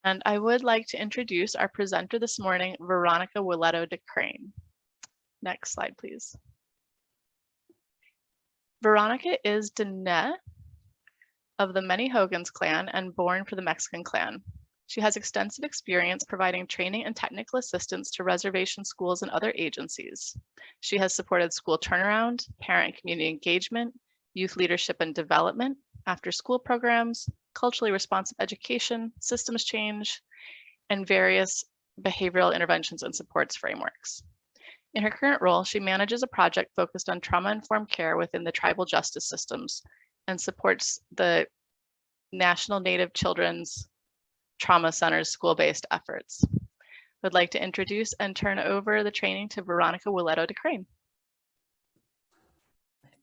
And I would like to introduce our presenter this morning, Veronica Willetto DeCrane. Next slide, please. Veronica is Diné of the Menehogans clan and born for the Mexican clan. She has extensive experience providing training and technical assistance to reservation schools and other agencies. She has supported school turnaround, parent and community engagement, youth leadership and development, after-school programs, culturally responsive education, systems change, and various behavioral interventions and supports frameworks. In her current role, she manages a project focused on trauma-informed care within the tribal justice systems and supports the National Native Children's Trauma Center's school-based efforts. I'd like to introduce and turn over the training to Veronica Willetto DeCrane.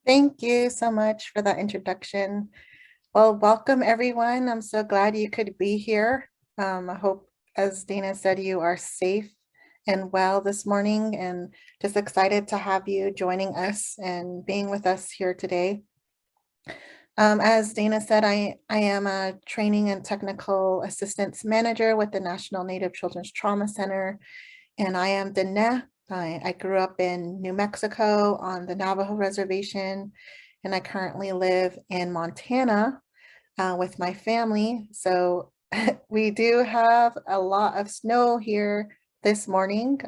Thank you so much for that introduction. Well, welcome everyone. I'm so glad you could be here. I hope, as Dana said, you are safe and well this morning, and just excited to have you joining us and being with us here today. As Dana said, I am a training and technical assistance manager with the National Native Children's Trauma Center, and I am Diné. I grew up in New Mexico on the Navajo Reservation, and I currently live in Montana with my family. So we do have a lot of snow here this morning,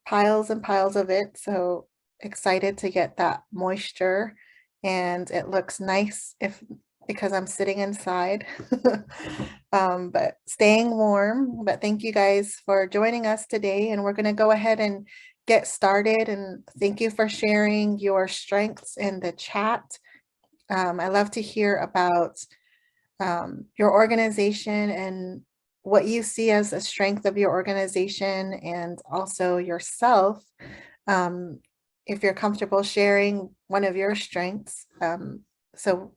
piles and piles of it. So excited to get that moisture, and it looks nice because I'm sitting inside, but staying warm. But thank you guys for joining us today, and we're going to go ahead and get started. And thank you for sharing your strengths in the chat. I love to hear about your organization and what you see as a strength of your organization, and also yourself. If you're comfortable sharing one of your strengths, so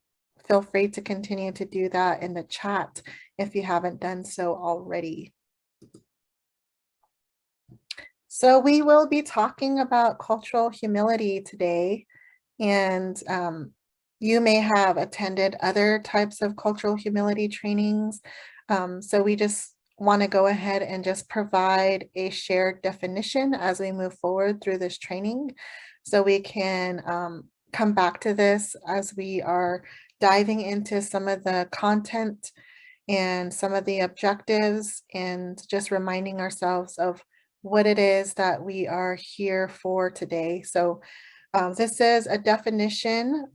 feel free to continue to do that in the chat if you haven't done so already. So we will be talking about cultural humility today, and you may have attended other types of cultural humility trainings. So we just want to go ahead and just provide a shared definition as we move forward through this training, so we can come back to this as we are diving into some of the content and some of the objectives, and just reminding ourselves of what it is that we are here for today. So this is a definition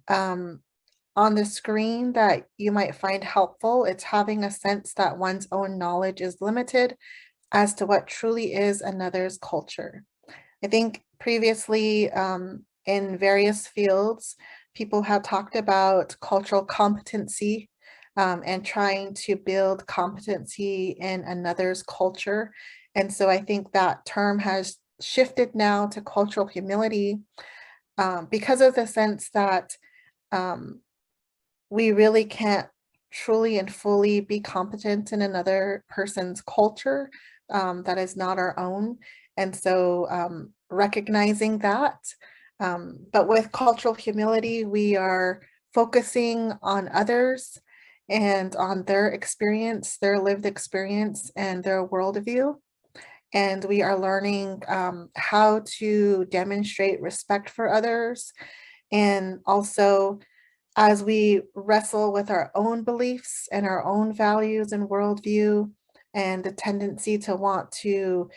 on the screen that you might find helpful. It's having a sense that one's own knowledge is limited as to what truly is another's culture. I think previously in various fields, people have talked about cultural competency and trying to build competency in another's culture. And so I think that term has shifted now to cultural humility because of the sense that we really can't truly and fully be competent in another person's culture that is not our own. And so recognizing that, but with cultural humility, we are focusing on others and on their experience, their lived experience, and their worldview. And we are learning how to demonstrate respect for others, and also as we wrestle with our own beliefs and our own values and worldview, and the tendency to want to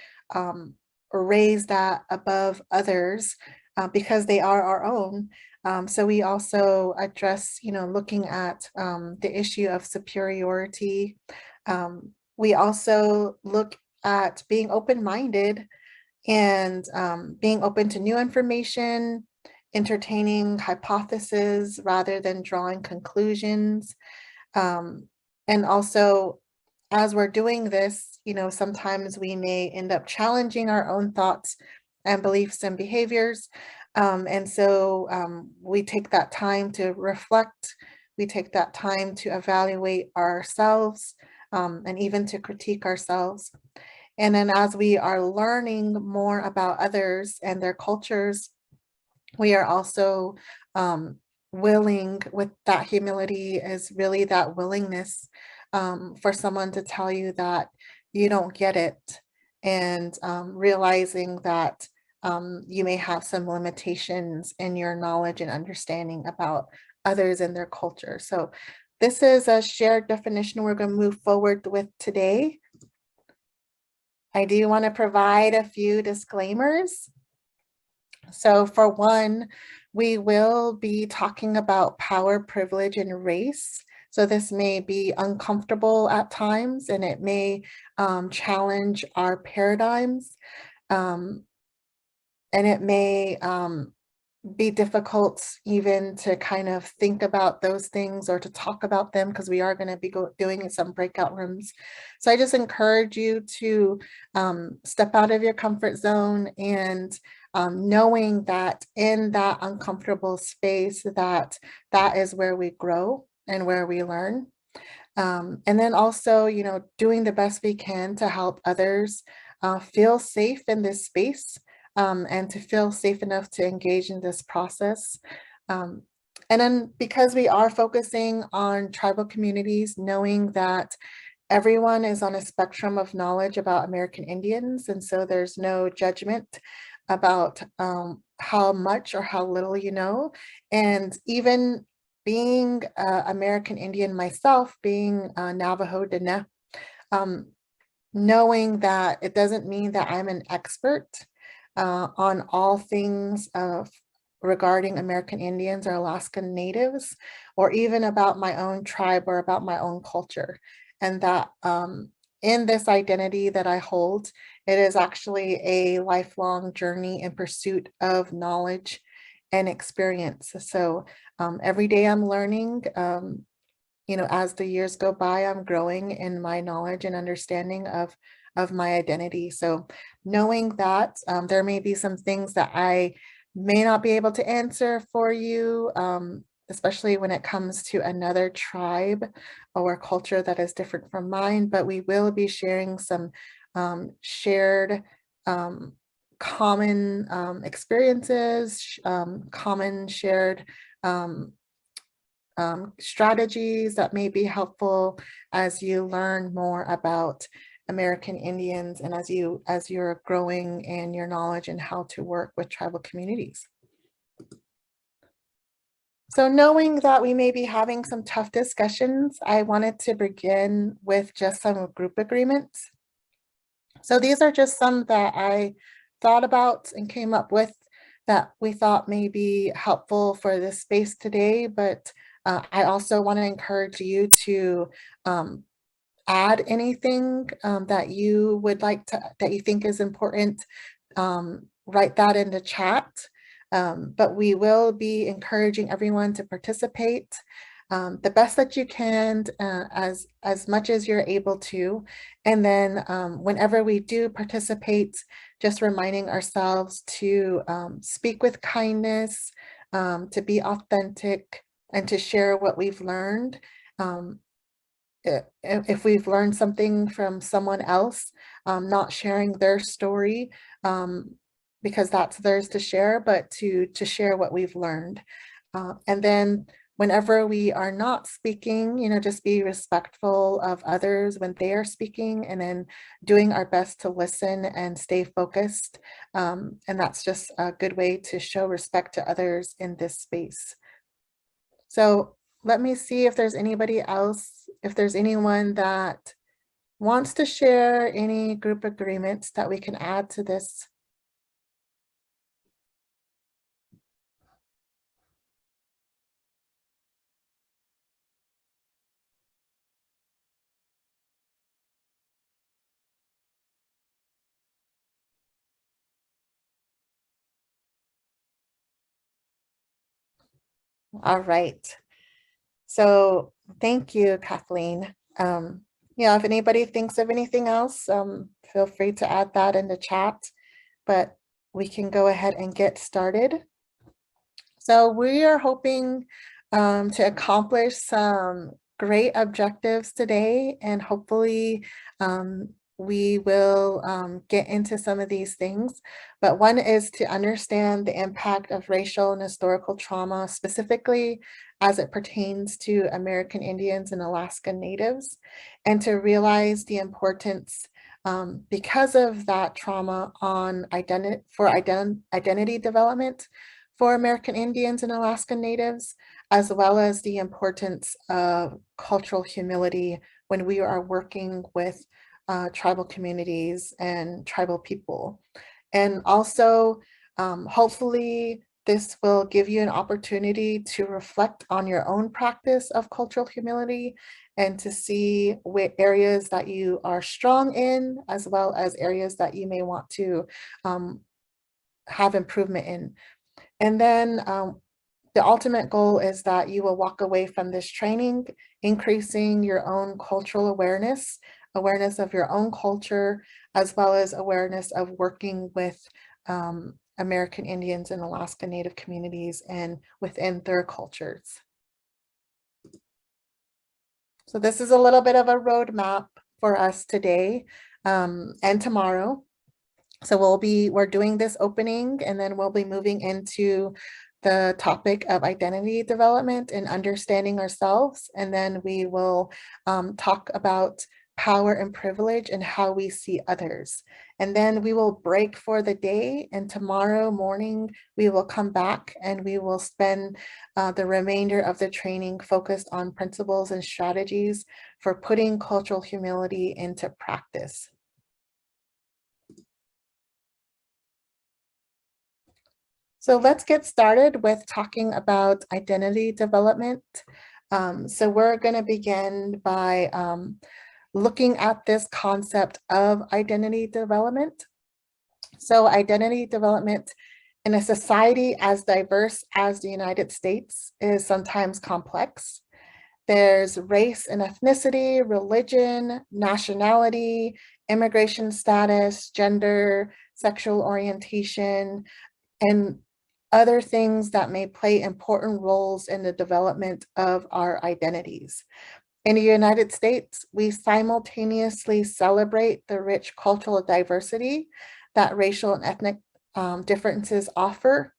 raise that above others because they are our own. So we also address, looking at the issue of superiority. We also look at being open-minded and being open to new information, entertaining hypotheses rather than drawing conclusions. And also, as we're doing this, sometimes we may end up challenging our own thoughts and beliefs and behaviors. And so we take that time to reflect, we take that time to evaluate ourselves, and even to critique ourselves. And then as we are learning more about others and their cultures, we are also willing, with that humility is really that willingness for someone to tell you that you don't get it, and realizing that you may have some limitations in your knowledge and understanding about others and their culture. So this is a shared definition we're going to move forward with today. I do want to provide a few disclaimers. So for one, we will be talking about power, privilege, and race. So this may be uncomfortable at times, and it may challenge our paradigms. And it may be difficult even to kind of think about those things or to talk about them, because we are going to be doing some breakout rooms. So I just encourage you to step out of your comfort zone, and knowing that in that uncomfortable space, that is where we grow and where we learn. And then also, doing the best we can to help others feel safe in this space, and to feel safe enough to engage in this process. And then because we are focusing on tribal communities, knowing that everyone is on a spectrum of knowledge about American Indians, and so there's no judgment about how much or how little you know. And even being American Indian myself, being Navajo Diné, knowing that it doesn't mean that I'm an expert on all things regarding American Indians or Alaskan Natives, or even about my own tribe or about my own culture. And that in this identity that I hold, it is actually a lifelong journey in pursuit of knowledge and experience. So every day I'm learning. As the years go by, I'm growing in my knowledge and understanding of my identity. So knowing that there may be some things that I may not be able to answer for you, especially when it comes to another tribe or culture that is different from mine, but we will be sharing some shared common experiences, common shared strategies that may be helpful as you learn more about American Indians, and as you're growing in your knowledge and how to work with tribal communities. So knowing that we may be having some tough discussions, I wanted to begin with just some group agreements. So these are just some that I thought about and came up with that we thought may be helpful for this space today, but I also want to encourage you to add anything that you would like to, that you think is important. Write that in the chat. But we will be encouraging everyone to participate the best that you can, as much as you're able to. And then whenever we do participate, just reminding ourselves to speak with kindness, to be authentic, and to share what we've learned. If we've learned something from someone else, not sharing their story, because that's theirs to share, but to share what we've learned. And then whenever we are not speaking, just be respectful of others when they are speaking, and then doing our best to listen and stay focused. And that's just a good way to show respect to others in this space. So let me see if there's anybody else, if there's anyone that wants to share any group agreements that we can add to this. All right. So thank you, Kathleen. If anybody thinks of anything else, feel free to add that in the chat, but we can go ahead and get started. So we are hoping to accomplish some great objectives today, and hopefully we will get into some of these things, but one is to understand the impact of racial and historical trauma, specifically as it pertains to American Indians and Alaska Natives, and to realize the importance because of that trauma on identity development for American Indians and Alaska Natives, as well as the importance of cultural humility when we are working with tribal communities and tribal people. And also, hopefully, this will give you an opportunity to reflect on your own practice of cultural humility and to see what areas that you are strong in, as well as areas that you may want to have improvement in. And then the ultimate goal is that you will walk away from this training, increasing your own cultural awareness, awareness of your own culture, as well as awareness of working with American Indians and Alaska Native communities and within their cultures. So this is a little bit of a roadmap for us today and tomorrow. So we're doing this opening and then we'll be moving into the topic of identity development and understanding ourselves. And then we will talk about power and privilege and how we see others. And then we will break for the day, and tomorrow morning we will come back and we will spend the remainder of the training focused on principles and strategies for putting cultural humility into practice. So let's get started with talking about identity development. So we're going to begin by looking at this concept of identity development. So identity development in a society as diverse as the United States is sometimes complex. There's race and ethnicity, religion, nationality, immigration status, gender, sexual orientation, and other things that may play important roles in the development of our identities. In the United States, we simultaneously celebrate the rich cultural diversity that racial and ethnic differences offer,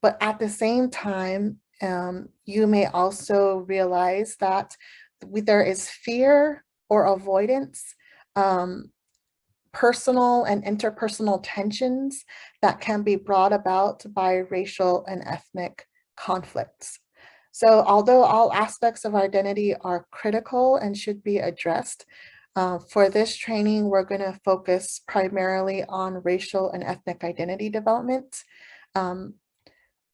but at the same time, you may also realize that there is fear or avoidance, personal and interpersonal tensions that can be brought about by racial and ethnic conflicts. So although all aspects of identity are critical and should be addressed, for this training, we're going to focus primarily on racial and ethnic identity development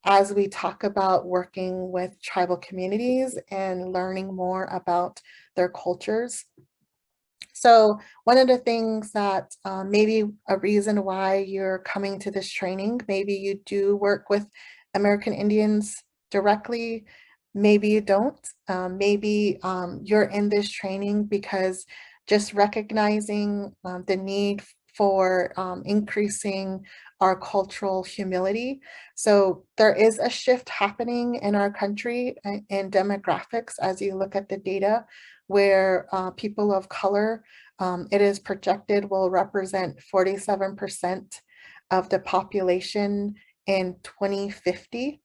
as we talk about working with tribal communities and learning more about their cultures. So one of the things that maybe a reason why you're coming to this training, maybe you do work with American Indians directly, maybe you don't. Maybe you're in this training because just recognizing the need for increasing our cultural humility. So there is a shift happening in our country in demographics as you look at the data, where people of color, it is projected, will represent 47% of the population in 2050.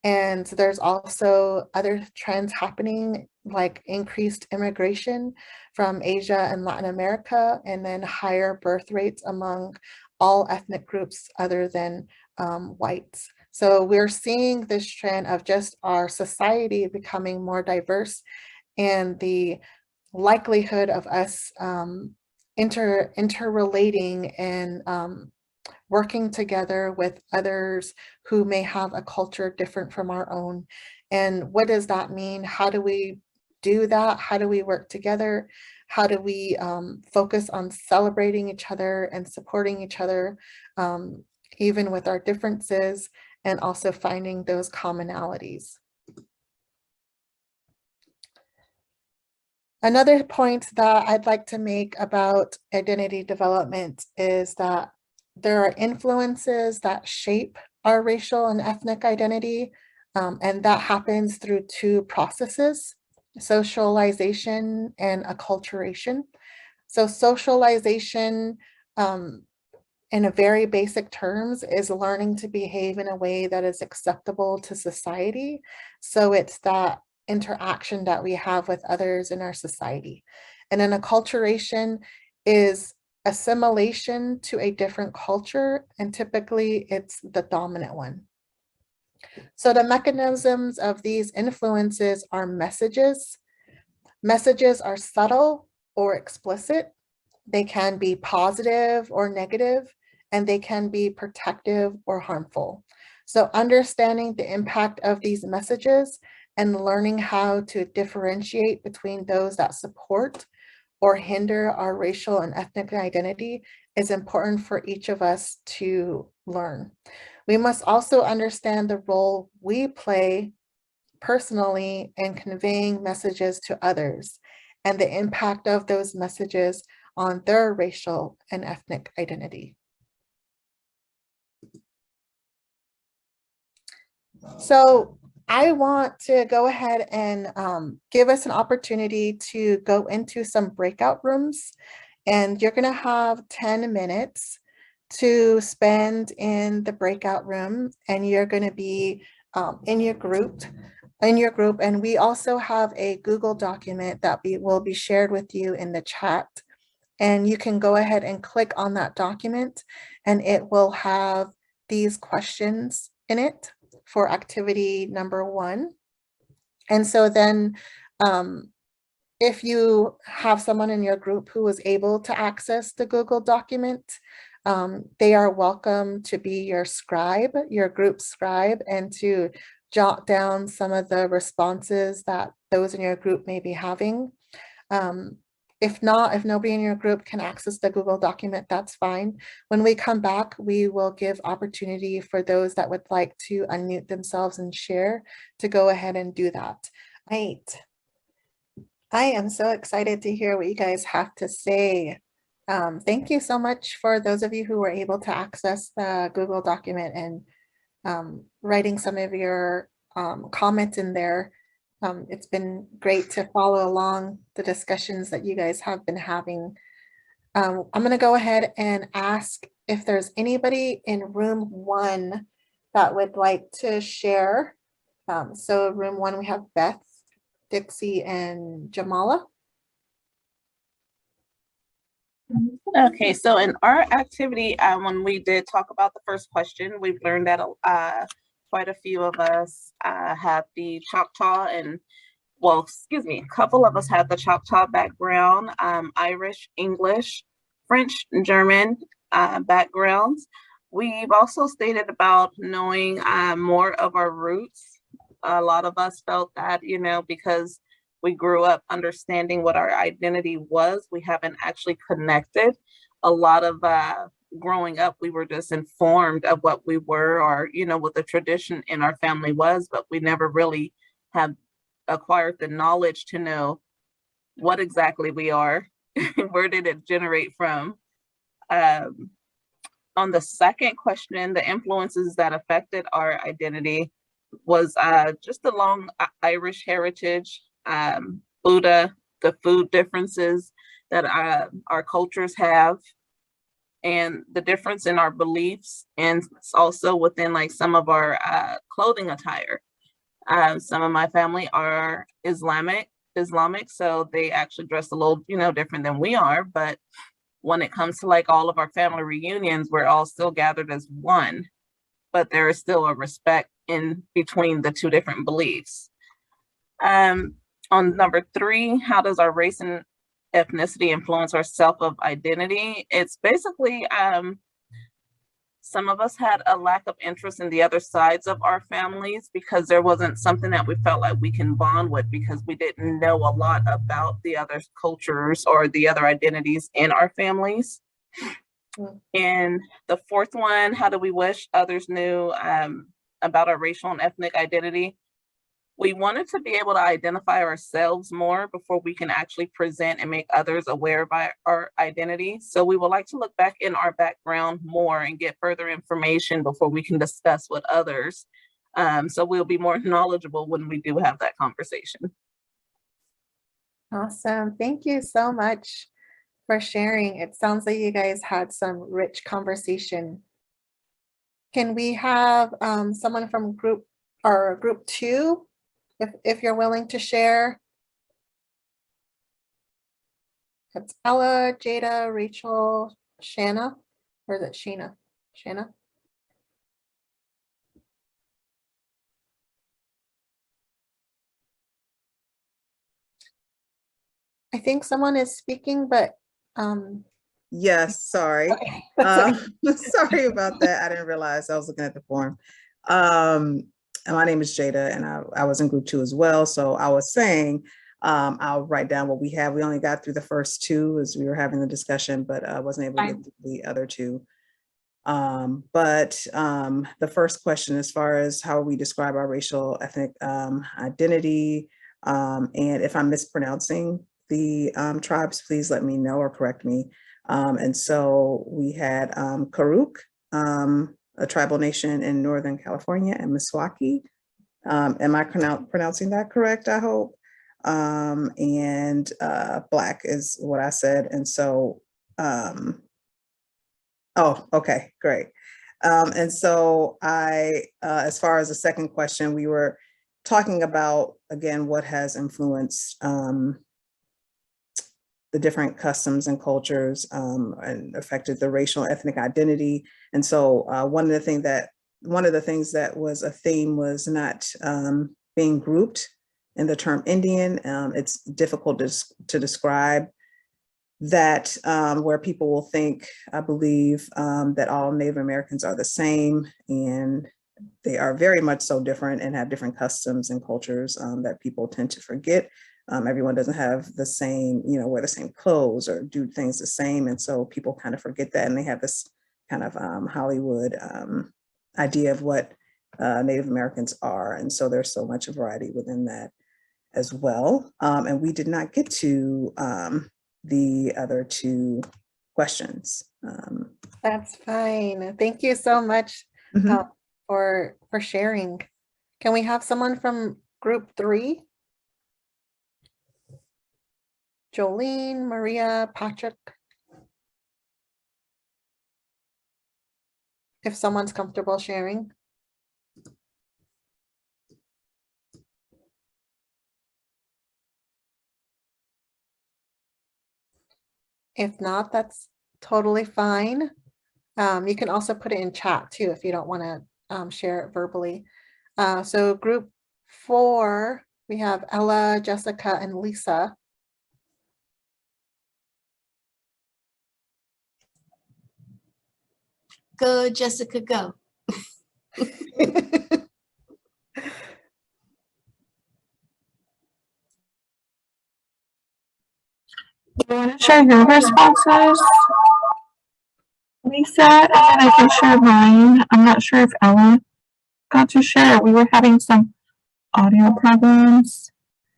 And there's also other trends happening, like increased immigration from Asia and Latin America, and then higher birth rates among all ethnic groups other than whites. So we're seeing this trend of just our society becoming more diverse, and the likelihood of us interrelating and working together with others who may have a culture different from our own. And what does that mean? How do we do that? How do we work together? How do we focus on celebrating each other and supporting each other, even with our differences, and also finding those commonalities? Another point that I'd like to make about identity development is that there are influences that shape our racial and ethnic identity, and that happens through two processes: socialization and acculturation. So socialization, in a very basic terms, is learning to behave in a way that is acceptable to society. So it's that interaction that we have with others in our society. And an acculturation is assimilation to a different culture, and typically it's the dominant one. So the mechanisms of these influences are messages. Messages are subtle or explicit. They can be positive or negative, and they can be protective or harmful. So understanding the impact of these messages and learning how to differentiate between those that support or hinder our racial and ethnic identity is important for each of us to learn. We must also understand the role we play personally in conveying messages to others and the impact of those messages on their racial and ethnic identity. So I want to go ahead and give us an opportunity to go into some breakout rooms, and you're going to have 10 minutes to spend in the breakout room, and you're going to be in your group, and we also have a Google document that will be shared with you in the chat. And you can go ahead and click on that document, and it will have these questions in it for activity number 1. And so then if you have someone in your group who is able to access the Google document, they are welcome to be your scribe, your group scribe, and to jot down some of the responses that those in your group may be having. If not, if nobody in your group can access the Google document, that's fine. When we come back, we will give opportunity for those that would like to unmute themselves and share to go ahead and do that. Right. I am so excited to hear what you guys have to say. Thank you so much for those of you who were able to access the Google document and writing some of your comments in there. It's been great to follow along the discussions that you guys have been having. I'm going to go ahead and ask if there's anybody in room 1 that would like to share. So room 1, we have Beth, Dixie, and Jamala. Okay, so in our activity, when we did talk about the first question, we've learned that quite a few of us have the Choctaw and, well, excuse me, a couple of us have the Choctaw background, Irish, English, French, German backgrounds. We've also stated about knowing more of our roots. A lot of us felt that, you know, because we grew up understanding what our identity was, we haven't actually connected. A lot of growing up, we were just informed of what we were, or, you know, what the tradition in our family was, but we never really have acquired the knowledge to know what exactly we are. Where did it generate from? On the second question, the influences that affected our identity was just the long Irish heritage, Buddha, the food differences that our cultures have, and the difference in our beliefs, and also within like some of our clothing attire. Some of my family are Islamic, so they actually dress a little, you know, different than we are. But when it comes to like all of our family reunions, we're all still gathered as one, but there is still a respect in between the two different beliefs. On number 3, how does our race and ethnicity influence our self of identity? It's basically some of us had a lack of interest in the other sides of our families because there wasn't something that we felt like we can bond with, because we didn't know a lot about the other cultures or the other identities in our families. And the 4th one, how do we wish others knew about our racial and ethnic identity? We wanted to be able to identify ourselves more before we can actually present and make others aware of our identity. So we would like to look back in our background more and get further information before we can discuss with others. So we'll be more knowledgeable when we do have that conversation. Awesome. Thank you so much for sharing. It sounds like you guys had some rich conversation. Can we have someone from group 2, if you're willing to share? It's Ella, Jada, Rachel, Shanna, or is it Sheena? Shanna? I think someone is speaking, but Yes, sorry. okay, that's okay. Sorry about that. I didn't realize I was looking at the form. And my name is Jada, and I was in group 2 as well. So I was saying, I'll write down what we have. We only got through the first 2 as we were having the discussion, but I wasn't able to get through the other 2. The first question, as far as how we describe our racial ethnic identity, and if I'm mispronouncing the tribes, please let me know or correct me. And so we had Karuk, a tribal nation in Northern California, and Meskwaki. Am I pronouncing that correct, I hope? And Black is what I said. And so, oh, okay, great. And so as far as the second question, we were talking about, again, what has influenced the different customs and cultures and affected the racial and ethnic identity. And so one of the things that was a theme was not being grouped in the term Indian. It's difficult to describe that, where people will think, I believe, that all Native Americans are the same, and they are very much so different and have different customs and cultures that people tend to forget. Everyone doesn't have the same, wear the same clothes or do things the same. And so people kind of forget that, and they have this kind of Hollywood idea of what Native Americans are. And so there's so much variety within that as well. And we did not get to the other 2 questions. That's fine. Thank you so much for sharing. Can we have someone from group 3? Jolene, Maria, Patrick. If someone's comfortable sharing. If not, that's totally fine. You can also put it in chat too if you don't want to share it verbally. So group 4, we have Ella, Jessica, and Lisa. Go, Jessica, go. You want to share your responses, Lisa, and then I can share mine. I'm not sure if Ella got to share. We were having some audio problems.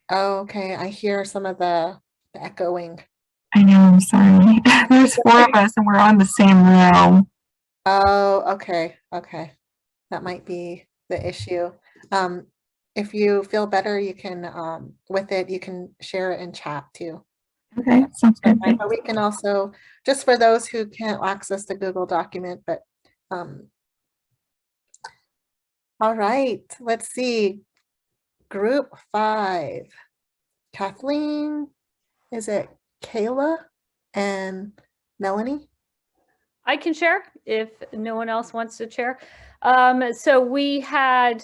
Oh, okay, I hear some of the echoing. I know, I'm sorry. There's 4 of us and we're on the same row. Oh, okay, okay. That might be the issue. If you feel better, you can, with it, you can share it in chat too. Okay, sounds good. But we can also, just for those who can't access the Google document, but all right, let's see. Group 5, Kathleen, is it Kayla and Melanie? I can share if no one else wants to share. So we had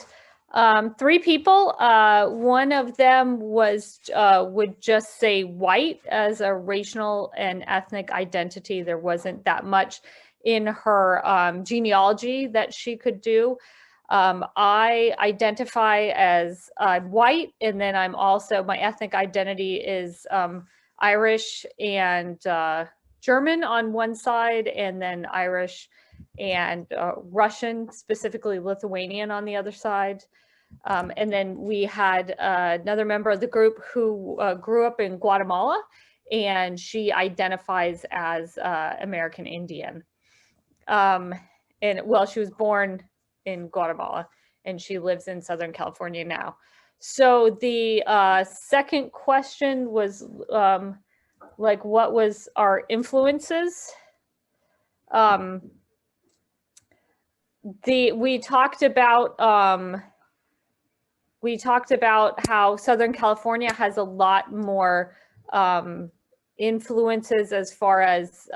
3 people. One of them was would just say white as a racial and ethnic identity. There wasn't that much in her genealogy that she could do. I identify as white, and then I'm also, my ethnic identity is Irish and German on one side, and then Irish and Russian, specifically Lithuanian on the other side. And then we had another member of the group who grew up in Guatemala, and she identifies as American Indian. And well, she was born in Guatemala and she lives in Southern California now. So the second question was like what was our influences. We talked about how Southern California has a lot more influences as far as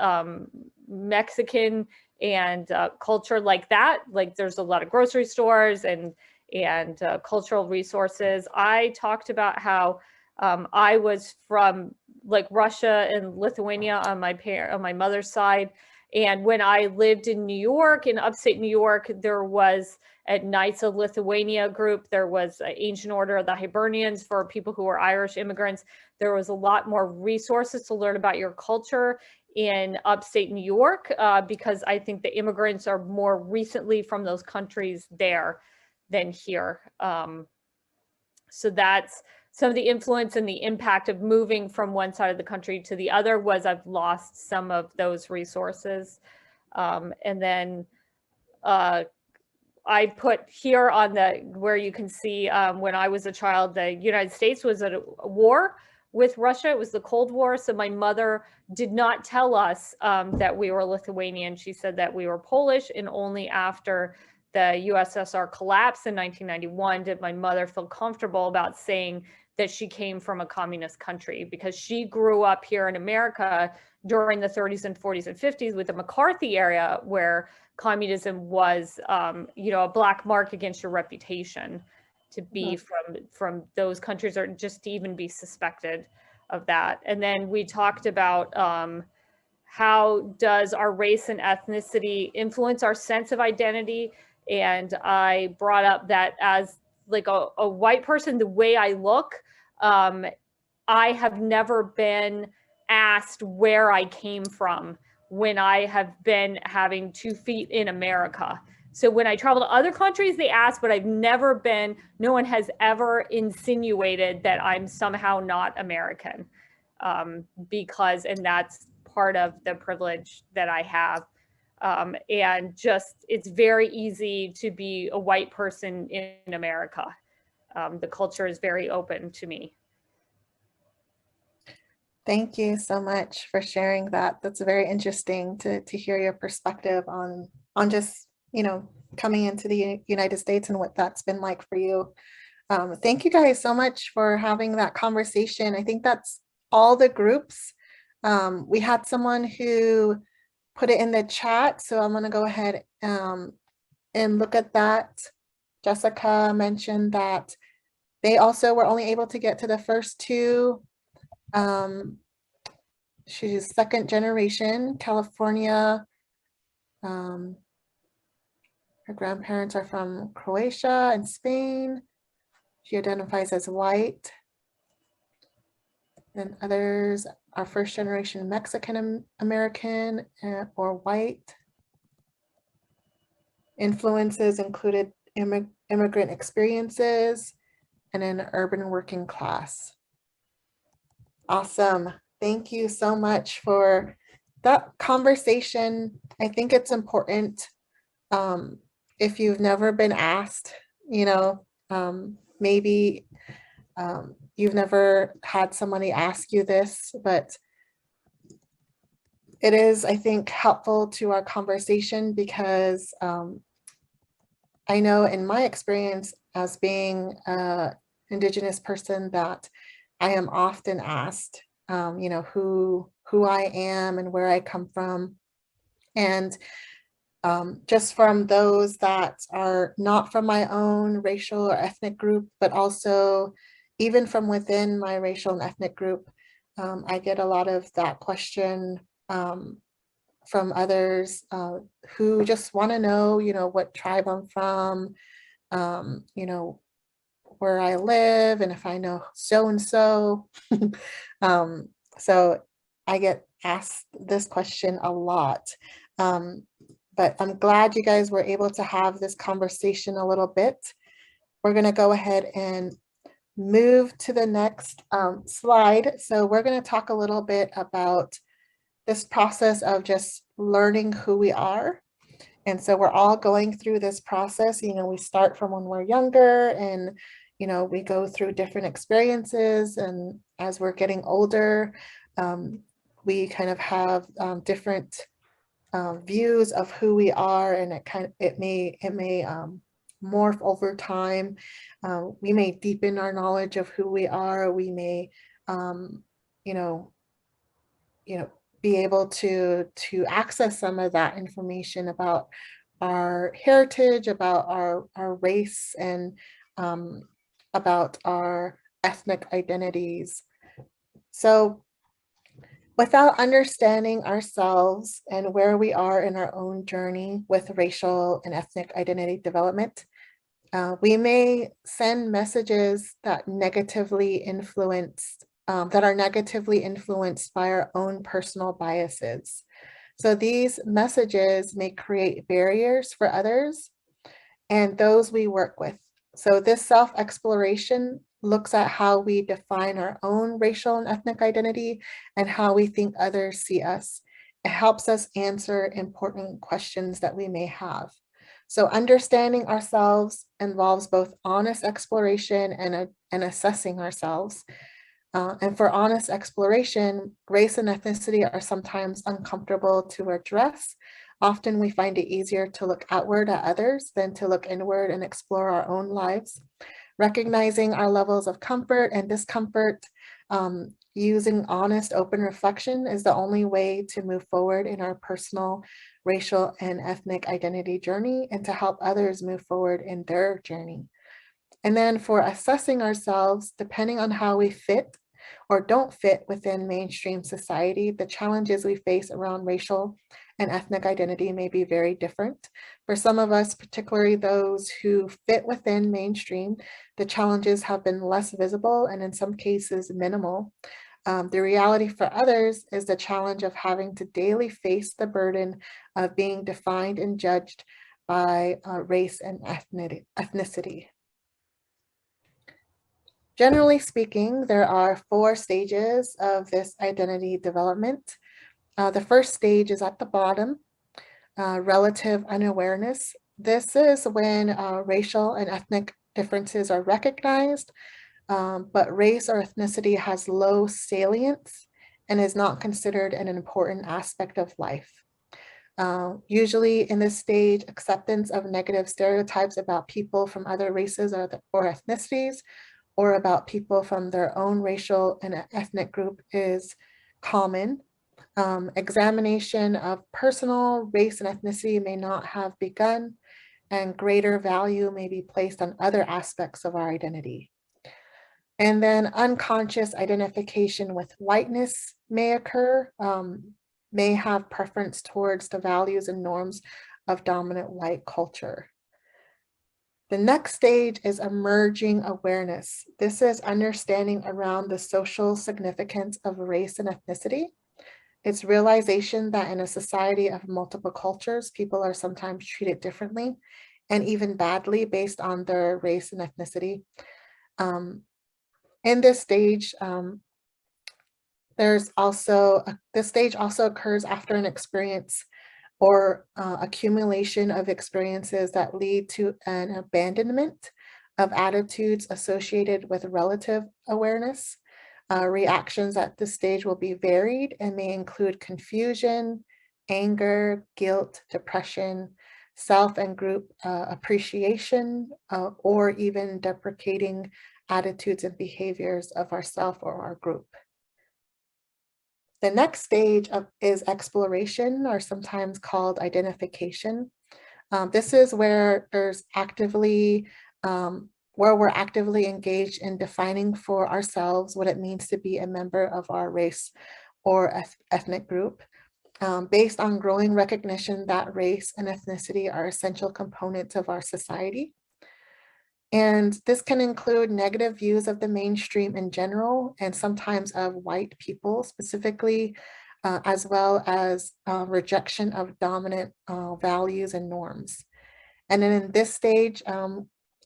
Mexican and culture like that. Like there's a lot of grocery stores and cultural resources. I talked about how I was from like Russia and Lithuania on my mother's side. And when I lived in New York, in upstate New York, there was at Knights of Lithuania group, there was an Ancient Order of the Hibernians for people who were Irish immigrants. There was a lot more resources to learn about your culture in upstate New York because I think the immigrants are more recently from those countries there than here. So that's some of the influence and the impact of moving from one side of the country to the other was I've lost some of those resources. And then I put here on where you can see when I was a child, the United States was at a war with Russia. It was the Cold War. So my mother did not tell us that we were Lithuanian. She said that we were Polish, and only after the USSR collapsed in 1991 did my mother feel comfortable about saying that she came from a communist country, because she grew up here in America during the 30s and 40s and 50s with the McCarthy era, where communism was, a black mark against your reputation to be from those countries, or just to even be suspected of that. And then we talked about how does our race and ethnicity influence our sense of identity. And I brought up that as like a white person, the way I look, I have never been asked where I came from when I have been having 2 feet in America. So when I travel to other countries, they ask, but no one has ever insinuated that I'm somehow not American, and that's part of the privilege that I have. And just, it's very easy to be a white person in America. The culture is very open to me. Thank you so much for sharing that. That's very interesting to hear your perspective on just, coming into the United States and what that's been like for you. Thank you guys so much for having that conversation. I think that's all the groups. We had someone who put it in the chat, so I'm going to go ahead and look at that. Jessica mentioned that they also were only able to get to the first 2. She's second generation California. Her grandparents are from Croatia and Spain. She identifies as white. And others are first generation Mexican American or white. Influences included immigrant experiences and an urban working class. Awesome. Thank you so much for that conversation. I think it's important, if you've never been asked, maybe you've never had somebody ask you this, but it is, I think, helpful to our conversation because I know in my experience as being an Indigenous person that I am often asked, who I am and where I come from. And just from those that are not from my own racial or ethnic group, but also even from within my racial and ethnic group, I get a lot of that question from others who just want to know, what tribe I'm from, where I live, and if I know so-and-so. So I get asked this question a lot. But I'm glad you guys were able to have this conversation a little bit. We're going to go ahead and move to the next slide. So we're going to talk a little bit about this process of just learning who we are. And so we're all going through this process. We start from when we're younger and, we go through different experiences. And as we're getting older, we kind of have different views of who we are, and it may morph over time. We may deepen our knowledge of who we are. We may, you know, be able to access some of that information about our heritage, about our race, and about our ethnic identities. So without understanding ourselves and where we are in our own journey with racial and ethnic identity development, we may send messages that negatively influenced, that are negatively influenced by our own personal biases. So these messages may create barriers for others and those we work with. So this self-exploration looks at how we define our own racial and ethnic identity and how we think others see us. It helps us answer important questions that we may have. So understanding ourselves involves both honest exploration and assessing ourselves. And for honest exploration, race and ethnicity are sometimes uncomfortable to address. Often we find it easier to look outward at others than to look inward and explore our own lives. Recognizing our levels of comfort and discomfort, using honest, open reflection is the only way to move forward in our personal, racial, and ethnic identity journey, and to help others move forward in their journey. And then for assessing ourselves, depending on how we fit or don't fit within mainstream society, the challenges we face around racial and ethnic identity may be very different. For some of us, particularly those who fit within mainstream, the challenges have been less visible and in some cases minimal. The reality for others is the challenge of having to daily face the burden of being defined and judged by race and ethnicity. Generally speaking, there are 4 stages of this identity development. The first stage is at the bottom, relative unawareness. This is when racial and ethnic differences are recognized, but race or ethnicity has low salience and is not considered an important aspect of life. Usually in this stage, acceptance of negative stereotypes about people from other races or ethnicities, or about people from their own racial and ethnic group is common. Examination of personal race and ethnicity may not have begun, and greater value may be placed on other aspects of our identity. And then unconscious identification with whiteness may occur, may have preference towards the values and norms of dominant white culture. The next stage is emerging awareness. This is understanding around the social significance of race and ethnicity. It's realization that in a society of multiple cultures, people are sometimes treated differently and even badly based on their race and ethnicity. In this stage, this stage also occurs after an experience or accumulation of experiences that lead to an abandonment of attitudes associated with relative awareness. Reactions at this stage will be varied and may include confusion, anger, guilt, depression, self and group appreciation, or even deprecating attitudes and behaviors of ourself or our group. The next stage is exploration, or sometimes called identification. This is where we're actively engaged in defining for ourselves what it means to be a member of our race or ethnic group, based on growing recognition that race and ethnicity are essential components of our society. And this can include negative views of the mainstream in general, and sometimes of white people specifically, as well as rejection of dominant values and norms. And then in this stage,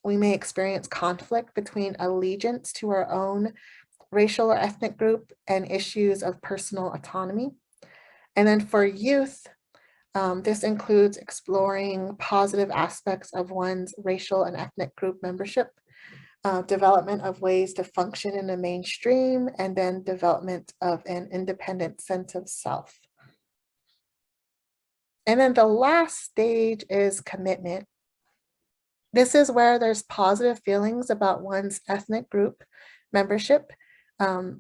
we may experience conflict between allegiance to our own racial or ethnic group and issues of personal autonomy. And then for youth, this includes exploring positive aspects of one's racial and ethnic group membership, development of ways to function in the mainstream, and then development of an independent sense of self. And then the last stage is commitment. This is where there's positive feelings about one's ethnic group membership,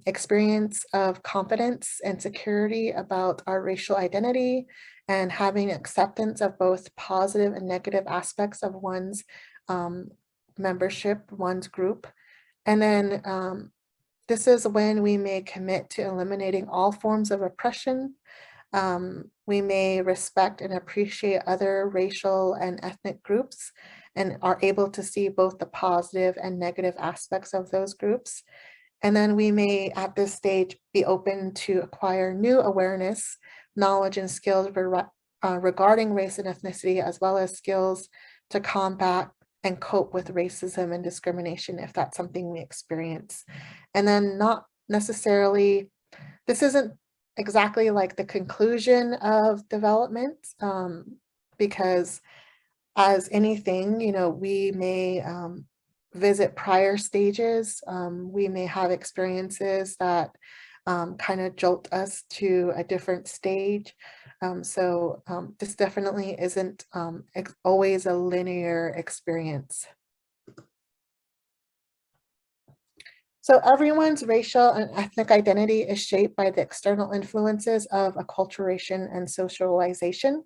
experience of confidence and security about our racial identity, and having acceptance of both positive and negative aspects of one's membership, one's group. And then this is when we may commit to eliminating all forms of oppression. We may respect and appreciate other racial and ethnic groups and are able to see both the positive and negative aspects of those groups. And then we may, at this stage, be open to acquire new awareness, knowledge, and skills regarding race and ethnicity, as well as skills to combat and cope with racism and discrimination if that's something we experience. And then not necessarily, this isn't exactly like the conclusion of development, because as anything, you know, we may visit prior stages. We may have experiences that kind of jolt us to a different stage. So this definitely isn't always a linear experience. So everyone's racial and ethnic identity is shaped by the external influences of acculturation and socialization,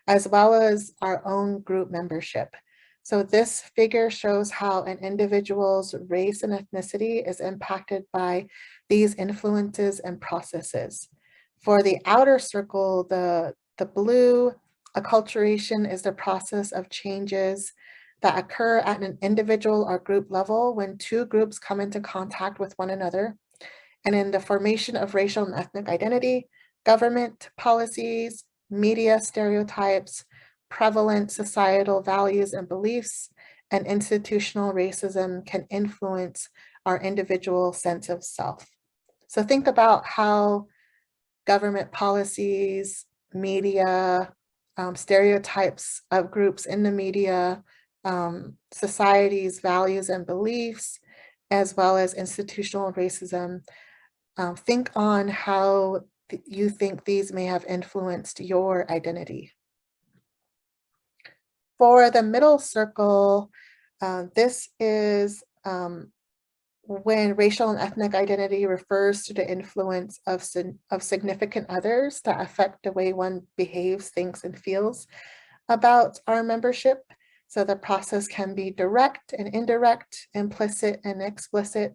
as well as our own group membership. So this figure shows how an individual's race and ethnicity is impacted by these influences and processes. For the outer circle, the blue, acculturation is the process of changes that occur at an individual or group level when two groups come into contact with one another. And in the formation of racial and ethnic identity, government policies, media stereotypes, prevalent societal values and beliefs, and institutional racism can influence our individual sense of self. So think about how government policies, media, stereotypes of groups in the media, society's values and beliefs, as well as institutional racism. Think on how you think these may have influenced your identity. For the middle circle, this is when racial and ethnic identity refers to the influence of significant others that affect the way one behaves, thinks, and feels about our membership. So the process can be direct and indirect, implicit and explicit.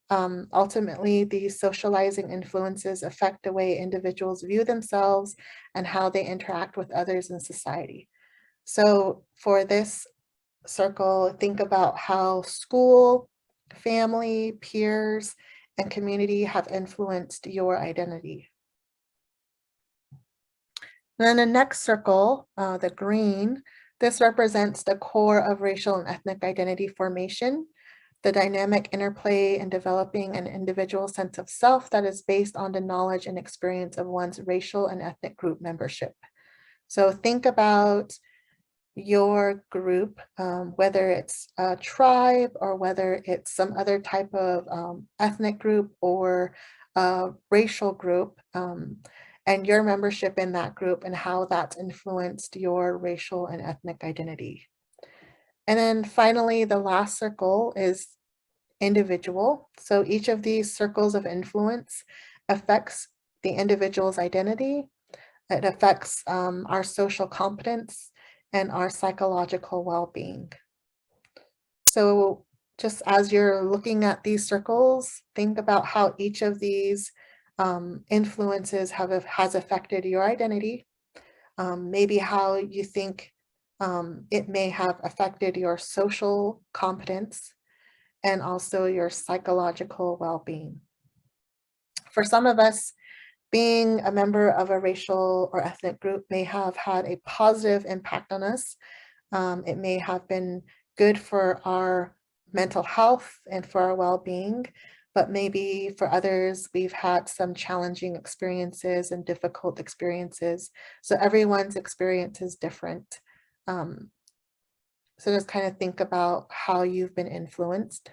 Ultimately, these socializing influences affect the way individuals view themselves and how they interact with others in society. So for this circle, think about how school, family, peers, and community have influenced your identity. Then the next circle, the green, this represents the core of racial and ethnic identity formation, the dynamic interplay in developing an individual sense of self that is based on the knowledge and experience of one's racial and ethnic group membership. So think about your group, whether it's a tribe or whether it's some other type of ethnic group or racial group, and your membership in that group and how that's influenced your racial and ethnic identity. And then finally, the last circle is individual. So each of these circles of influence affects the individual's identity. It affects our social competence and our psychological well-being. So just as you're looking at these circles, think about how each of these influences has affected your identity, maybe how you think it may have affected your social competence and also your psychological well-being. For some of us, being a member of a racial or ethnic group may have had a positive impact on us. It may have been good for our mental health and for our well-being, but maybe for others, we've had some challenging experiences and difficult experiences. So everyone's experience is different. So just kind of think about how you've been influenced.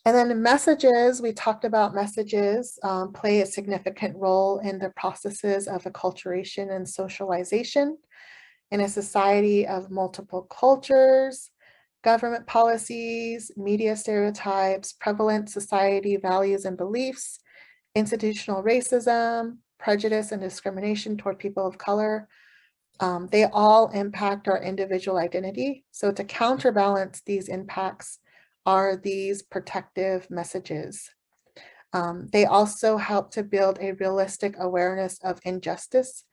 And then messages, we talked about messages play a significant role in the processes of acculturation and socialization. In a society of multiple cultures, government policies, media stereotypes, prevalent society values and beliefs, institutional racism, prejudice and discrimination toward people of color, they all impact our individual identity. So to counterbalance these impacts are these protective messages. They also help to build a realistic awareness of injustice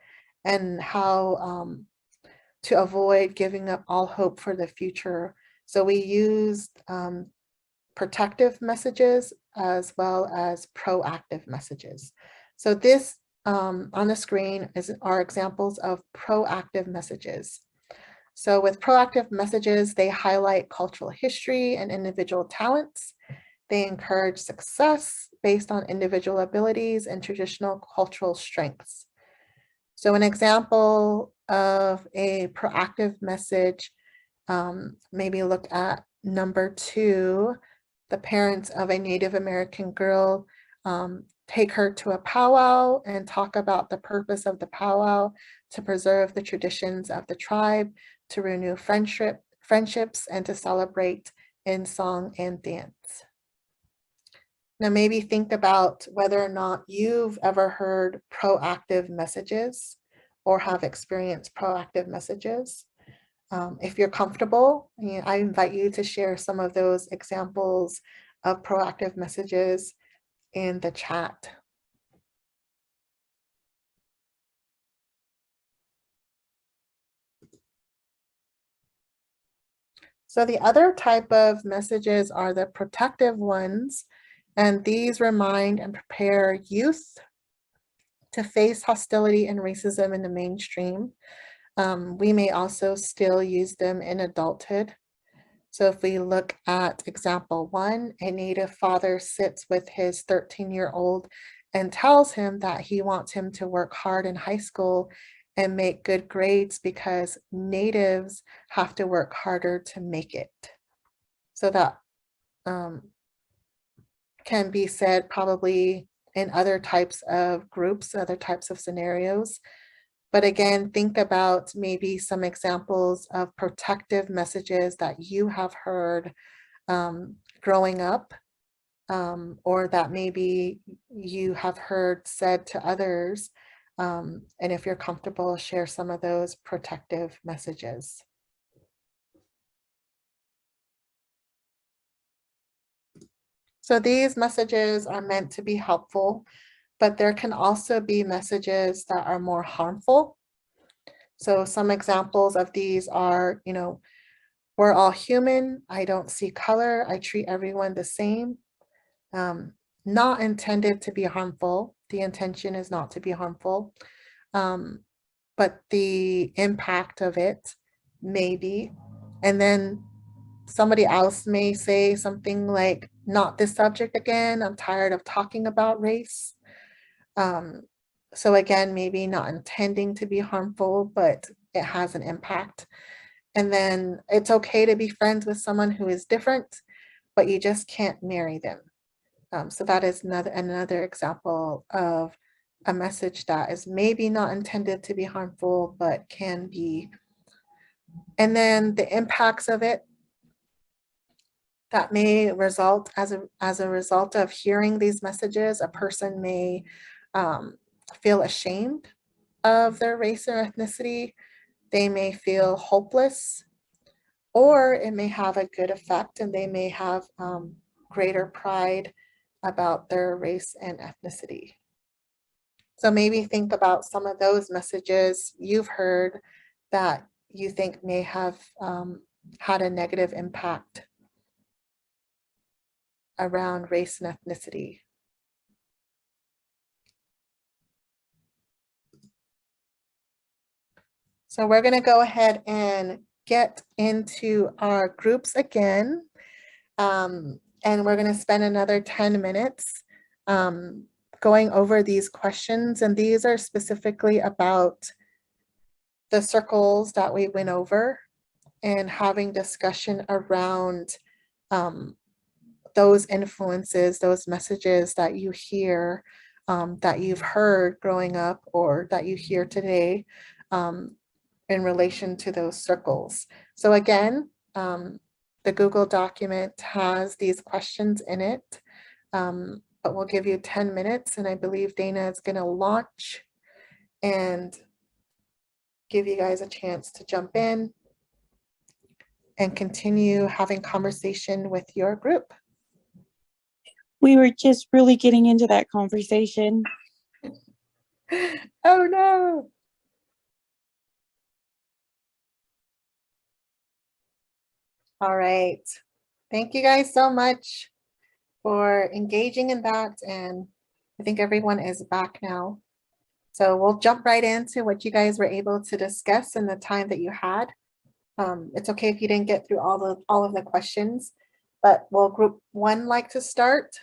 and how to avoid giving up all hope for the future. So we used protective messages as well as proactive messages. So this on the screen are examples of proactive messages. So with proactive messages, they highlight cultural history and individual talents. They encourage success based on individual abilities and traditional cultural strengths. So an example of a proactive message, maybe look at number 2, the parents of a Native American girl take her to a powwow and talk about the purpose of the powwow to preserve the traditions of the tribe, to renew friendships, and to celebrate in song and dance. Now maybe think about whether or not you've ever heard proactive messages or have experienced proactive messages. If you're comfortable, I invite you to share some of those examples of proactive messages in the chat. So the other type of messages are the protective ones, and these remind and prepare youth to face hostility and racism in the mainstream. We may also still use them in adulthood. So if we look at example 1, a Native father sits with his 13-year-old and tells him that he wants him to work hard in high school and make good grades because Natives have to work harder to make it. So that can be said probably in other types of groups, other types of scenarios. But again, think about maybe some examples of protective messages that you have heard growing up, or that maybe you have heard said to others. And if you're comfortable, share some of those protective messages. So these messages are meant to be helpful, but there can also be messages that are more harmful. So some examples of these are, we're all human. I don't see color. I treat everyone the same. Not intended to be harmful. The intention is not to be harmful. But the impact of it may be. And then somebody else may say something like, not this subject again. I'm tired of talking about race. So again, maybe not intending to be harmful, but it has an impact. And then it's okay to be friends with someone who is different, but you just can't marry them. So that is another example of a message that is maybe not intended to be harmful, but can be. And then the impacts of it that may result as a result of hearing these messages, a person may feel ashamed of their race or ethnicity. They may feel hopeless, or it may have a good effect and they may have greater pride about their race and ethnicity. So maybe think about some of those messages you've heard that you think may have had a negative impact around race and ethnicity. So we're going to go ahead and get into our groups again. And we're going to spend another 10 minutes going over these questions. And these are specifically about the circles that we went over and having discussion around those influences, those messages that you hear, that you've heard growing up or that you hear today in relation to those circles. So again, the Google document has these questions in it, but we'll give you 10 minutes, and I believe Dana is going to launch and give you guys a chance to jump in and continue having conversation with your group. We were just really getting into that conversation. Oh no. All right. Thank you guys so much for engaging in that. And I think everyone is back now. So we'll jump right into what you guys were able to discuss in the time that you had. It's okay if you didn't get through all of the questions, but will group one like to start?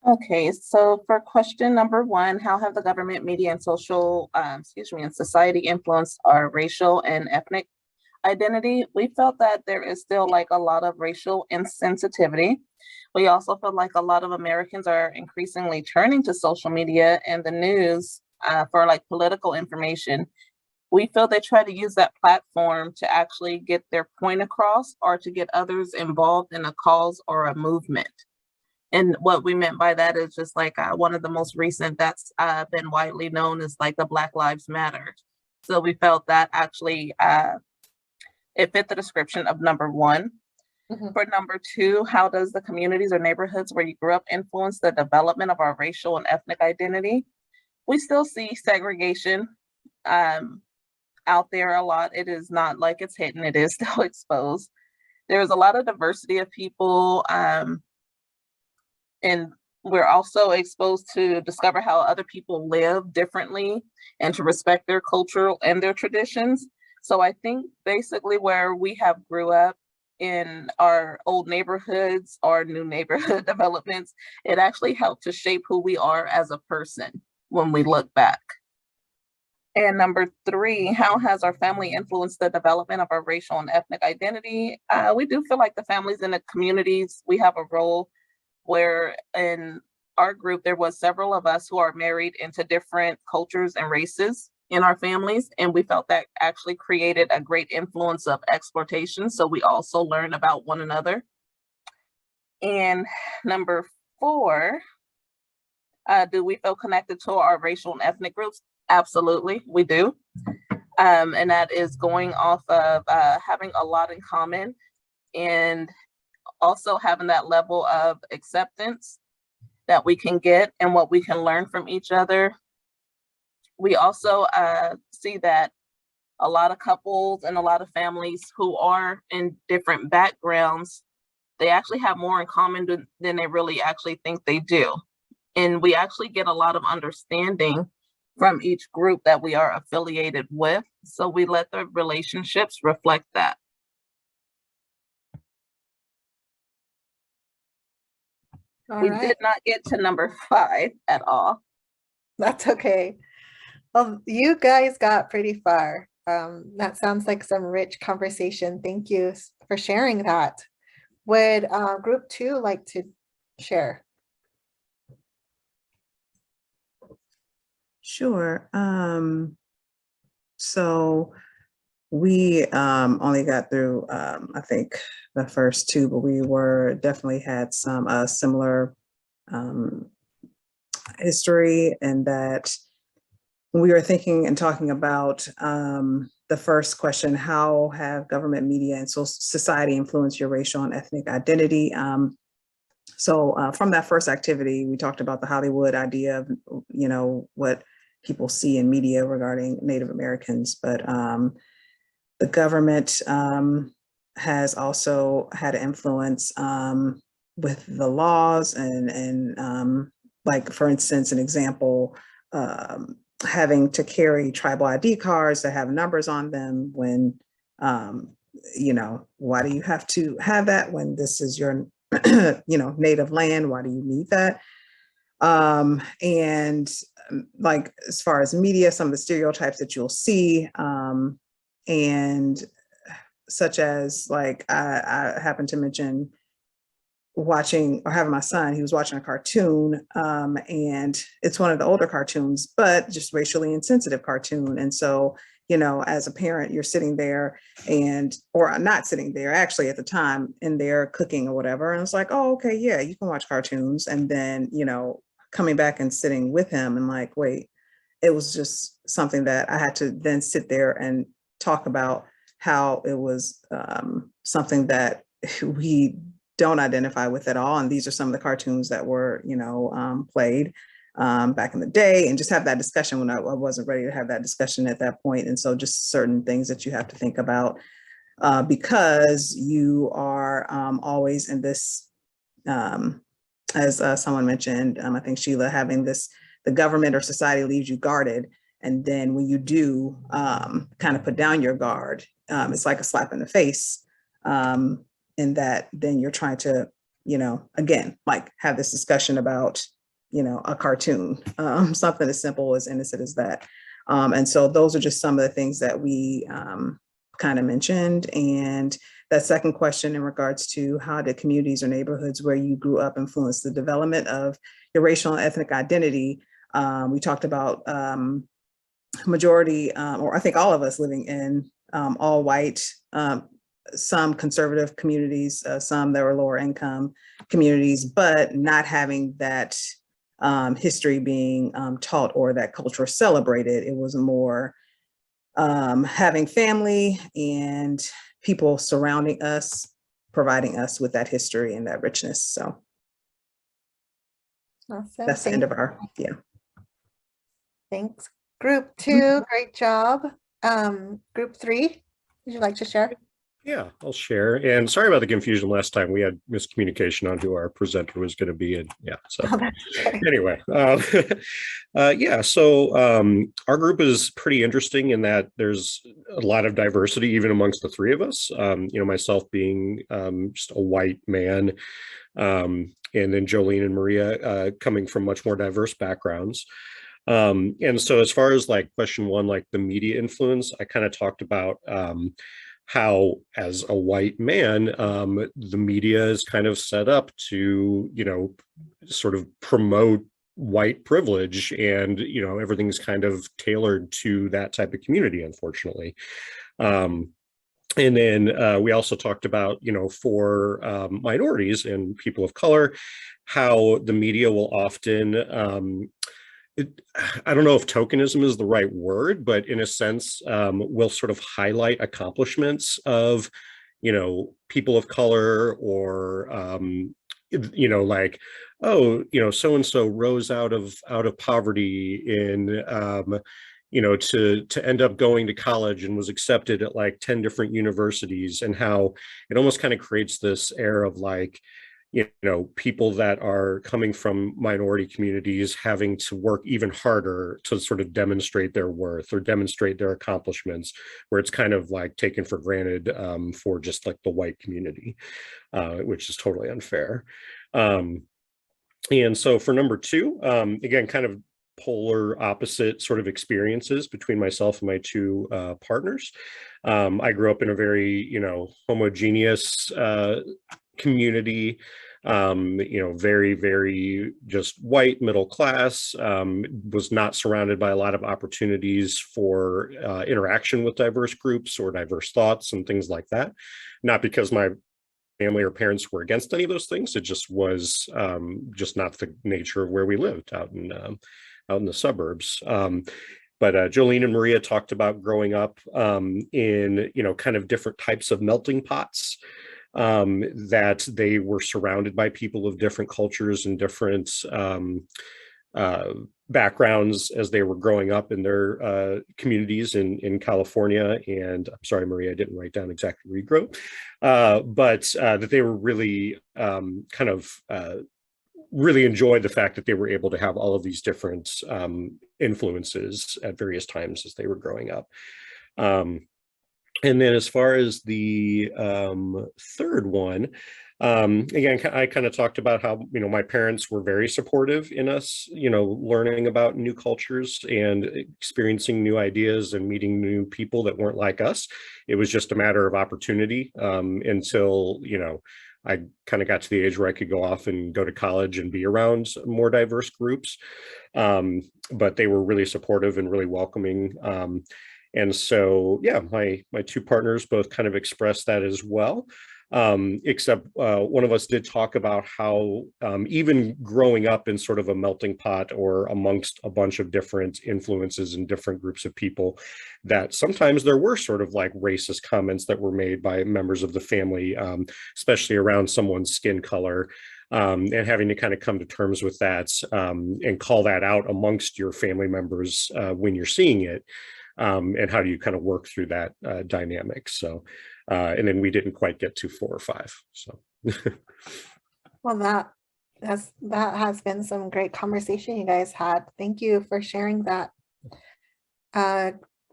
Okay, so for question number 1, how have the government, media, and and society influenced our racial and ethnic identity? We felt that there is still like a lot of racial insensitivity. We also feel like a lot of Americans are increasingly turning to social media and the news for like political information. We feel they try to use that platform to actually get their point across or to get others involved in a cause or a movement. And what we meant by that is just like one of the most recent that's been widely known as like the Black Lives Matter. So we felt that actually it fit the description of number 1. Mhm. For number 2, how does the communities or neighborhoods where you grew up influence the development of our racial and ethnic identity? We still see segregation out there a lot. It is not like it's hidden, it is still exposed. There's a lot of diversity of people, and we're also exposed to discover how other people live differently and to respect their culture and their traditions. So I think basically where we have grew up in our old neighborhoods or new neighborhood developments, it actually helped to shape who we are as a person when we look back. And number 3, how has our family influenced the development of our racial and ethnic identity? We do feel like the families in the communities, we have a role where in our group, there was several of us who are married into different cultures and races in our families. And we felt that actually created a great influence of exploitation. So we also learned about one another. And number 4, do we feel connected to our racial and ethnic groups? Absolutely, we do. And that is going off of having a lot in common and also having that level of acceptance that we can get and what we can learn from each other. We also see that a lot of couples and a lot of families who are in different backgrounds, they actually have more in common than they really actually think they do. And we actually get a lot of understanding from each group that we are affiliated with. So we let the relationships reflect that. All We right. did not get to number 5 at all. That's okay. Well, you guys got pretty far. That sounds like some rich conversation. Thank you for sharing that. Would group 2 like to share? Sure. So we only got through, I think, the first 2, but we definitely had some similar history, and that when we were thinking and talking about the first question, how have government, media, and society influenced your racial and ethnic identity? So from that first activity, we talked about the Hollywood idea of, what people see in media regarding Native Americans, but the government has also had influence with the laws and like, for instance, an example, having to carry tribal ID cards that have numbers on them when, why do you have to have that when this is your, native land? Why do you need that? And like, as far as media, some of the stereotypes that you'll see, and such as like, I happened to mention watching or having my son, he was watching a cartoon, and it's one of the older cartoons, but just racially insensitive cartoon. And so, you know, as a parent, you're sitting there or not sitting there actually at the time in there cooking or whatever. And it's like, oh, okay, yeah, you can watch cartoons. And then, you know, coming back and sitting with him and like, wait, it was just something that I had to then sit there and talk about how it was something that we don't identify with at all. And these are some of the cartoons that were, you know, played back in the day, and just have that discussion when I wasn't ready to have that discussion at that point. And so just certain things that you have to think about because you are always in this, as someone mentioned, I think Sheila, having this, the government or society leaves you guarded. And then when you do kind of put down your guard, it's like a slap in the face. In that then you're trying to, you know, again, like have this discussion about, you know, a cartoon, something as simple as innocent as that. And so those are just some of the things that we kind of mentioned. And that second question in regards to how did communities or neighborhoods where you grew up influence the development of your racial and ethnic identity? We talked about majority, or I think all of us living in all white, some conservative communities, some that were lower income communities, but not having that history being taught or that culture celebrated. It was more having family and people surrounding us, providing us with that history and that richness. So Awesome. that's the end of our, yeah. Thanks. Group 2, great job. Group 3, would you like to share? Yeah, I'll share. And sorry about the confusion last time. We had miscommunication on who our presenter was going to be. And yeah, so anyway, yeah, so our group is pretty interesting in that there's a lot of diversity even amongst the three of us. You know, myself being just a white man, and then Jolene and Maria coming from much more diverse backgrounds. And so as far as like question one, like the media influence, I kind of talked about how as a white man, the media is kind of set up to, you know, sort of promote white privilege, and, you know, everything's kind of tailored to that type of community, unfortunately. And then we also talked about, you know, for minorities and people of color, how the media will often, I don't know if tokenism is the right word, but in a sense, will sort of highlight accomplishments of, you know, people of color, or, you know, like, oh, you know, so-and-so rose out of poverty in, you know, to end up going to college and was accepted at like 10 different universities, and how it almost kind of creates this air of like, you know, people that are coming from minority communities having to work even harder to sort of demonstrate their worth or demonstrate their accomplishments, where it's kind of like taken for granted for just like the white community, which is totally unfair. And so for number 2, again, kind of polar opposite sort of experiences between myself and my 2 partners. I grew up in a very, you know, homogeneous community, you know, very, very just white, middle class, was not surrounded by a lot of opportunities for interaction with diverse groups or diverse thoughts and things like that. Not because my family or parents were against any of those things. It just was just not the nature of where we lived out in the suburbs. But Jolene and Maria talked about growing up in, you know, kind of different types of melting pots, that they were surrounded by people of different cultures and different backgrounds as they were growing up in their communities in California. And I'm sorry, Maria, I didn't write down exactly where you grew up, but that they were really kind of really enjoyed the fact that they were able to have all of these different influences at various times as they were growing up. And then as far as the third one, Again, I kind of talked about how, my parents were very supportive in us, learning about new cultures and experiencing new ideas and meeting new people that weren't like us. It was just a matter of opportunity until, I kind of got to the age where I could go off and go to college and be around more diverse groups. But they were really supportive and really welcoming. And so, yeah, my two partners both kind of expressed that as well. Except one of us did talk about how even growing up in sort of a melting pot or amongst a bunch of different influences and different groups of people, that sometimes there were sort of like racist comments that were made by members of the family, especially around someone's skin color. And having to kind of come to terms with that and call that out amongst your family members when you're seeing it. And how do you kind of work through that dynamic? So, and then we didn't quite get to 4 or 5. So, Well, that has been some great conversation you guys had. Thank you for sharing that.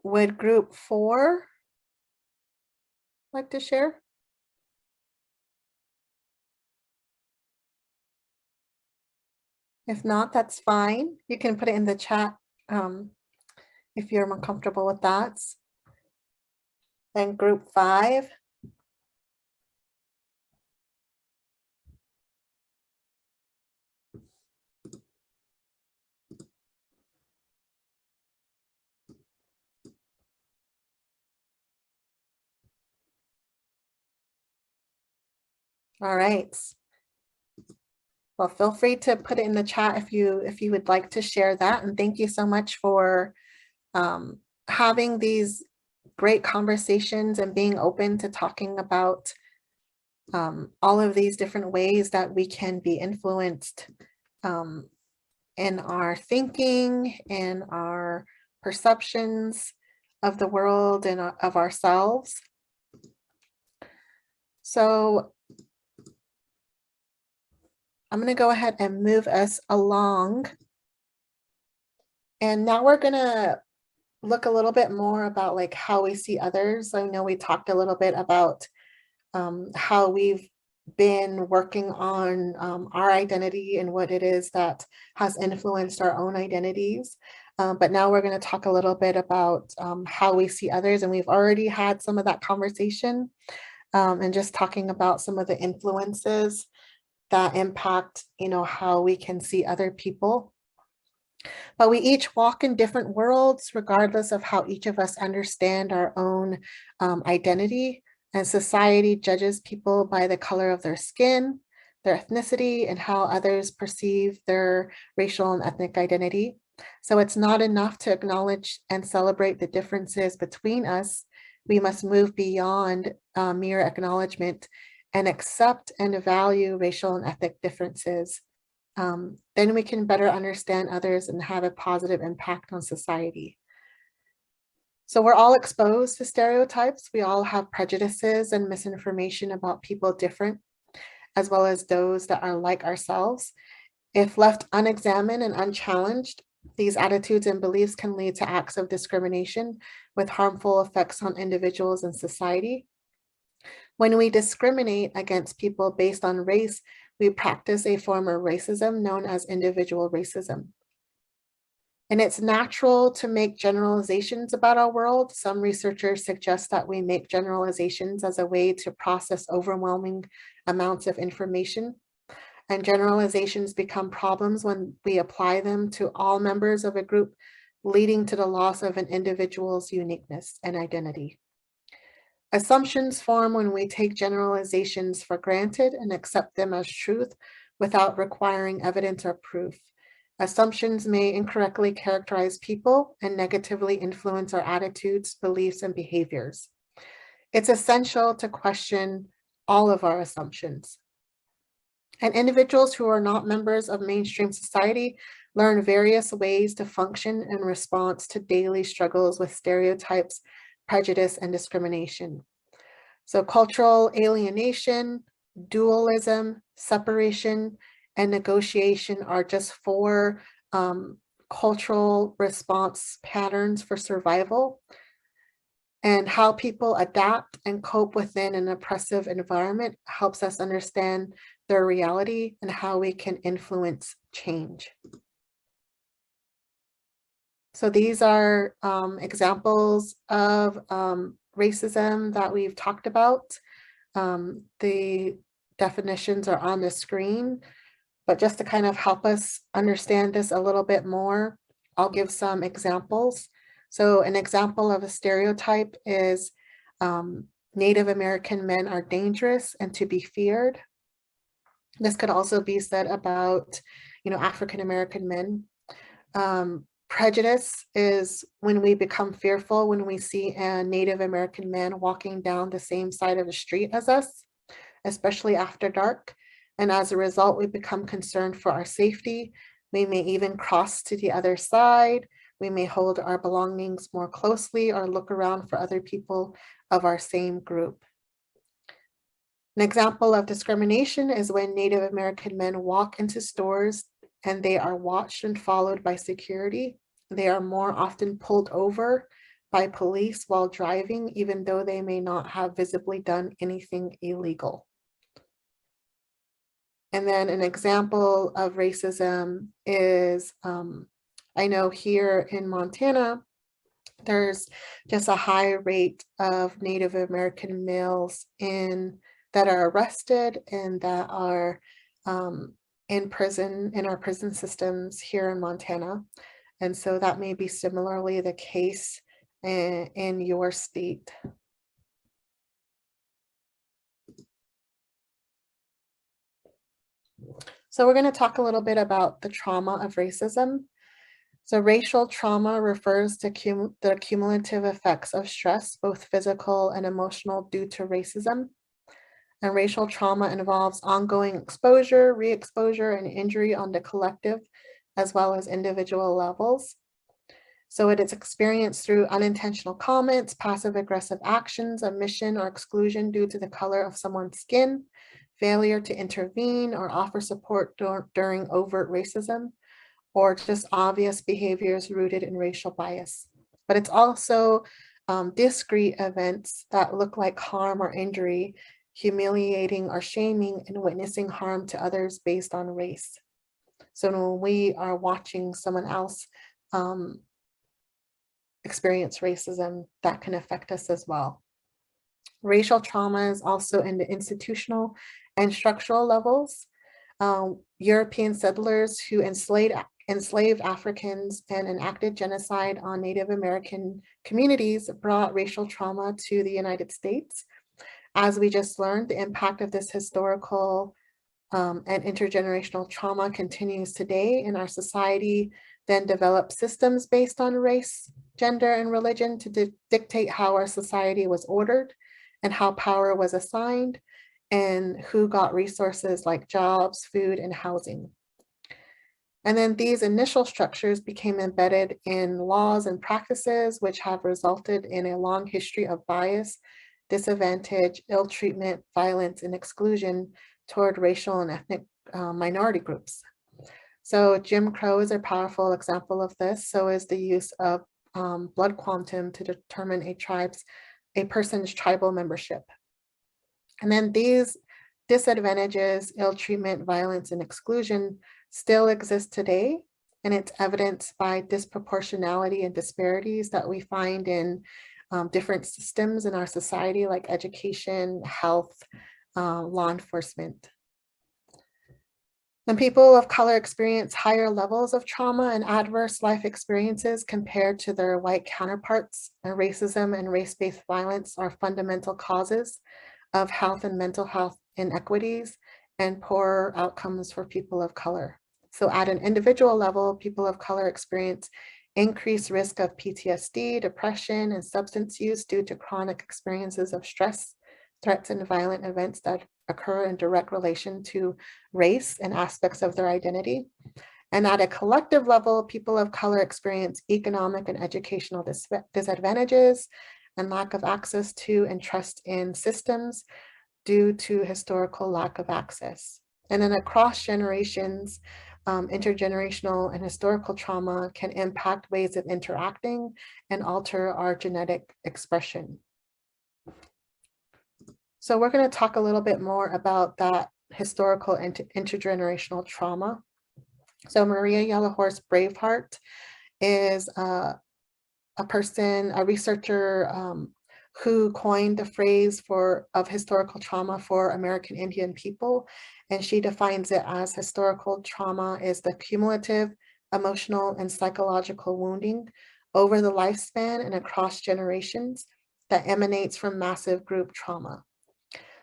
Would group 4 like to share? If not, that's fine. You can put it in the chat if you're more comfortable with that. Then group 5. All right. Well, feel free to put it in the chat if you would like to share that. And thank you so much for having these great conversations and being open to talking about all of these different ways that we can be influenced in our thinking, in our perceptions of the world and of ourselves. So I'm going to go ahead and move us along. And now we're going to look a little bit more about like how we see others. I know we talked a little bit about how we've been working on our identity and what it is that has influenced our own identities. But now we're going to talk a little bit about how we see others. And we've already had some of that conversation and just talking about some of the influences that impact, how we can see other people. But we each walk in different worlds, regardless of how each of us understand our own identity. And society judges people by the color of their skin, their ethnicity, and how others perceive their racial and ethnic identity. So it's not enough to acknowledge and celebrate the differences between us. We must move beyond mere acknowledgement and accept and value racial and ethnic differences. Then we can better understand others and have a positive impact on society. So we're all exposed to stereotypes. We all have prejudices and misinformation about people different, as well as those that are like ourselves. If left unexamined and unchallenged, these attitudes and beliefs can lead to acts of discrimination with harmful effects on individuals and society. When we discriminate against people based on race, we practice a form of racism known as individual racism. And it's natural to make generalizations about our world. Some researchers suggest that we make generalizations as a way to process overwhelming amounts of information. And generalizations become problems when we apply them to all members of a group, leading to the loss of an individual's uniqueness and identity. Assumptions form when we take generalizations for granted and accept them as truth without requiring evidence or proof. Assumptions may incorrectly characterize people and negatively influence our attitudes, beliefs, and behaviors. It's essential to question all of our assumptions. And individuals who are not members of mainstream society learn various ways to function in response to daily struggles with stereotypes, prejudice, and discrimination. So cultural alienation, dualism, separation, and negotiation are just 4 cultural response patterns for survival. And how people adapt and cope within an oppressive environment helps us understand their reality and how we can influence change. So these are examples of racism that we've talked about. The definitions are on the screen, but just to kind of help us understand this a little bit more, I'll give some examples. So an example of a stereotype is Native American men are dangerous and to be feared. This could also be said about, African American men. Prejudice is when we become fearful when we see a Native American man walking down the same side of the street as us, especially after dark. And as a result, we become concerned for our safety. We may even cross to the other side. We may hold our belongings more closely or look around for other people of our same group. An example of discrimination is when Native American men walk into stores and they are watched and followed by security. They are more often pulled over by police while driving, even though they may not have visibly done anything illegal. And then an example of racism is, I know here in Montana, there's just a high rate of Native American males that are arrested and that are in prison, in our prison systems here in Montana. And so that may be similarly the case in your state. So we're going to talk a little bit about the trauma of racism. So racial trauma refers to the cumulative effects of stress, both physical and emotional, due to racism. And racial trauma involves ongoing exposure, re-exposure, and injury on the collective, as well as individual levels. So it is experienced through unintentional comments, passive-aggressive actions, omission or exclusion due to the color of someone's skin, failure to intervene or offer support during overt racism, or just obvious behaviors rooted in racial bias. But it's also discrete events that look like harm or injury, humiliating or shaming, and witnessing harm to others based on race. So when we are watching someone else experience racism, that can affect us as well. Racial trauma is also in the institutional and structural levels. European settlers who enslaved Africans and enacted genocide on Native American communities brought racial trauma to the United States. As we just learned, the impact of this historical and intergenerational trauma continues today in our society, then develop systems based on race, gender, and religion to dictate how our society was ordered and how power was assigned and who got resources like jobs, food, and housing. And then these initial structures became embedded in laws and practices, which have resulted in a long history of bias, disadvantage, ill treatment, violence, and exclusion toward racial and ethnic minority groups. So Jim Crow is a powerful example of this. So is the use of blood quantum to determine a person's tribal membership. And then these disadvantages, ill treatment, violence, and exclusion still exist today. And it's evidenced by disproportionality and disparities that we find in different systems in our society, like education, health, law enforcement. And people of color experience higher levels of trauma and adverse life experiences compared to their white counterparts. And racism and race-based violence are fundamental causes of health and mental health inequities and poor outcomes for people of color. So at an individual level, people of color experience increased risk of PTSD, depression, and substance use due to chronic experiences of stress, threats, and violent events that occur in direct relation to race and aspects of their identity. And at a collective level, people of color experience economic and educational disadvantages and lack of access to and trust in systems due to historical lack of access. And then across generations, intergenerational and historical trauma can impact ways of interacting and alter our genetic expression. So we're going to talk a little bit more about that historical and intergenerational trauma. So Maria Yellowhorse Braveheart is a researcher who coined the phrase of historical trauma for American Indian people. And she defines it as historical trauma is the cumulative emotional and psychological wounding over the lifespan and across generations that emanates from massive group trauma.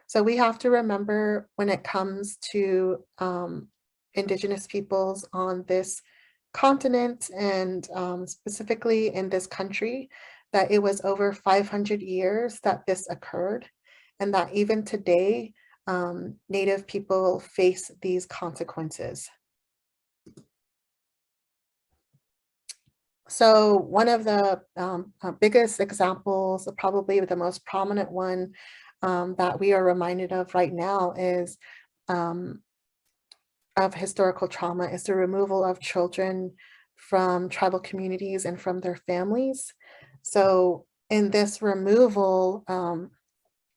So we have to remember when it comes to Indigenous peoples on this continent and specifically in this country, that it was over 500 years that this occurred, and that even today, Native people face these consequences. So one of the biggest examples, probably the most prominent one that we are reminded of right now is of historical trauma is the removal of children from tribal communities and from their families. So in this removal,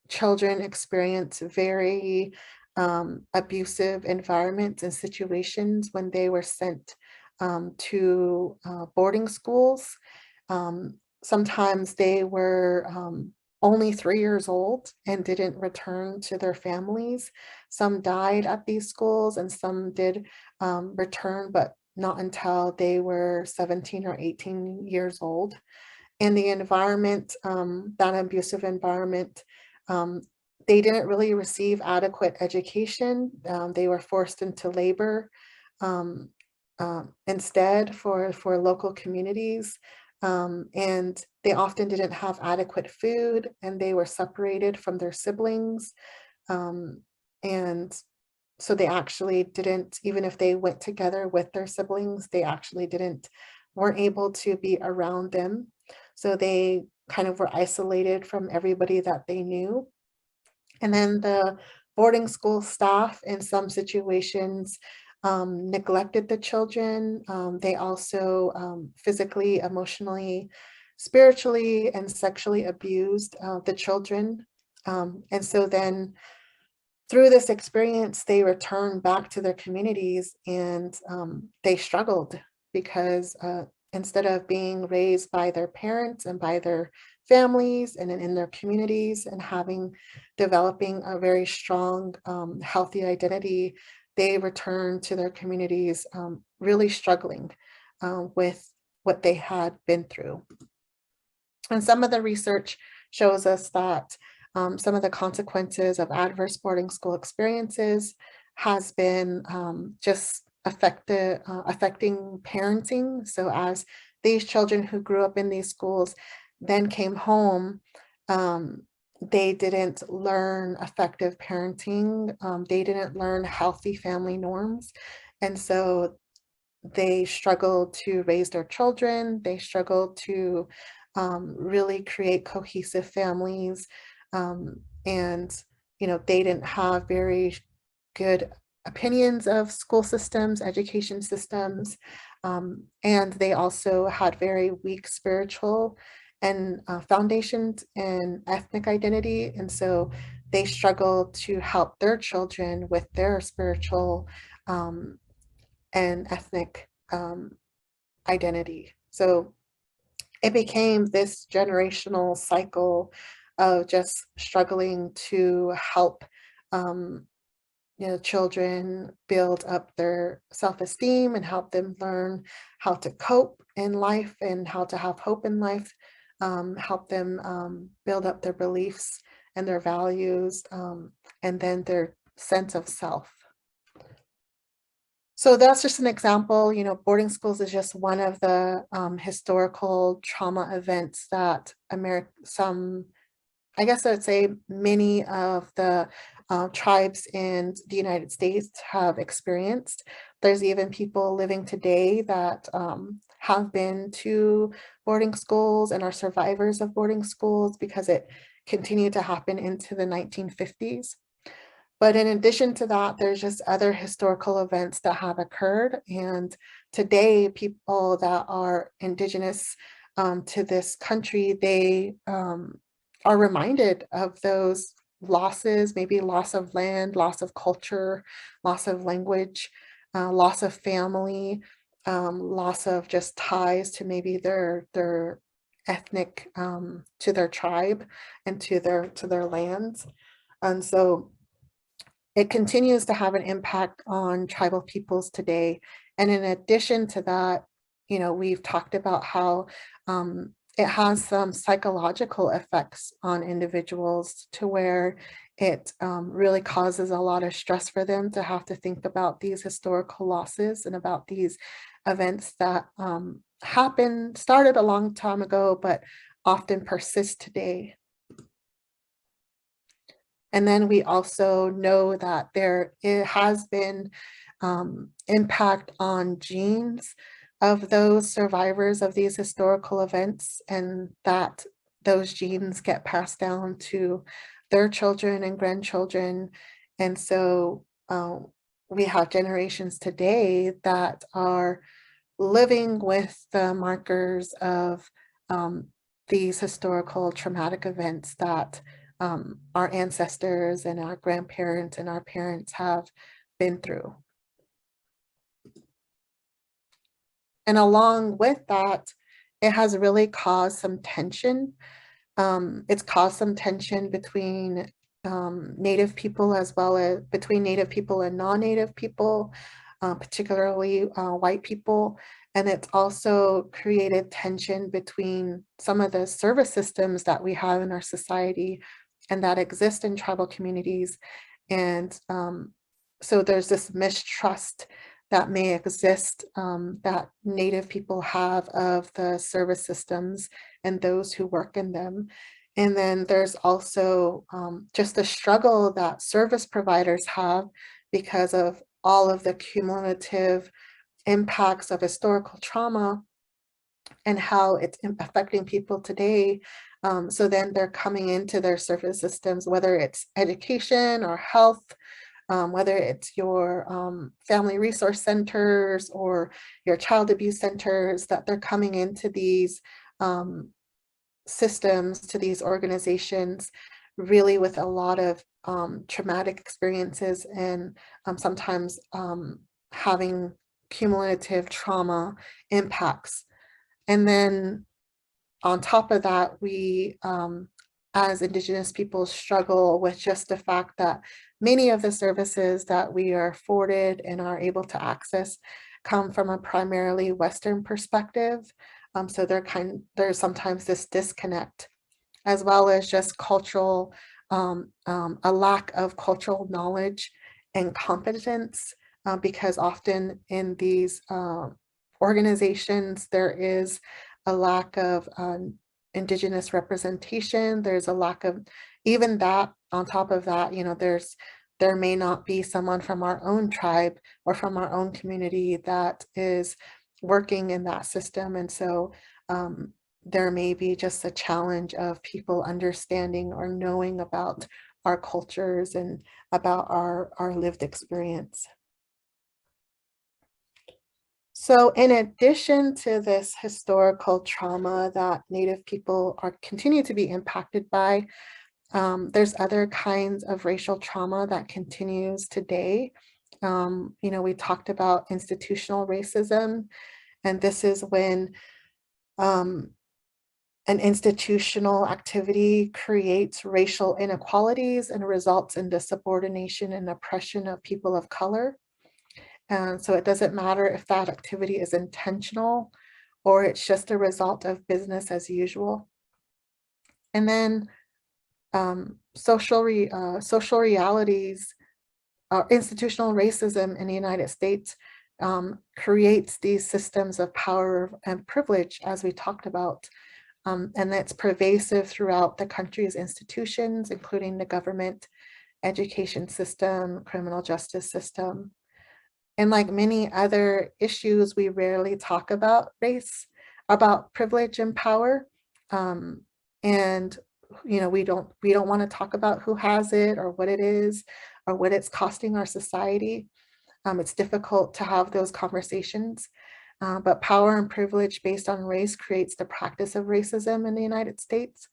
children experience very abusive environments and situations when they were sent to boarding schools. Sometimes they were only 3 years old and didn't return to their families. Some died at these schools and some did return, but not until they were 17 or 18 years old. And the environment, that abusive environment, they didn't really receive adequate education. They were forced into labor instead for local communities. And they often didn't have adequate food, and they were separated from their siblings. And so they actually didn't, even if they went together with their siblings, they actually weren't able to be around them. So they kind of were isolated from everybody that they knew. And then the boarding school staff in some situations neglected the children. They also physically, emotionally, spiritually, and sexually abused the children. And so then through this experience, they returned back to their communities, and they struggled because instead of being raised by their parents and by their families and in their communities and developing a very strong, healthy identity, they returned to their communities really struggling with what they had been through. And some of the research shows us that some of the consequences of adverse boarding school experiences has been just affecting parenting. So as these children who grew up in these schools then came home, they didn't learn effective parenting. They didn't learn healthy family norms. And so they struggled to raise their children. They struggled to really create cohesive families. And, they didn't have very good opinions of school systems, education systems. And they also had very weak spiritual and foundations and ethnic identity. And so they struggle to help their children with their spiritual and ethnic identity. So it became this generational cycle of just struggling to help children build up their self-esteem and help them learn how to cope in life and how to have hope in life, help them build up their beliefs and their values, and then their sense of self. So that's just an example. Boarding schools is just one of the historical trauma events that I guess I'd say many of the tribes in the United States have experienced. There's even people living today that have been to boarding schools and are survivors of boarding schools because it continued to happen into the 1950s. But in addition to that, there's just other historical events that have occurred. And today, people that are indigenous to this country, they are reminded of those losses, maybe loss of land, loss of culture, loss of language, loss of family, loss of just ties to maybe their ethnic, to their tribe and to their lands. And so it continues to have an impact on tribal peoples today. And in addition to that, you know, we've talked about how it has some psychological effects on individuals to where it really causes a lot of stress for them to have to think about these historical losses and about these events that started a long time ago, but often persist today. And then we also know that it has been impact on genes of those survivors of these historical events, and that those genes get passed down to their children and grandchildren. And so we have generations today that are living with the markers of these historical traumatic events that our ancestors and our grandparents and our parents have been through. And along with that, it has really caused some tension. It's caused some tension between Native people, as well as between Native people and non-Native people, particularly white people. And it's also created tension between some of the service systems that we have in our society and that exist in tribal communities. And so there's this mistrust that may exist that Native people have of the service systems and those who work in them. And then there's also just a struggle that service providers have because of all of the cumulative impacts of historical trauma and how it's affecting people today. So then they're coming into their service systems, whether it's education or health, whether it's your family resource centers or your child abuse centers, that they're coming into these systems, to these organizations, really with a lot of traumatic experiences and sometimes having cumulative trauma impacts. And then on top of that, we as Indigenous people struggle with just the fact that many of the services that we are afforded and are able to access come from a primarily Western perspective. So there's sometimes this disconnect, as well as just cultural, a lack of cultural knowledge and competence, because often in these organizations, there is a lack of Indigenous representation. There's a lack of even that. On top of that, you know, there may not be someone from our own tribe or from our own community that is working in that system. And so there may be just a challenge of people understanding or knowing about our cultures and about our lived experience. So in addition to this historical trauma that Native people continue to be impacted by, there's other kinds of racial trauma that continues today. You know, we talked about institutional racism, and this is when an institutional activity creates racial inequalities and results in the subordination and oppression of people of color. And so it doesn't matter if that activity is intentional or it's just a result of business as usual. And then social realities, institutional racism in the United States creates these systems of power and privilege, as we talked about. And that's pervasive throughout the country's institutions, including the government, education system, criminal justice system. And like many other issues, we rarely talk about race, about privilege and power. And we don't want to talk about who has it or what it is or what it's costing our society. It's difficult to have those conversations. But power and privilege based on race creates the practice of racism in the United States.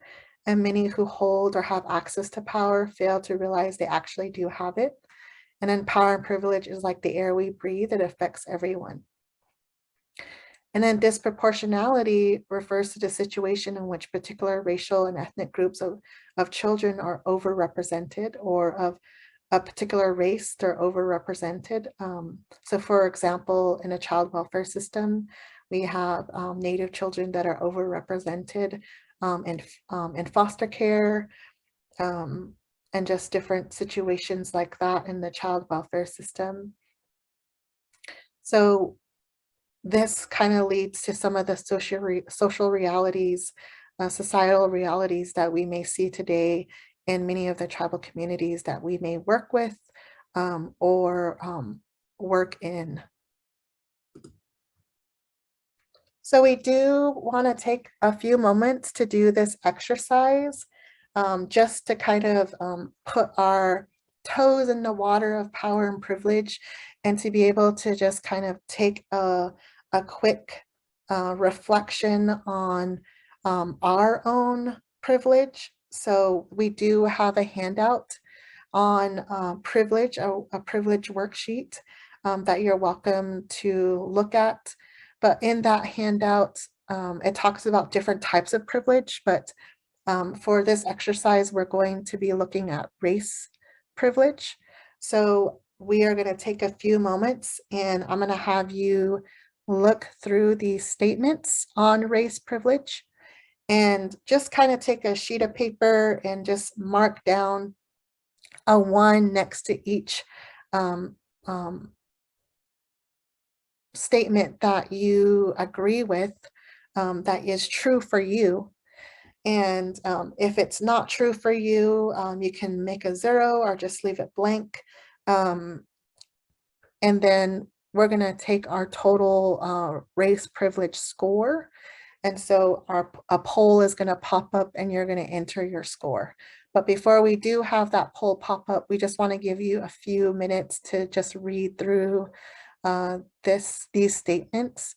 And many who hold or have access to power fail to realize they actually do have it. And then power and privilege is like the air we breathe, it affects everyone. And then disproportionality refers to the situation in which particular racial and ethnic groups of children are overrepresented, or of a particular race, they're overrepresented. So for example, in a child welfare system, we have Native children that are overrepresented in foster care, and just different situations like that in the child welfare system. So this kind of leads to some of the social realities, societal realities that we may see today in many of the tribal communities that we may work with or work in. So we do want to take a few moments to do this exercise, just to kind of put our toes in the water of power and privilege, and to be able to just kind of take a quick reflection on our own privilege. So we do have a handout on privilege, a privilege worksheet that you're welcome to look at. But in that handout, it talks about different types of privilege, but for this exercise, we're going to be looking at race privilege. So we are going to take a few moments and I'm going to have you look through these statements on race privilege and just kind of take a sheet of paper and just mark down a 1 next to each statement that you agree with, that is true for you. And if it's not true for you, you can make a 0 or just leave it blank. And then we're going to take our total race privilege score. And so a poll is going to pop up and you're going to enter your score. But before we do have that poll pop up, we just want to give you a few minutes to just read through these statements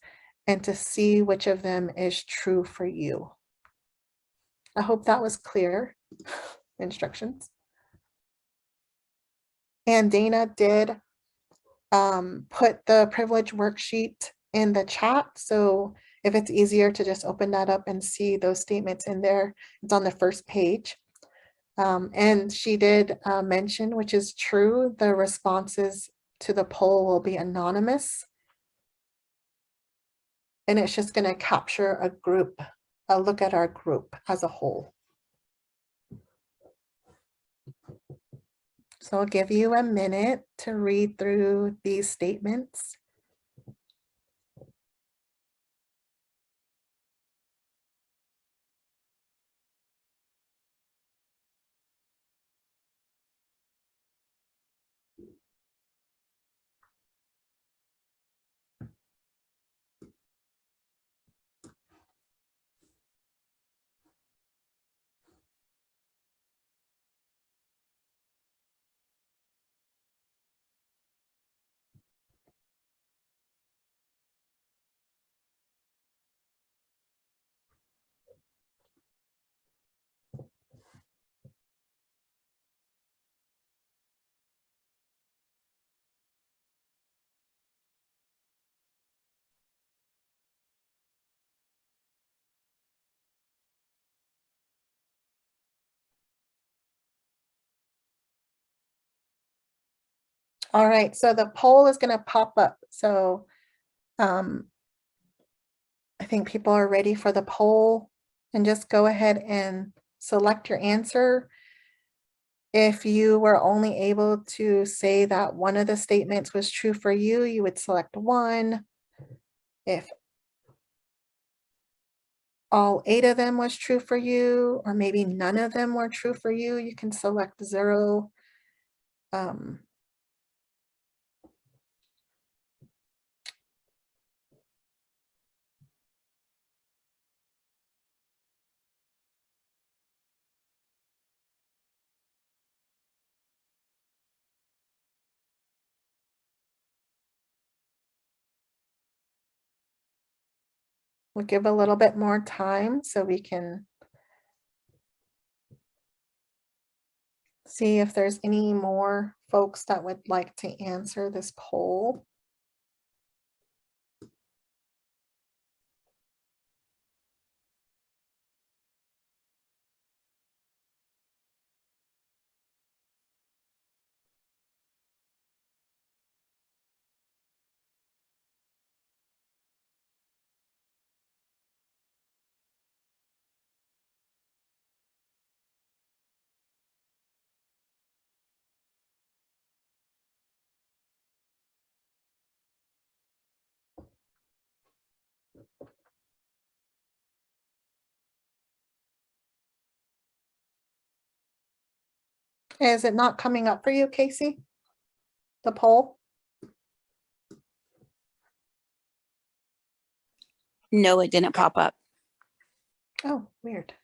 and to see which of them is true for you. I hope that was clear instructions. And Dana did put the privilege worksheet in the chat. So if it's easier to just open that up and see those statements in there, it's on the first page. And she did mention, which is true, the responses to the poll will be anonymous. And it's just going to capture a group, a look at our group as a whole. So I'll give you a minute to read through these statements. All right, so the poll is going to pop up. So I think people are ready for the poll, and just go ahead and select your answer. If you were only able to say that one of the statements was true for you, you would select 1. If all 8 of them was true for you, or maybe none of them were true for you, you can select 0. We'll give a little bit more time so we can see if there's any more folks that would like to answer this poll. Is it not coming up for you, Casey? The poll? No, it didn't pop up. Oh, weird.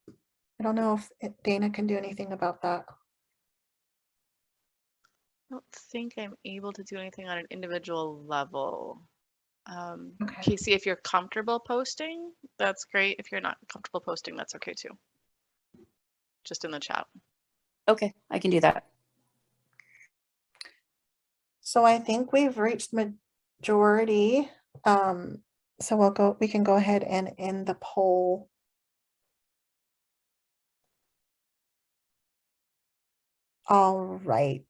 I don't know if Dana can do anything about that. I don't think I'm able to do anything on an individual level. Okay. Casey, if you're comfortable posting, that's great. If you're not comfortable posting, that's okay too. Just in the chat. Okay, I can do that. So I think we've reached majority. So we can go ahead and end the poll. All right.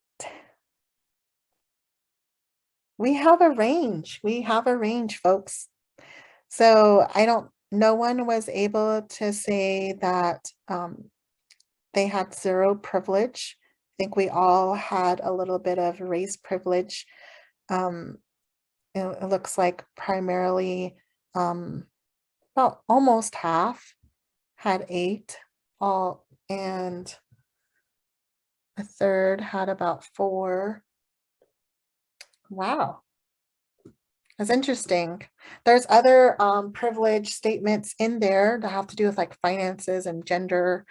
We have a range. We have a range, folks. So no one was able to say that they had zero privilege. I think we all had a little bit of race privilege. It looks like primarily about almost half had 8, and a third had about 4. Wow. That's interesting. There's other privilege statements in there that have to do with like finances and gender.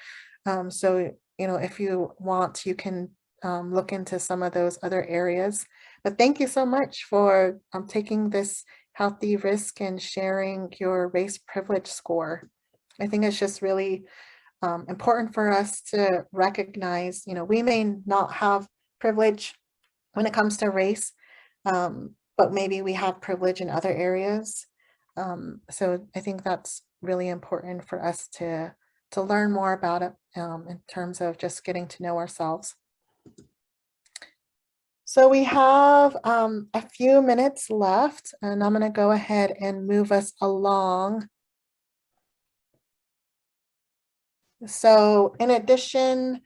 So, if you want, you can look into some of those other areas. But thank you so much for taking this healthy risk and sharing your race privilege score. I think it's just really important for us to recognize, we may not have privilege when it comes to race, but maybe we have privilege in other areas. So I think that's really important for us to learn more about it in terms of just getting to know ourselves. So we have a few minutes left, and I'm going to go ahead and move us along. So in addition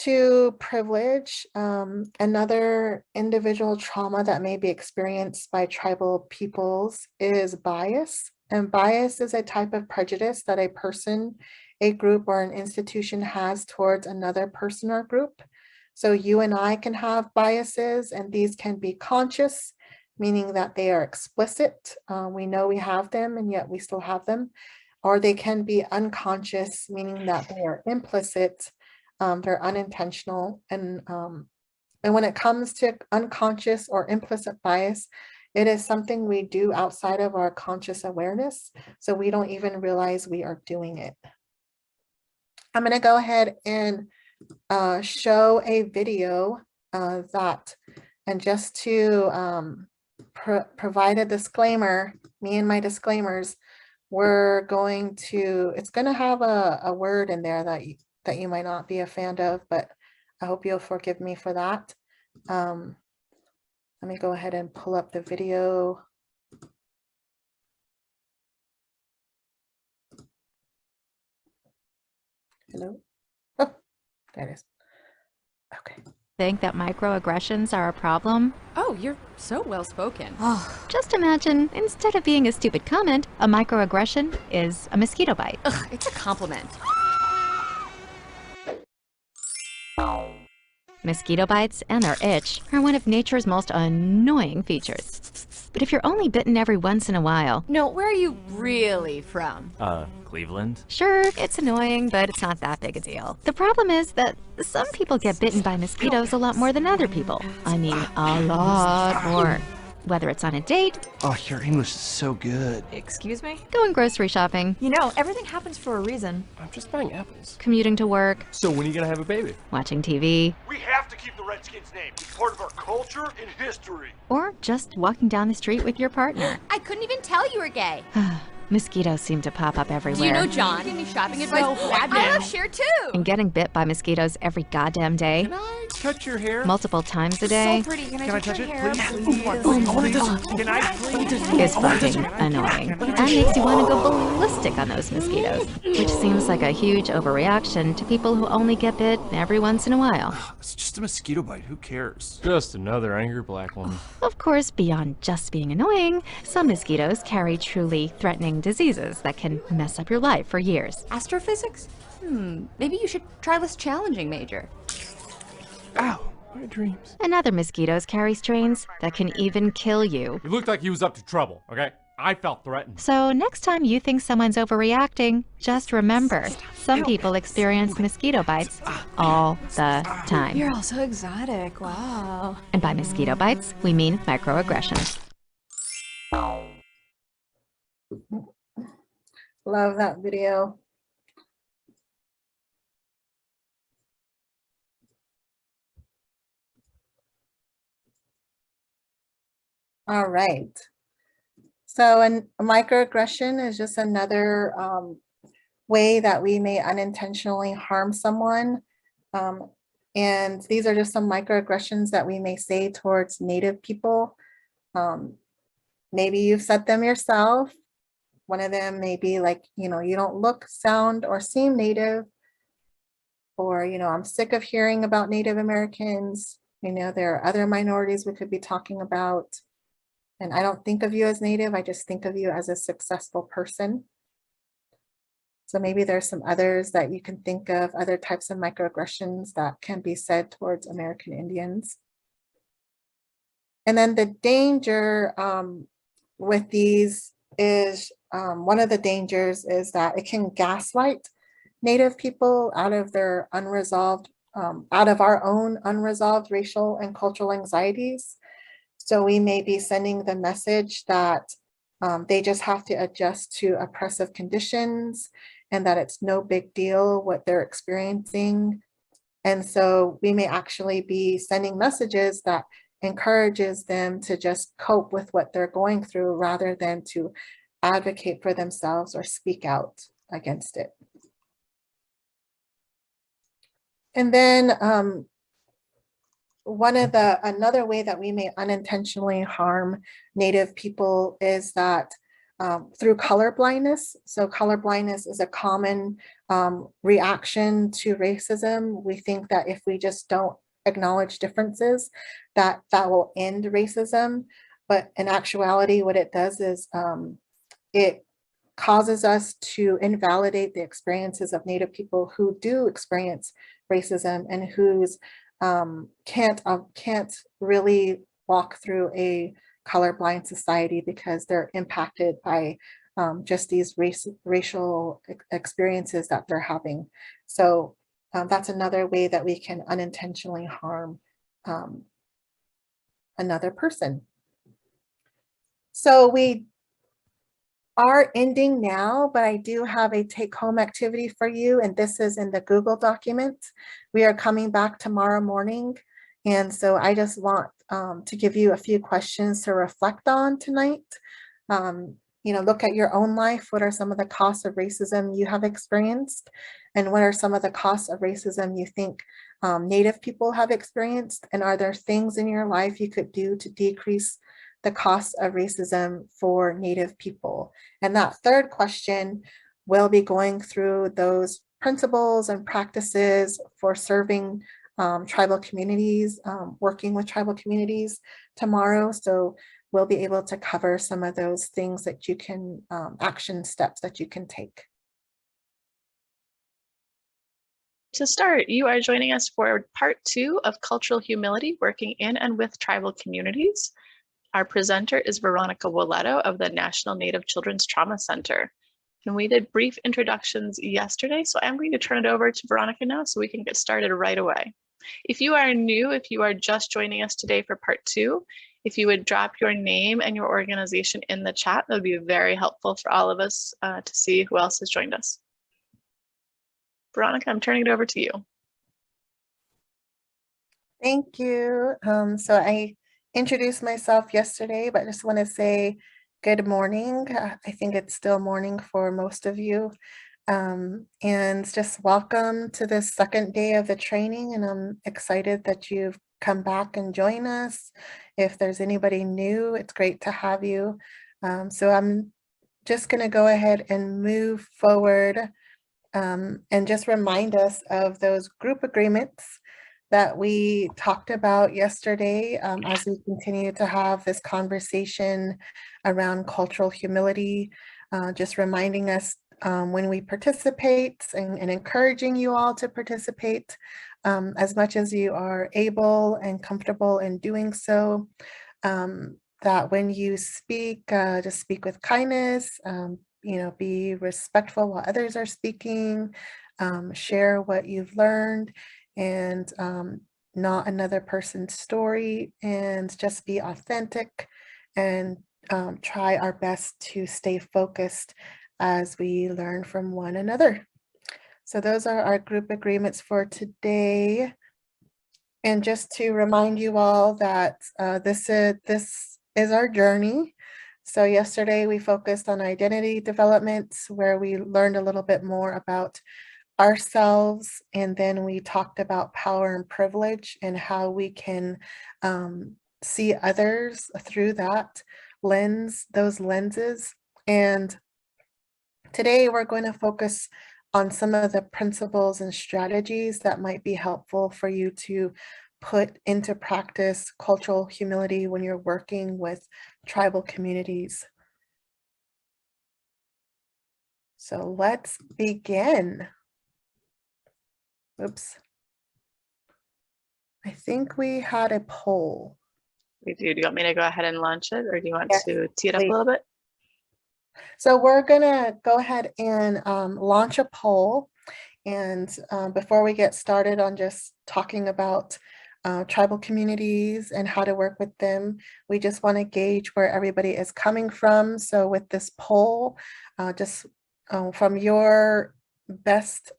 to privilege, another individual trauma that may be experienced by tribal peoples is bias. And bias is a type of prejudice that a person, a group, or an institution has towards another person or group. So you and I can have biases, and these can be conscious, meaning that they are explicit. We know we have them, and yet we still have them. Or they can be unconscious, meaning that they are implicit. They're unintentional. And when it comes to unconscious or implicit bias, it is something we do outside of our conscious awareness. So we don't even realize we are doing it. I'm going to go ahead and show a video and just to provide a disclaimer, me and my disclaimers, it's going to have a word in there that you might not be a fan of, but I hope you'll forgive me for that. Let me go ahead and pull up the video. Hello? Oh, there it is. Okay. Think that microaggressions are a problem? Oh, you're so well spoken. Oh, just imagine, instead of being a stupid comment, a microaggression is a mosquito bite. Ugh, it's a compliment. Mosquito bites and their itch are one of nature's most annoying features. But if you're only bitten every once in a while... No, where are you really from? Cleveland? Sure, it's annoying, but it's not that big a deal. The problem is that some people get bitten by mosquitoes a lot more than other people. I mean, a lot more. Whether it's on a date, Oh, your English is so good. Excuse me? going grocery shopping, You know, everything happens for a reason. I'm just buying apples. commuting to work, So when are you gonna have a baby? watching TV, We have to keep the Redskins name. It's part of our culture and history. or just walking down the street with your partner. I couldn't even tell you were gay. Mosquitoes seem to pop up everywhere. Do you know John? Give me shopping advice. I love Cher too. And getting bit by mosquitoes every goddamn day, Can I touch your hair? multiple times a day, So pretty. Can Can I touch your it, hair, please? Oh, please. Can I please? is fucking annoying. And makes you want to go ballistic on those mosquitoes, which seems like a huge overreaction to people who only get bit every once in a while. It's just a mosquito bite. Who cares? Just another angry black woman. Of course, beyond just being annoying, some mosquitoes carry truly threatening diseases that can mess up your life for years. Astrophysics? Maybe you should try less challenging, Major. Ow, my dreams. And other mosquitoes carry strains that can even kill you. He looked like he was up to trouble, okay? I felt threatened. So next time you think someone's overreacting, just remember, some people experience mosquito bites all the time. You're all so exotic. Wow. And by mosquito bites, we mean microaggressions. Love that video. All right. So a microaggression is just another way that we may unintentionally harm someone. And these are just some microaggressions that we may say towards Native people. Maybe you've said them yourself. One of them may be like, you don't look, sound, or seem Native. Or, I'm sick of hearing about Native Americans. There are other minorities we could be talking about. And I don't think of you as Native, I just think of you as a successful person. So maybe there's some others that you can think of, other types of microaggressions that can be said towards American Indians. And then the danger with these is, one of the dangers is that it can gaslight Native people out of their unresolved, out of our own unresolved racial and cultural anxieties. So we may be sending the message that they just have to adjust to oppressive conditions and that it's no big deal what they're experiencing. And so we may actually be sending messages that encourages them to just cope with what they're going through rather than to advocate for themselves or speak out against it. And then another way that we may unintentionally harm Native people is that through color blindness. So color blindness is a common reaction to racism. We think that if we just don't acknowledge differences, that will end racism. But in actuality, what it does is it causes us to invalidate the experiences of Native people who do experience racism and who's can't really walk through a colorblind society because they're impacted by just these racial experiences that they're having. So that's another way that we can unintentionally harm another person. So we are ending now, but I do have a take-home activity for you, and this is in the Google document. We are coming back tomorrow morning, and so I just want to give you a few questions to reflect on tonight. Look at your own life. What are some of the costs of racism you have experienced? And what are some of the costs of racism you think Native people have experienced? And are there things in your life you could do to decrease the cost of racism for Native people? And that third question will be going through those principles and practices for serving tribal communities, working with tribal communities tomorrow. So we'll be able to cover some of those things that you can, action steps that you can take. To start, you are joining us for part 2 of Cultural Humility, Working in and with Tribal Communities. Our presenter is Veronica Woletto of the National Native Children's Trauma Center. And we did brief introductions yesterday, so I'm going to turn it over to Veronica now so we can get started right away. If you are new, if you are just joining us today for part 2, if you would drop your name and your organization in the chat, that would be very helpful for all of us to see who else has joined us. Veronica, I'm turning it over to you. Thank you. So I introduced myself yesterday, but I just want to say good morning. I think it's still morning for most of you. And just welcome to this second day of the training. And I'm excited that you've come back and join us. If there's anybody new, it's great to have you. So I'm just going to go ahead and move forward and just remind us of those group agreements that we talked about yesterday as we continue to have this conversation around cultural humility, just reminding us when we participate and encouraging you all to participate as much as you are able and comfortable in doing so, that when you speak, just speak with kindness, be respectful while others are speaking, share what you've learned, and not another person's story, and just be authentic and try our best to stay focused as we learn from one another. So those are our group agreements for today. And just to remind you all that this is our journey. So yesterday we focused on identity development, where we learned a little bit more about ourselves, and then we talked about power and privilege and how we can see others through that lens, those lenses. And today we're going to focus on some of the principles and strategies that might be helpful for you to put into practice cultural humility when you're working with tribal communities. So let's begin. Oops. I think we had a poll. We do. Do you want me to go ahead and launch it, or do you want Yes, to tee it up a please. little bit? So we're gonna go ahead and launch a poll. And before we get started on just talking about tribal communities and how to work with them, we just want to gauge where everybody is coming from. So with this poll, just from your best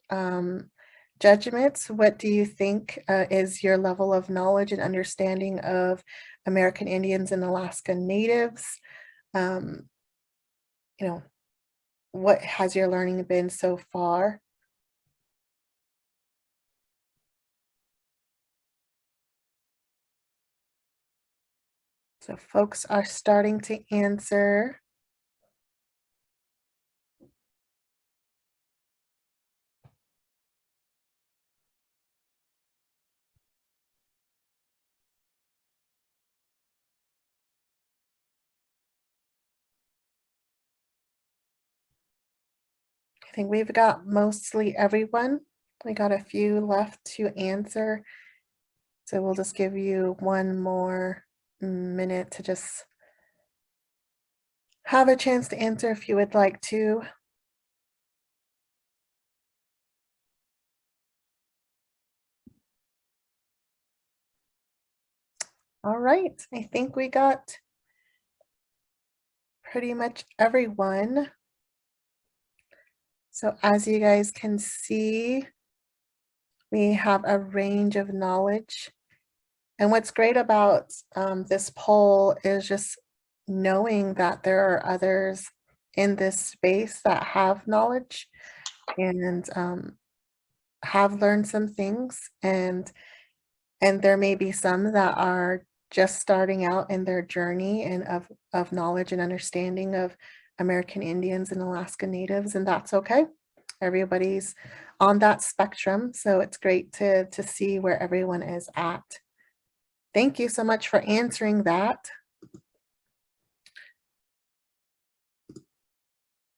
judgments, what do you think is your level of knowledge and understanding of American Indians and Alaska Natives? What has your learning been so far? So folks are starting to answer. I think we've got mostly everyone. We got a few left to answer. So we'll just give you one more minute to just have a chance to answer if you would like to. All right, I think we got pretty much everyone. So as you guys can see, we have a range of knowledge. And what's great about this poll is just knowing that there are others in this space that have knowledge and have learned some things. And there may be some that are just starting out in their journey and of knowledge and understanding of American Indians and Alaska Natives, and that's okay. Everybody's on that spectrum, so it's great to see where everyone is at. Thank you so much for answering that.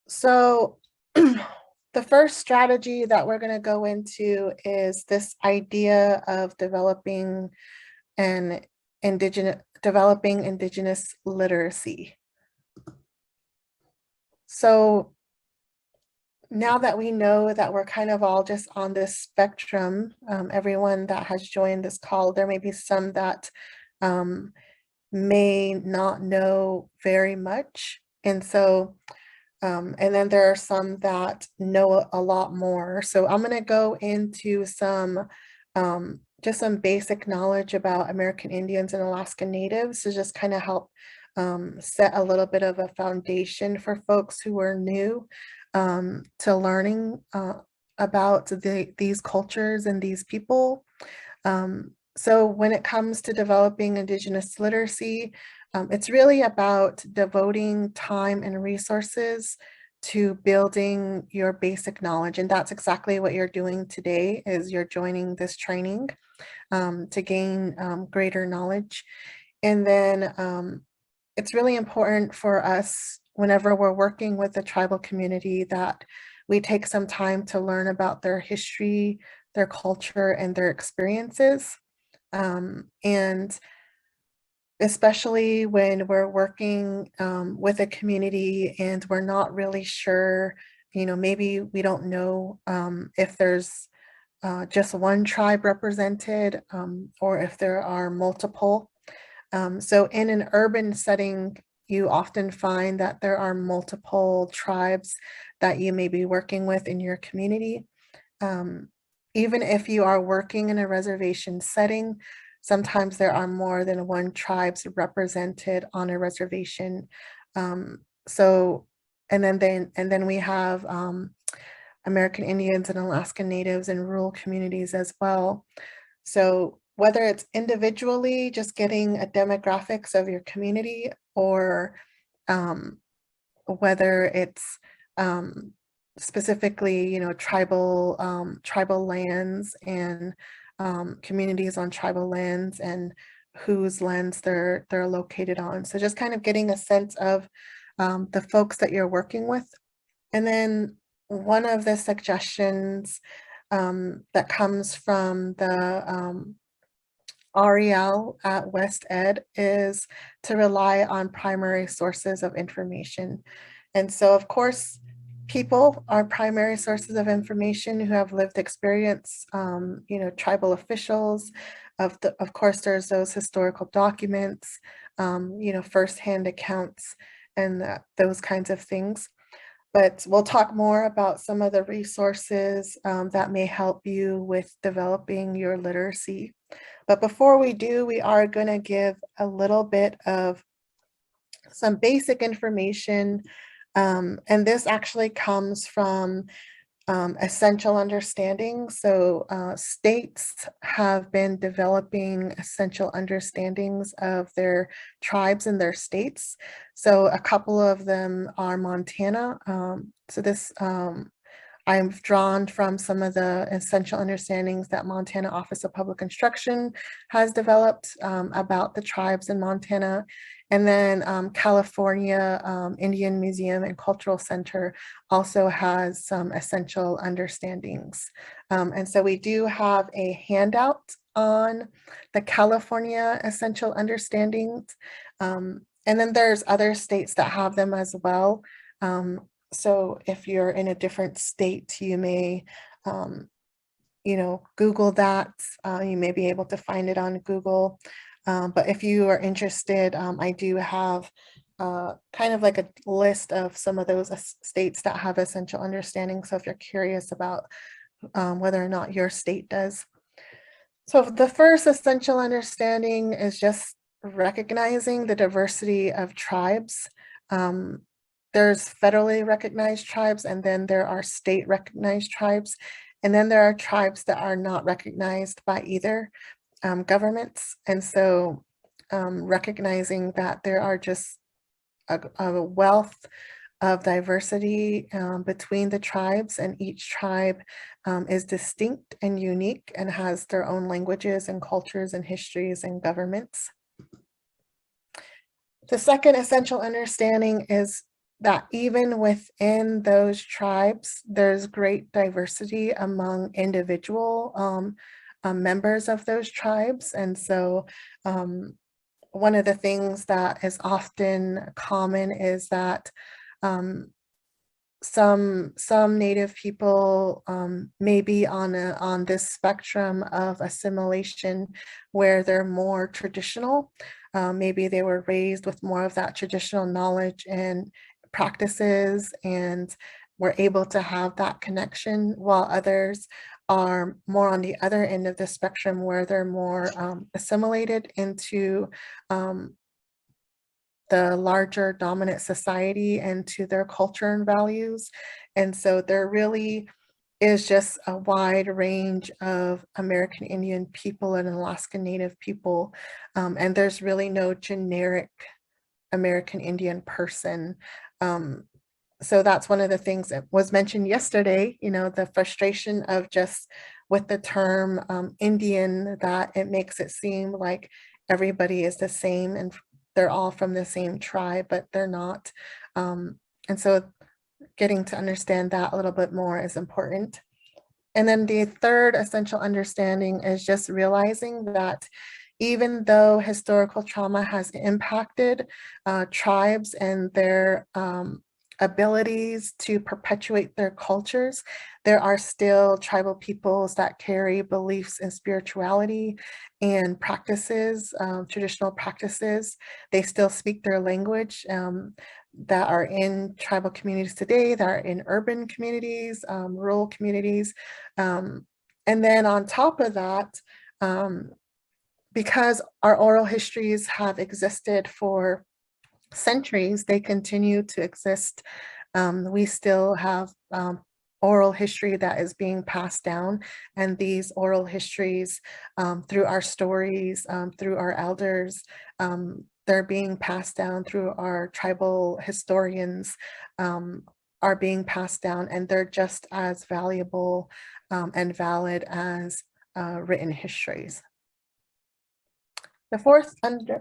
So the first strategy that we're going to go into is this idea of developing indigenous literacy. So now that we know that we're kind of all just on this spectrum, everyone that has joined this call, there may be some that may not know very much. And so, and then there are some that know a lot more. So I'm going to go into some, just some basic knowledge about American Indians and Alaska Natives to just kind of help set a little bit of a foundation for folks who are new to learning about these cultures and these people. So when it comes to developing Indigenous literacy, it's really about devoting time and resources to building your basic knowledge. And that's exactly what you're doing today, is you're joining this training to gain greater knowledge. And then it's really important for us, whenever we're working with the tribal community, that we take some time to learn about their history, their culture, and their experiences. And especially when we're working with a community and we're not really sure, maybe we don't know if there's just one tribe represented or if there are multiple. So in an urban setting, you often find that there are multiple tribes that you may be working with in your community. Even if you are working in a reservation setting, sometimes there are more than one tribes represented on a reservation. And then we have American Indians and Alaska Natives and rural communities as well. So whether it's individually just getting a demographics of your community, or whether it's specifically, tribal lands and communities on tribal lands and whose lands they're located on. So just kind of getting a sense of the folks that you're working with. And then one of the suggestions that comes from the REL at West Ed is to rely on primary sources of information. And so, of course, people are primary sources of information who have lived experience, tribal officials. Of course, there's those historical documents, firsthand accounts, and those kinds of things. But we'll talk more about some of the resources that may help you with developing your literacy. But before we do, we are going to give a little bit of some basic information. And this actually comes from essential understanding. So states have been developing essential understandings of their tribes and their states. So a couple of them are Montana. So this I've drawn from some of the essential understandings that Montana Office of Public Instruction has developed about the tribes in Montana. And then California Indian Museum and Cultural Center also has some essential understandings. And so we do have a handout on the California essential understandings. And then there's other states that have them as well. So if you're in a different state, you may, Google that. You may be able to find it on Google. But if you are interested, I do have kind of like a list of some of those states that have essential understanding. So if you're curious about whether or not your state does. So the first essential understanding is just recognizing the diversity of tribes. There's federally recognized tribes, and then there are state recognized tribes. And then there are tribes that are not recognized by either governments. And so recognizing that there are just a wealth of diversity between the tribes, and each tribe is distinct and unique and has their own languages and cultures and histories and governments. The second essential understanding is that even within those tribes, there's great diversity among individual members of those tribes. And so one of the things that is often common is that some Native people may be on this spectrum of assimilation where they're more traditional. Maybe they were raised with more of that traditional knowledge and practices and were able to have that connection, while others are more on the other end of the spectrum where they're more assimilated into the larger dominant society and to their culture and values. And so there really is just a wide range of American Indian people and Alaska Native people. And there's really no generic American Indian person. So that's one of the things that was mentioned yesterday, you know, the frustration of just with the term Indian, that it makes it seem like everybody is the same and they're all from the same tribe, but they're not. And so getting to understand that a little bit more is important. And then the third essential understanding is just realizing that even though historical trauma has impacted tribes and their abilities to perpetuate their cultures, there are still tribal peoples that carry beliefs and spirituality and practices, traditional practices. They still speak their language that are in tribal communities today, that are in urban communities, rural communities. And then on top of that, because our oral histories have existed for centuries, they continue to exist. We still have oral history that is being passed down, and these oral histories through our stories, through our elders, they're being passed down through our tribal historians, are being passed down, and they're just as valuable and valid as written histories. The fourth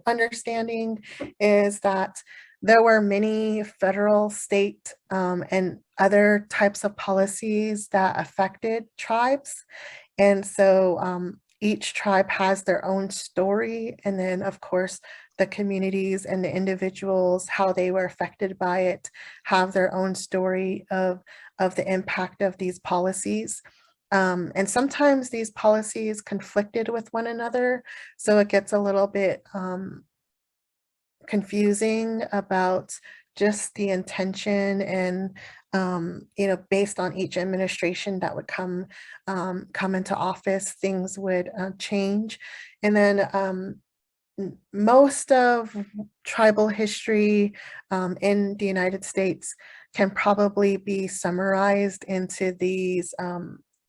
understanding is that there were many federal, state, and other types of policies that affected tribes. And so each tribe has their own story. And then of course, the communities and the individuals, how they were affected by it, have their own story of the impact of these policies. And sometimes these policies conflicted with one another. So it gets a little bit confusing about just the intention and, you know, based on each administration that would come into office, things would change. And then most of tribal history in the United States can probably be summarized into these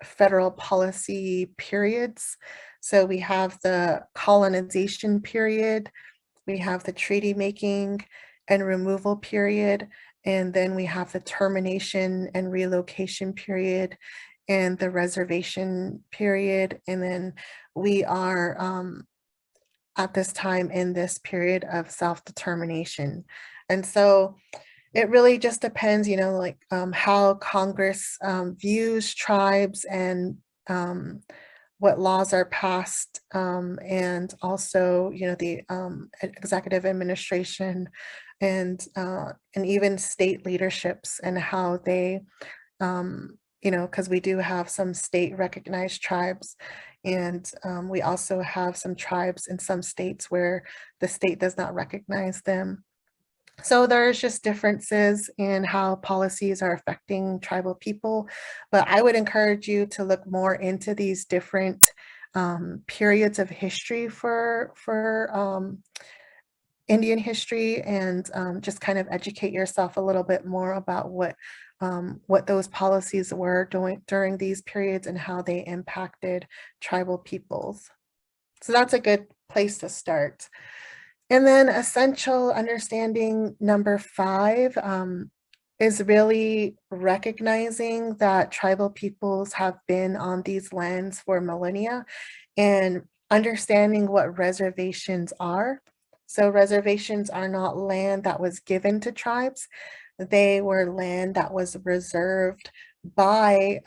federal policy periods. So we have the colonization period, we have the treaty making and removal period, and then we have the termination and relocation period and the reservation period. And then we are at this time in this period of self-determination. And so it really just depends, you know, like how Congress views tribes and what laws are passed, and also, you know, the executive administration and even state leaderships and how they, you know, because we do have some state recognized tribes, and we also have some tribes in some states where the state does not recognize them. So there's just differences in how policies are affecting tribal people, but I would encourage you to look more into these different periods of history for Indian history, and just kind of educate yourself a little bit more about what those policies were during these periods and how they impacted tribal peoples. So that's a good place to start. And then essential understanding number 5 is really recognizing that tribal peoples have been on these lands for millennia and understanding what reservations are. So reservations are not land that was given to tribes. They were land that was reserved by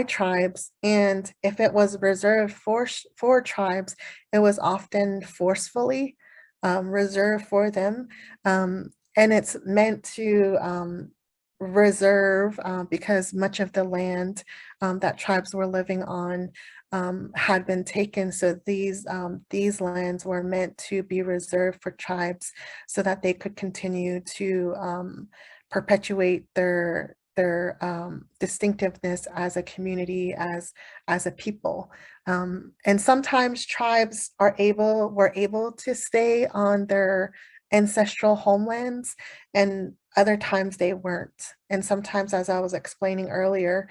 tribes, and if it was reserved for tribes, it was often forcefully reserved for them, and it's meant to reserve because much of the land that tribes were living on had been taken. So these lands were meant to be reserved for tribes so that they could continue to perpetuate their distinctiveness as a community, as a people. And sometimes tribes were able to stay on their ancestral homelands, and other times they weren't. And sometimes, as I was explaining earlier,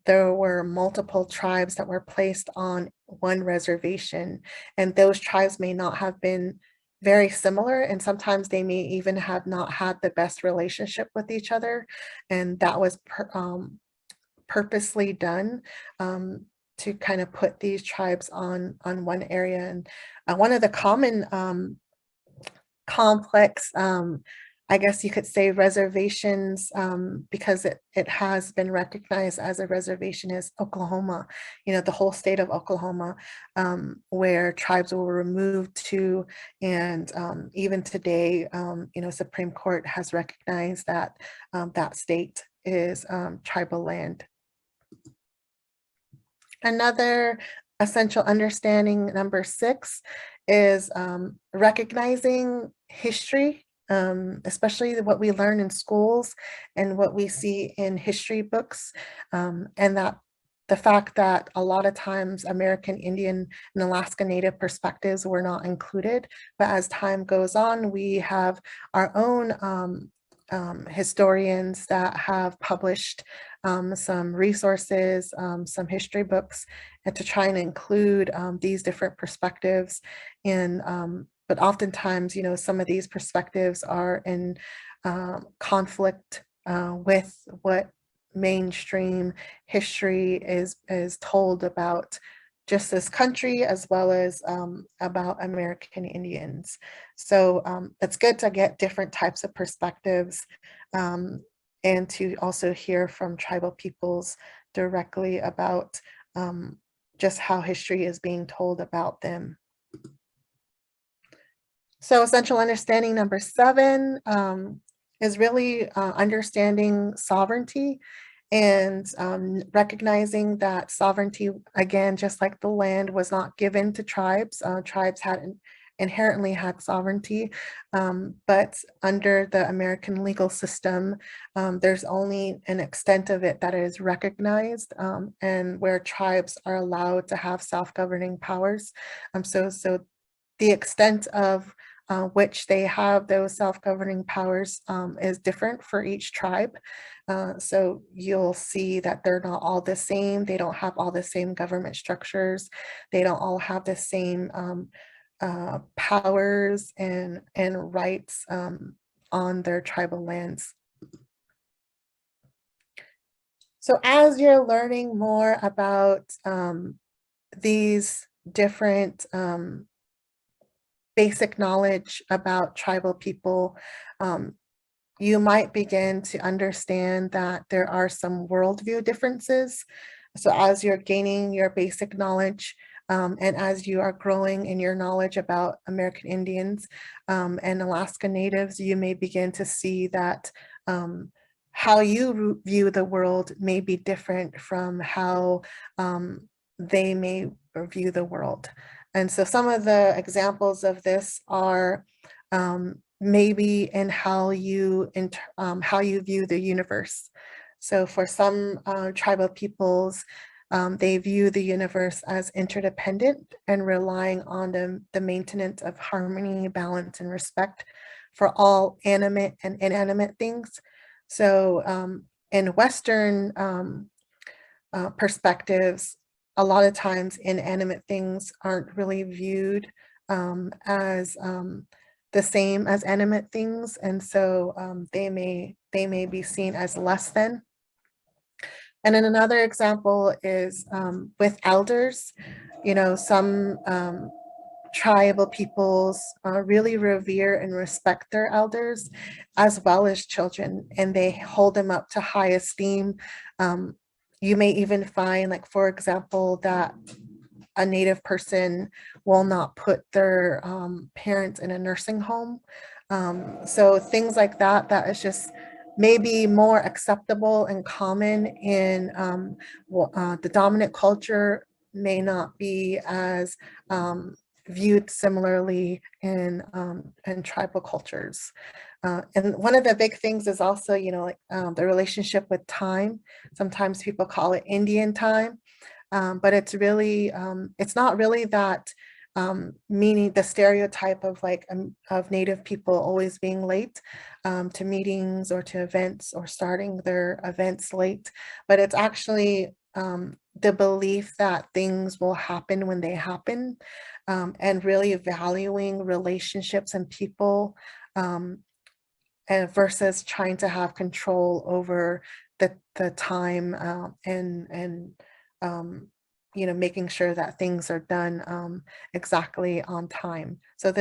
there were multiple tribes that were placed on one reservation, and those tribes may not have been very similar, and sometimes they may even have not had the best relationship with each other, and that was purposely done to kind of put these tribes on one area. And one of the common complex, I guess you could say, reservations, because it has been recognized as a reservation, is Oklahoma, the whole state of Oklahoma, where tribes were removed to, and even today, Supreme Court has recognized that that state is tribal land. Another essential understanding, number 6, is recognizing history, especially what we learn in schools and what we see in history books, and that the fact that a lot of times American Indian and Alaska Native perspectives were not included, but as time goes on, we have our own historians that have published some resources, some history books, and to try and include these different perspectives. And but oftentimes, some of these perspectives are in conflict with what mainstream history is told about just this country, as well as about American Indians. So it's good to get different types of perspectives, and to also hear from tribal peoples directly about just how history is being told about them. So essential understanding number 7 is really understanding sovereignty, and recognizing that sovereignty, again, just like the land, was not given to tribes. Tribes inherently had sovereignty, but under the American legal system, there's only an extent of it that is recognized, and where tribes are allowed to have self-governing powers. So the extent of which they have those self-governing powers is different for each tribe. So you'll see that they're not all the same. They don't have all the same government structures. They don't all have the same powers and rights on their tribal lands. So as you're learning more about these different basic knowledge about tribal people, you might begin to understand that there are some worldview differences. So as you're gaining your basic knowledge, and as you are growing in your knowledge about American Indians and Alaska Natives, you may begin to see that how you view the world may be different from how they may view the world. And so some of the examples of this are maybe in how you view the universe. So for some tribal peoples, they view the universe as interdependent and relying on the maintenance of harmony, balance, and respect for all animate and inanimate things. So in Western perspectives, a lot of times inanimate things aren't really viewed as the same as animate things, and so they may be seen as less than. And then another example is with elders. Some tribal peoples really revere and respect their elders as well as children, and they hold them up to high esteem. You may even find, like, for example, that a Native person will not put their parents in a nursing home. So things like that, that is just may be more acceptable and common in the dominant culture may not be as viewed similarly in tribal cultures. And one of the big things is also, like the relationship with time. Sometimes people call it Indian time, but it's really, it's not really that meaning the stereotype of like of Native people always being late to meetings or to events or starting their events late, but it's actually the belief that things will happen when they happen, and really valuing relationships and people, and versus trying to have control over the time, and making sure that things are done exactly on time. So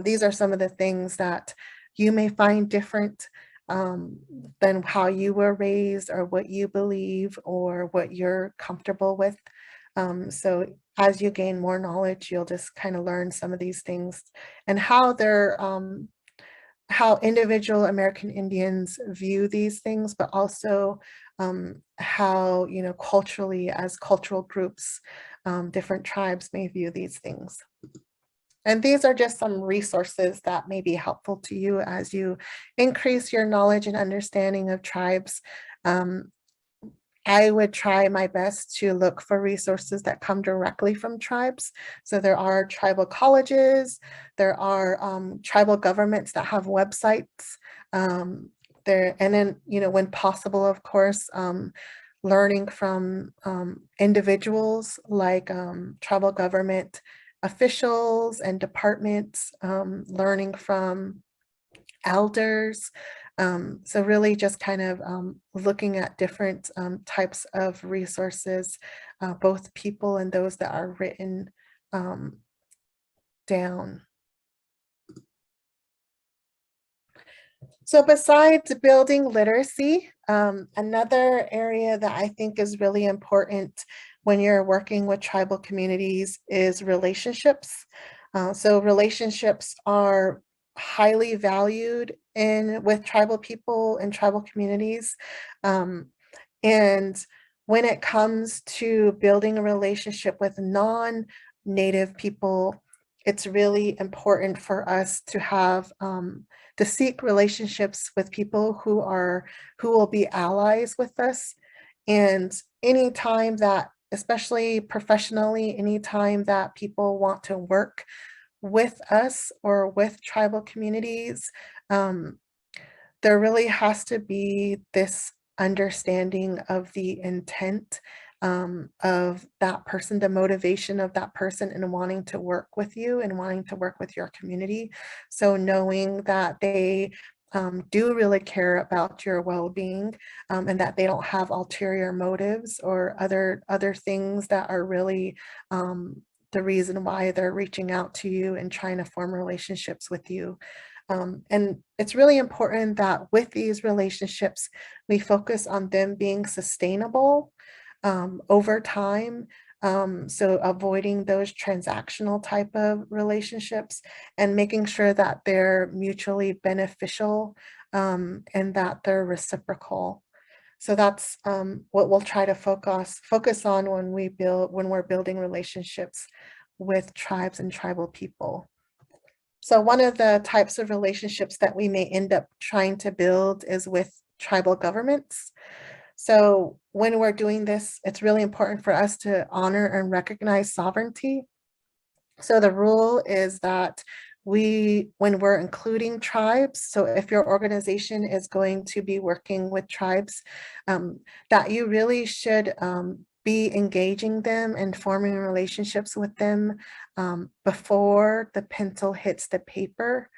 these are some of the things that you may find different than how you were raised or what you believe or what you're comfortable with. So as you gain more knowledge, you'll just kind of learn some of these things and how they're how individual American Indians view these things, but also how, culturally, as cultural groups, different tribes may view these things. And these are just some resources that may be helpful to you as you increase your knowledge and understanding of tribes. I would try my best to look for resources that come directly from tribes. So there are tribal colleges, there are tribal governments that have websites there, and then, when possible, of course, learning from individuals like tribal government officials and departments, learning from elders. So really just kind of looking at different types of resources, both people and those that are written down. So besides building literacy, another area that I think is really important when you're working with tribal communities is relationships. So relationships are highly valued with tribal people and tribal communities. And when it comes to building a relationship with non-Native people, it's really important for us to have to seek relationships with people who will be allies with us. And anytime that, especially professionally, anytime that people want to work with us or with tribal communities, there really has to be this understanding of the intent of that person, the motivation of that person in wanting to work with you and wanting to work with your community. So knowing that they do really care about your well-being, and that they don't have ulterior motives or other things that are really the reason why they're reaching out to you and trying to form relationships with you. And it's really important that with these relationships, we focus on them being sustainable over time. So avoiding those transactional type of relationships and making sure that they're mutually beneficial, and that they're reciprocal. So that's what we'll try to focus on when we're building relationships with tribes and tribal people. So one of the types of relationships that we may end up trying to build is with tribal governments. So when we're doing this, it's really important for us to honor and recognize sovereignty. So the rule is that when we're including tribes, so if your organization is going to be working with tribes, that you really should be engaging them and forming relationships with them before the pencil hits the paper.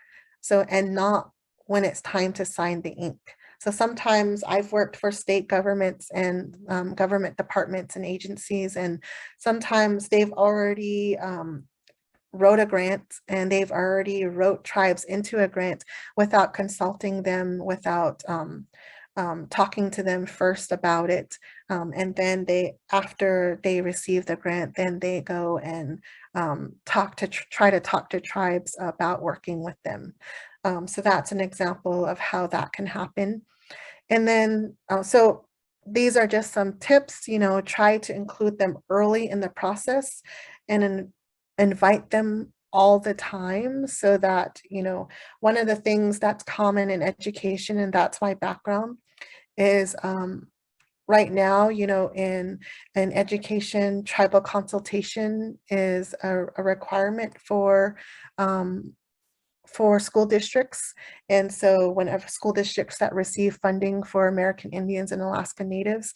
So, and not when it's time to sign the ink. So sometimes I've worked for state governments and government departments and agencies, and sometimes they've already wrote a grant and they've already wrote tribes into a grant without consulting them, without talking to them first about it. And then after they receive the grant, then they go and try to talk to tribes about working with them. So that's an example of how that can happen. And then, so these are just some tips, try to include them early in the process and invite them all the time so that, one of the things that's common in education, and that's my background, is right now, in education, tribal consultation is a requirement for school districts. And so whenever school districts that receive funding for American Indians and Alaska Natives,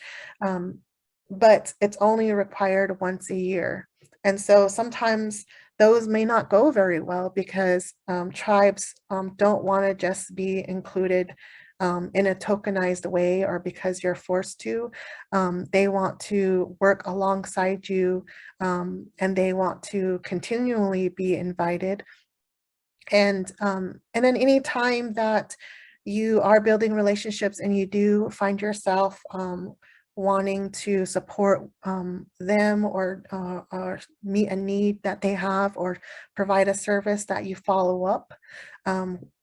but it's only required once a year. And so sometimes those may not go very well because tribes don't want to just be included in a tokenized way or because you're forced to. They want to work alongside you and they want to continually be invited. And then any time that you are building relationships and you do find yourself wanting to support them or meet a need that they have or provide a service, that you follow up,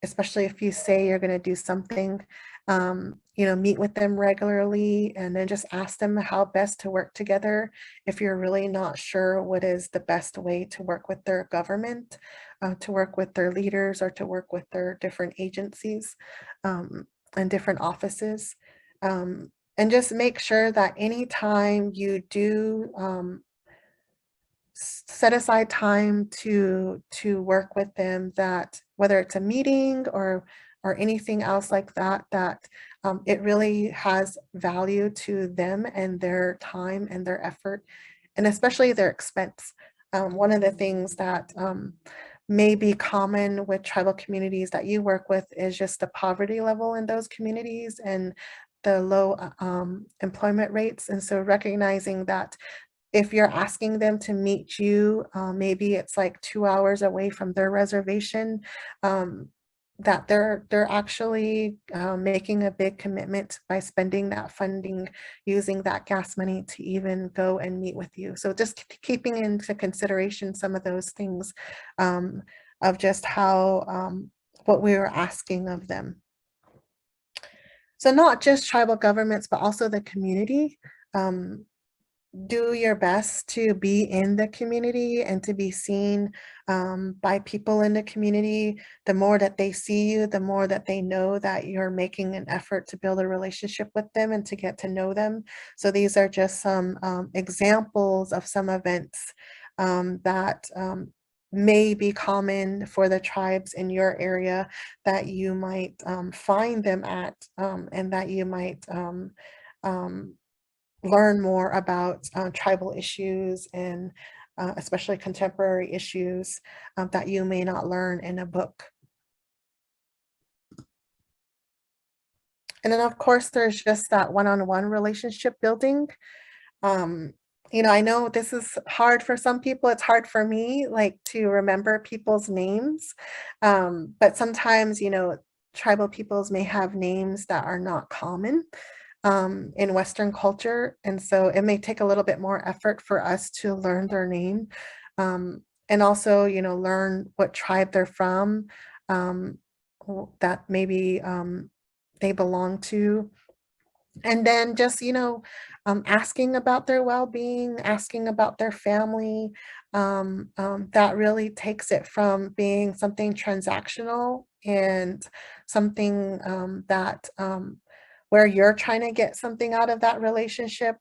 especially if you say you're going to do something, meet with them regularly and then just ask them how best to work together if you're really not sure what is the best way to work with their government, to work with their leaders, or to work with their different agencies and different offices. And just make sure that anytime you do set aside time to work with them, that whether it's a meeting or anything else like that, that it really has value to them and their time and their effort, and especially their expense. One of the things that may be common with tribal communities that you work with is just the poverty level in those communities and the low employment rates. And so recognizing that if you're asking them to meet you, maybe it's like 2 hours away from their reservation, that they're actually making a big commitment by spending that funding, using that gas money to even go and meet with you. So just keeping into consideration some of those things of just how, what we were asking of them. So not just tribal governments, but also the community. Do your best to be in the community and to be seen by people in the community. The more that they see you, the more that they know that you're making an effort to build a relationship with them and to get to know them. So these are just some examples of some events that may be common for the tribes in your area that you might find them at, and that you might learn more about tribal issues and especially contemporary issues that you may not learn in a book. And then of course, there's just that one-on-one relationship building. I know this is hard for some people. It's hard for me, like, to remember people's names. But sometimes, tribal peoples may have names that are not common in Western culture. And so it may take a little bit more effort for us to learn their name. And also, learn what tribe they're from, that maybe they belong to. And then just, asking about their well-being, asking about their family, that really takes it from being something transactional and something that where you're trying to get something out of that relationship,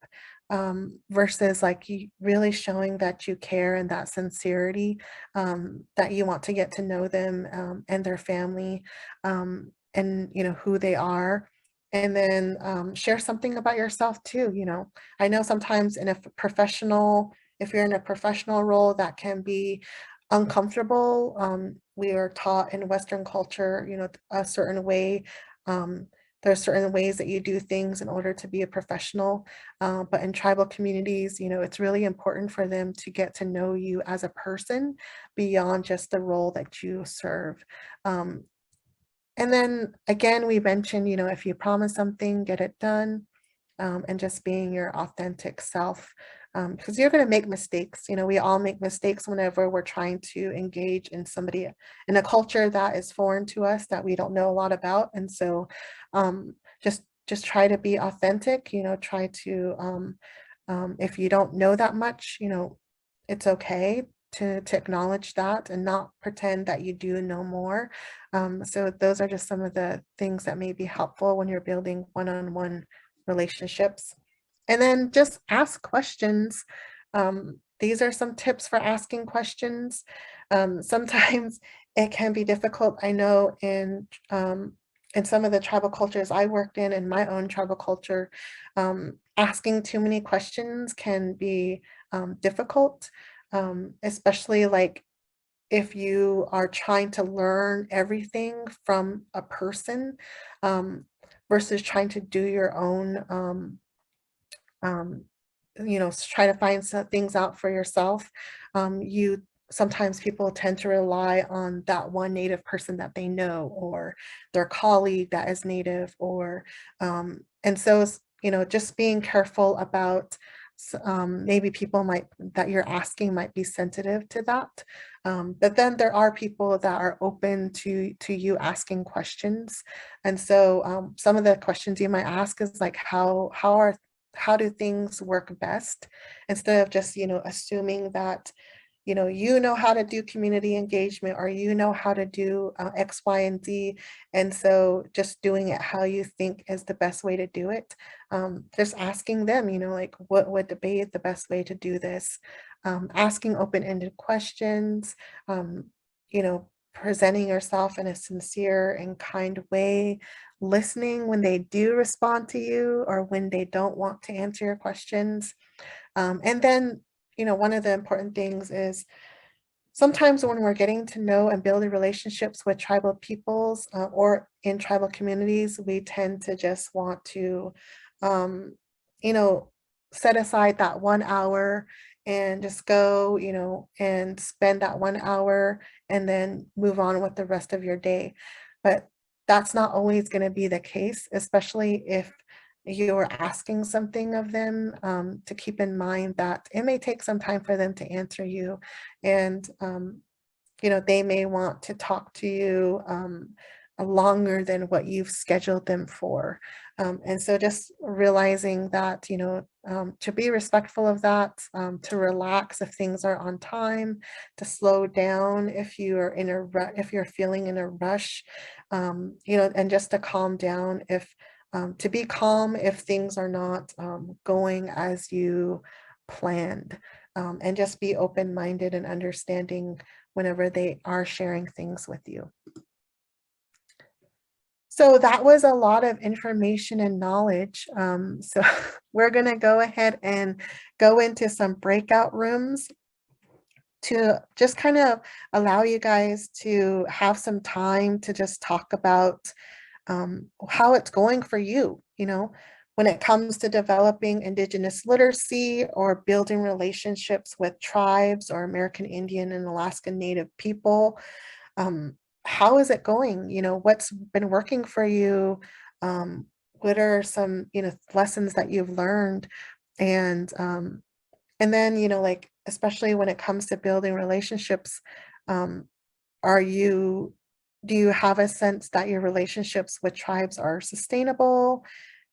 versus like you really showing that you care and that sincerity, that you want to get to know them and their family, and who they are. And then share something about yourself too. I know sometimes in a professional, if you're in a professional role, that can be uncomfortable. We are taught in Western culture, a certain way. There are certain ways that you do things in order to be a professional. But in tribal communities, it's really important for them to get to know you as a person beyond just the role that you serve. And then again, we mentioned, if you promise something, get it done, and just being your authentic self, because you're going to make mistakes. We all make mistakes whenever we're trying to engage in somebody in a culture that is foreign to us, that we don't know a lot about. And so just just try to be authentic, try to, if you don't know that much, it's okay to acknowledge that and not pretend that you do know more. So those are just some of the things that may be helpful when you're building one-on-one relationships. And then just ask questions. These are some tips for asking questions. Sometimes it can be difficult. I know in some of the tribal cultures I worked in my own tribal culture, asking too many questions can be difficult, especially like if you are trying to learn everything from a person versus trying to do your own, try to find some things out for yourself. Sometimes people tend to rely on that one Native person that they know, or their colleague that is Native, or and so just being careful about maybe people that you're asking might be sensitive to that. But then there are people that are open to you asking questions. And so some of the questions you might ask is like, how do things work best? Instead of just, assuming that, you know how to do community engagement, or how to do X, Y, and Z. And so just doing it how you think is the best way to do it. Just asking them, like, what would be the best way to do this? Asking open-ended questions, presenting yourself in a sincere and kind way, listening when they do respond to you or when they don't want to answer your questions. And then, one of the important things is sometimes when we're getting to know and building relationships with tribal peoples or in tribal communities, we tend to just want to, set aside that 1 hour and just go, and spend that 1 hour and then move on with the rest of your day. But that's not always going to be the case, especially if you're asking something of them, to keep in mind that it may take some time for them to answer you. And, they may want to talk to you longer than what you've scheduled them for. And so just realizing that, to be respectful of that, to relax if things are on time, to slow down if if you're feeling in a rush, and just to calm down to be calm if things are not going as you planned, and just be open-minded and understanding whenever they are sharing things with you. So that was a lot of information and knowledge. So we're going to go ahead and go into some breakout rooms to just kind of allow you guys to have some time to just talk about how it's going for you, when it comes to developing Indigenous literacy or building relationships with tribes or American Indian and Alaska Native people. How is it going? What's been working for you? What are some, lessons that you've learned? And then, like, especially when it comes to building relationships, do you have a sense that your relationships with tribes are sustainable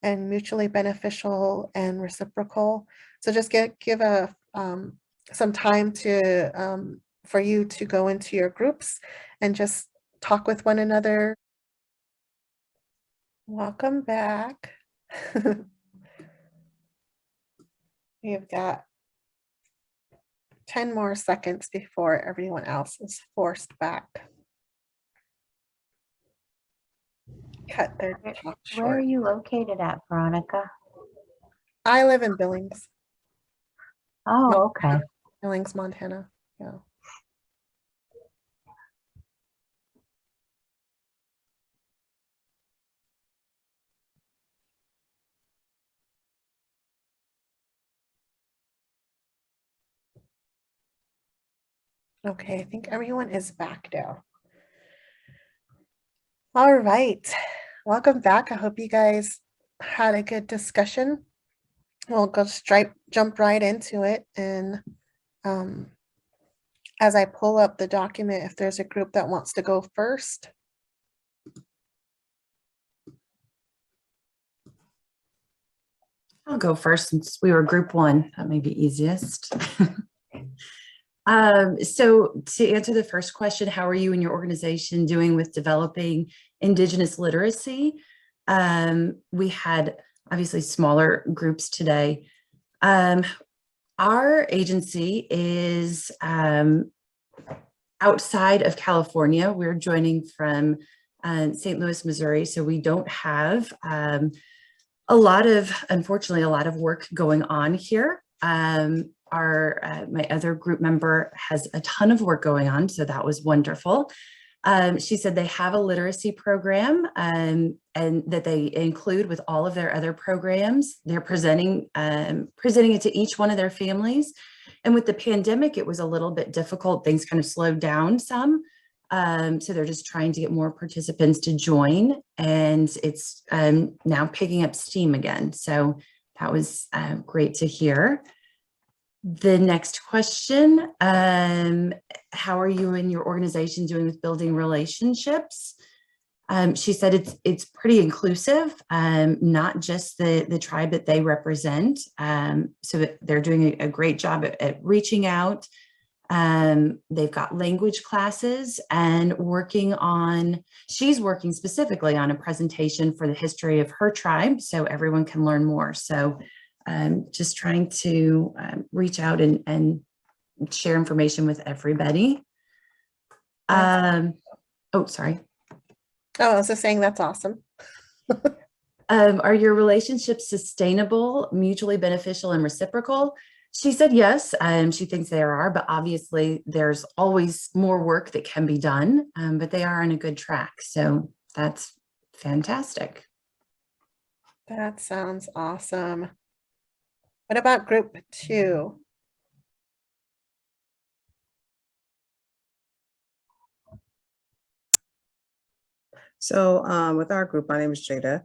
and mutually beneficial and reciprocal? So just give some time for you to go into your groups and just talk with one another. Welcome back. We've got 10 more seconds before everyone else is forced back. Cut their talk short. Where are you located at, Veronica? I live in Billings. Oh, okay. Billings, Montana. Yeah. Okay, I think everyone is back now. All right, welcome back. I hope you guys had a good discussion. We'll go jump right into it. And as I pull up the document, if there's a group that wants to go first. I'll go first since we were group one. That may be easiest. So to answer the first question, how are you and your organization doing with developing Indigenous literacy? We had obviously smaller groups today. Our agency is outside of California. We're joining from St. Louis, Missouri, so we don't have unfortunately, a lot of work going on here. My other group member has a ton of work going on, so that was wonderful. She said they have a literacy program and that they include with all of their other programs. They're presenting it to each one of their families. And with the pandemic, it was a little bit difficult. Things kind of slowed down some. So they're just trying to get more participants to join, and it's now picking up steam again. So that was great to hear. The next question, how are you and your organization doing with building relationships? She said it's pretty inclusive, not just the tribe that they represent. So they're doing a great job at reaching out. They've got language classes and she's working specifically on a presentation for the history of her tribe so everyone can learn more. So just trying to reach out and share information with everybody. Oh, sorry. Oh, I was just saying that's awesome. Are your relationships sustainable, mutually beneficial, and reciprocal? She said yes, she thinks there are, but obviously there's always more work that can be done, but they are on a good track. So that's fantastic. That sounds awesome. What about group 2? So with our group, my name is Jada.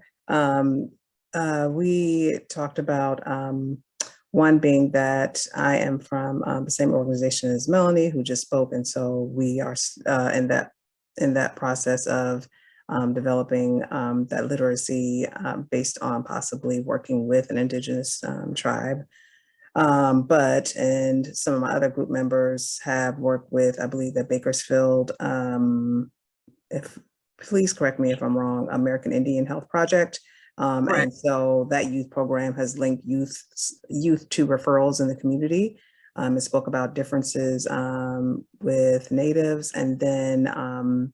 We talked about one being that I am from the same organization as Melanie, who just spoke, and so we are in that process of developing that literacy based on possibly working with an Indigenous tribe. And some of my other group members have worked with, I believe, the Bakersfield, please correct me if I'm wrong, American Indian Health Project. Right. And so that youth program has linked youth to referrals in the community. It spoke about differences with natives, and then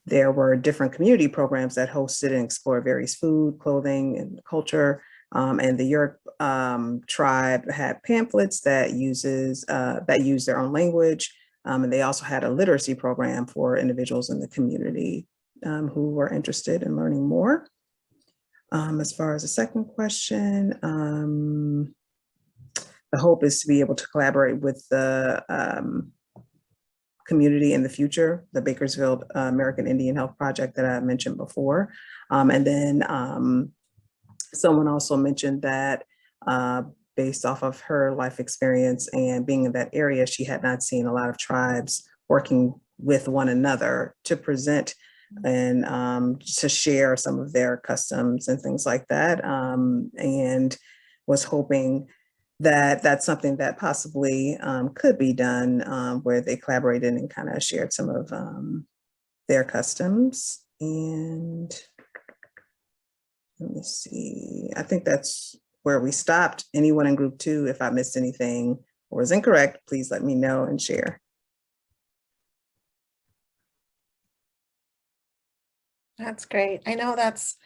there were different community programs that hosted and explored various food, clothing, and culture. And the Yurok tribe had pamphlets that use their own language. And they also had a literacy program for individuals in the community who were interested in learning more. As far as the second question, the hope is to be able to collaborate with the community in the future, the Bakersfield American Indian Health Project that I mentioned before. And then someone also mentioned that based off of her life experience and being in that area, she had not seen a lot of tribes working with one another to present and to share some of their customs and things like that, and was hoping that that's something that possibly could be done where they collaborated and kind of shared some of their customs. And let me see, I think that's where we stopped. Anyone in group 2, if I missed anything or is incorrect, please let me know and share. That's great. I know that's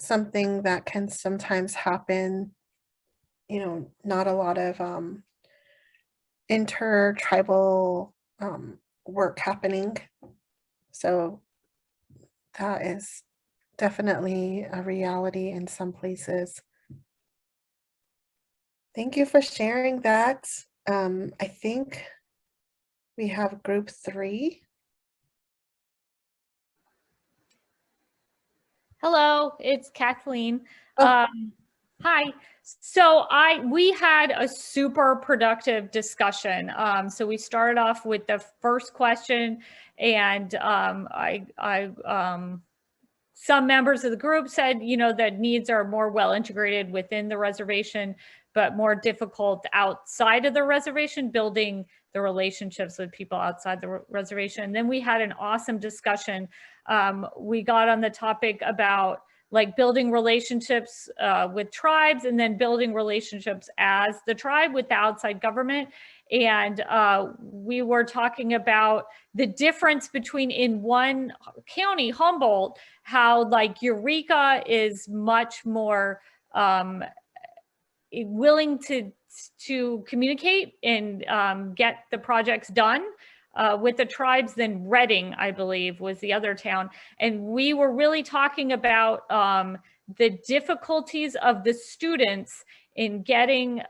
something that can sometimes happen, not a lot of intertribal work happening. So that is definitely a reality in some places. Thank you for sharing that. I think we have group 3. Hello, it's Kathleen. Oh. Hi. So we had a super productive discussion. So we started off with the first question, and I some members of the group said, you know, that needs are more well integrated within the reservation, but more difficult outside of the reservation, building the relationships with people outside the reservation. And then we had an awesome discussion. We got on the topic about like building relationships with tribes, and then building relationships as the tribe with the outside government. And we were talking about the difference between in one county, Humboldt, how like Eureka is much more willing to communicate and get the projects done with the tribes than Reading, I believe, was the other town. And we were really talking about the difficulties of the students in getting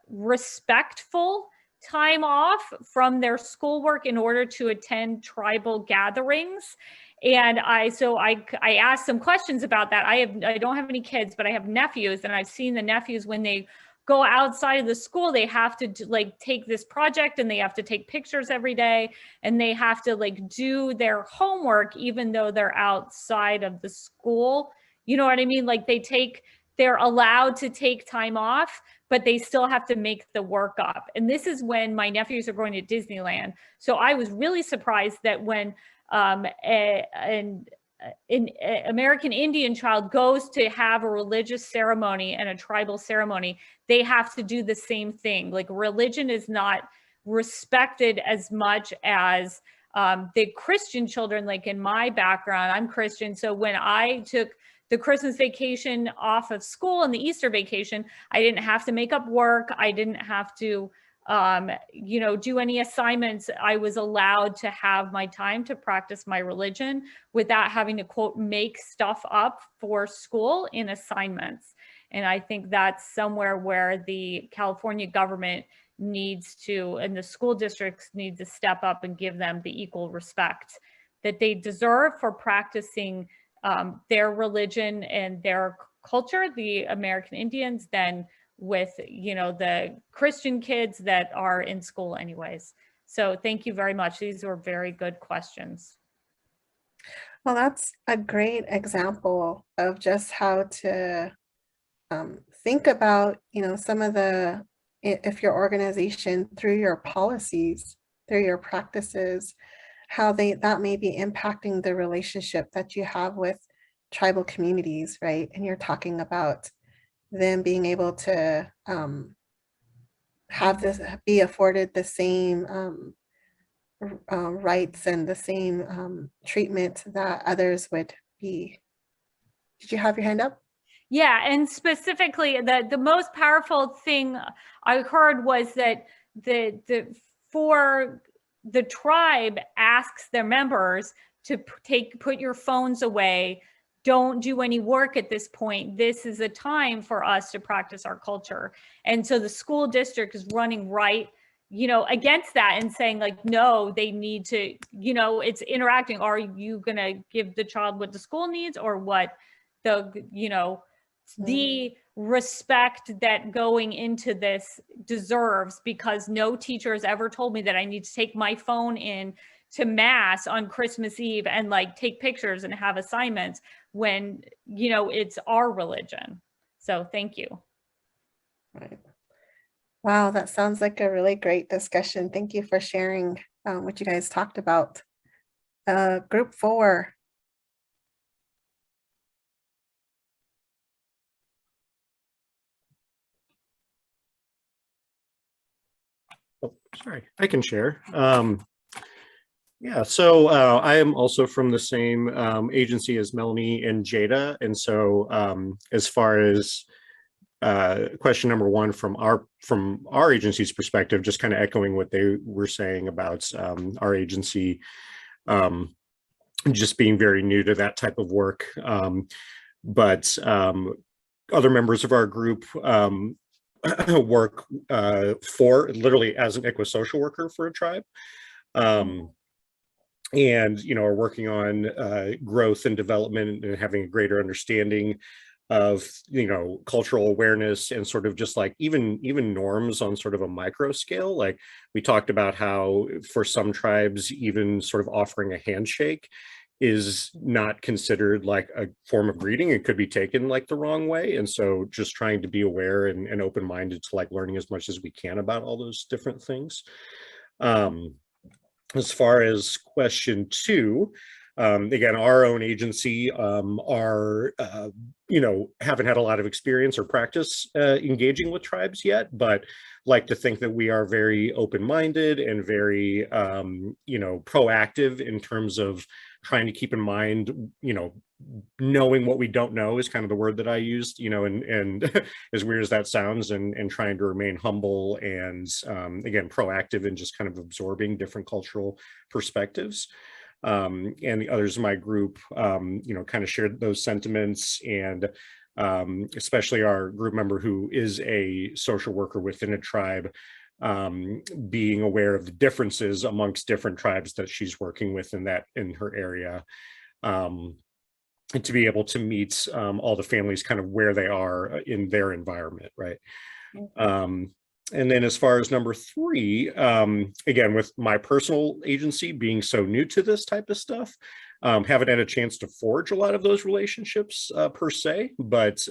respectful time off from their schoolwork in order to attend tribal gatherings. And I asked some questions about that. I don't have any kids, but I have nephews, and I've seen the nephews when they go outside of the school, they have to like take this project and they have to take pictures every day, and they have to like do their homework even though they're outside of the school. You know what I mean? Like they're allowed to take time off, but they still have to make the work up. And this is when my nephews are going to Disneyland. So I was really surprised that when an American Indian child goes to have a religious ceremony and a tribal ceremony, they have to do the same thing. Like religion is not respected as much as the Christian children. Like in my background, I'm Christian. So when I took the Christmas vacation off of school and the Easter vacation, I didn't have to make up work. I didn't have to do any assignments. I was allowed to have my time to practice my religion without having to, quote, make stuff up for school in assignments. And I think that's somewhere where the California government needs to, and the school districts need to step up and give them the equal respect that they deserve for practicing their religion and their culture, the American Indians, than with, the Christian kids that are in school anyways. So thank you very much. These were very good questions. Well, that's a great example of just how to think about, some of the, if your organization, through your policies, through your practices, how that may be impacting the relationship that you have with tribal communities, right? And you're talking about them being able to be afforded the same rights and the same treatment that others would be. Did you have your hand up? Yeah, and specifically, the most powerful thing I heard was that for the tribe asks their members to put your phones away. Don't do any work at this point. This is a time for us to practice our culture. And so the school district is running right, against that and saying like, no, they need to, it's interacting. Are you going to give the child what the school needs or what the respect that going into this deserves? Because no teacher has ever told me that I need to take my phone in to mass on Christmas Eve and like take pictures and have assignments when, it's our religion. So thank you. Right. Wow, that sounds like a really great discussion. Thank you for sharing what you guys talked about. Group 4. Oh, sorry, I can share. Yeah, so I am also from the same agency as Melanie and Jada. And so as far as question number 1 from our agency's perspective, just kind of echoing what they were saying about our agency just being very new to that type of work. But other members of our group work for literally as an ICWA social worker for a tribe. And are working on growth and development and having a greater understanding of cultural awareness and sort of just like even norms on sort of a micro scale. Like we talked about how for some tribes even sort of offering a handshake is not considered like a form of greeting. It could be taken like the wrong way. And so just trying to be aware and open-minded to like learning as much as we can about all those different things. As far as question 2, again, our own agency haven't had a lot of experience or practice engaging with tribes yet, but like to think that we are very open-minded and very, proactive in terms of trying to keep in mind, knowing what we don't know is kind of the word that I used, and as weird as that sounds, and trying to remain humble and, again, proactive in just kind of absorbing different cultural perspectives. And the others in my group, kind of shared those sentiments, and especially our group member who is a social worker within a tribe, being aware of the differences amongst different tribes that she's working with in her area, and to be able to meet all the families kind of where they are in their environment, right? And then as far as number 3, again, with my personal agency being so new to this type of stuff, haven't had a chance to forge a lot of those relationships per se, but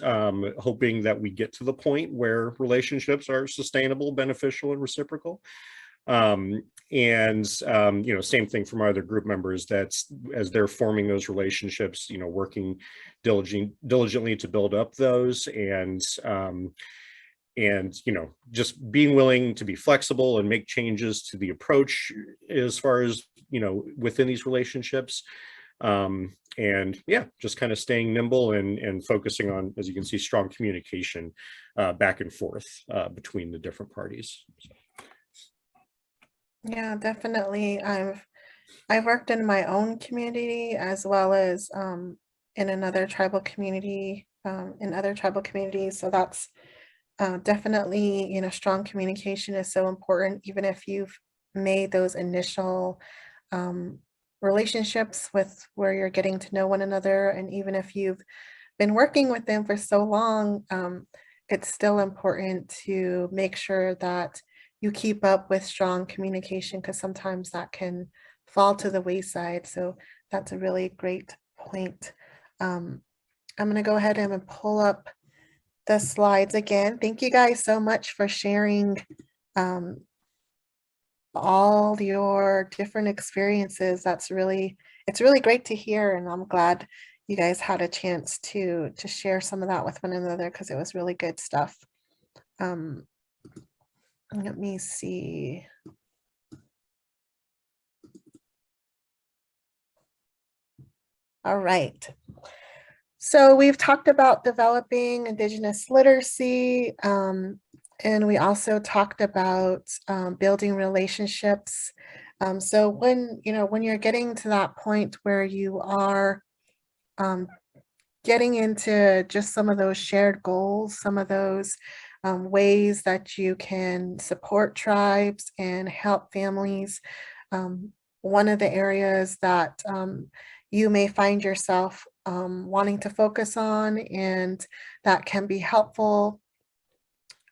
hoping that we get to the point where relationships are sustainable, beneficial, and reciprocal. Same thing from our other group members, that's as they're forming those relationships, working diligently to build up those, and just being willing to be flexible and make changes to the approach as far as, within these relationships. Just kind of staying nimble and focusing on, as you can see, strong communication back and forth between the different parties. So. Yeah, definitely. I've worked in my own community as well as in another tribal community, in other tribal communities. So that's definitely, strong communication is so important, even if you've made those initial relationships with where you're getting to know one another. And even if you've been working with them for so long, it's still important to make sure that you keep up with strong communication, because sometimes that can fall to the wayside. So that's a really great point. I'm going to go ahead and pull up the slides again. Thank you guys so much for sharing all your different experiences. It's really great to hear, and I'm glad you guys had a chance to share some of that with one another, because it was really good stuff. Let me see. All right. So we've talked about developing Indigenous literacy, and we also talked about building relationships. So when you're getting to that point where you are getting into just some of those shared goals, some of those ways that you can support tribes and help families, one of the areas that you may find yourself wanting to focus on, and that can be helpful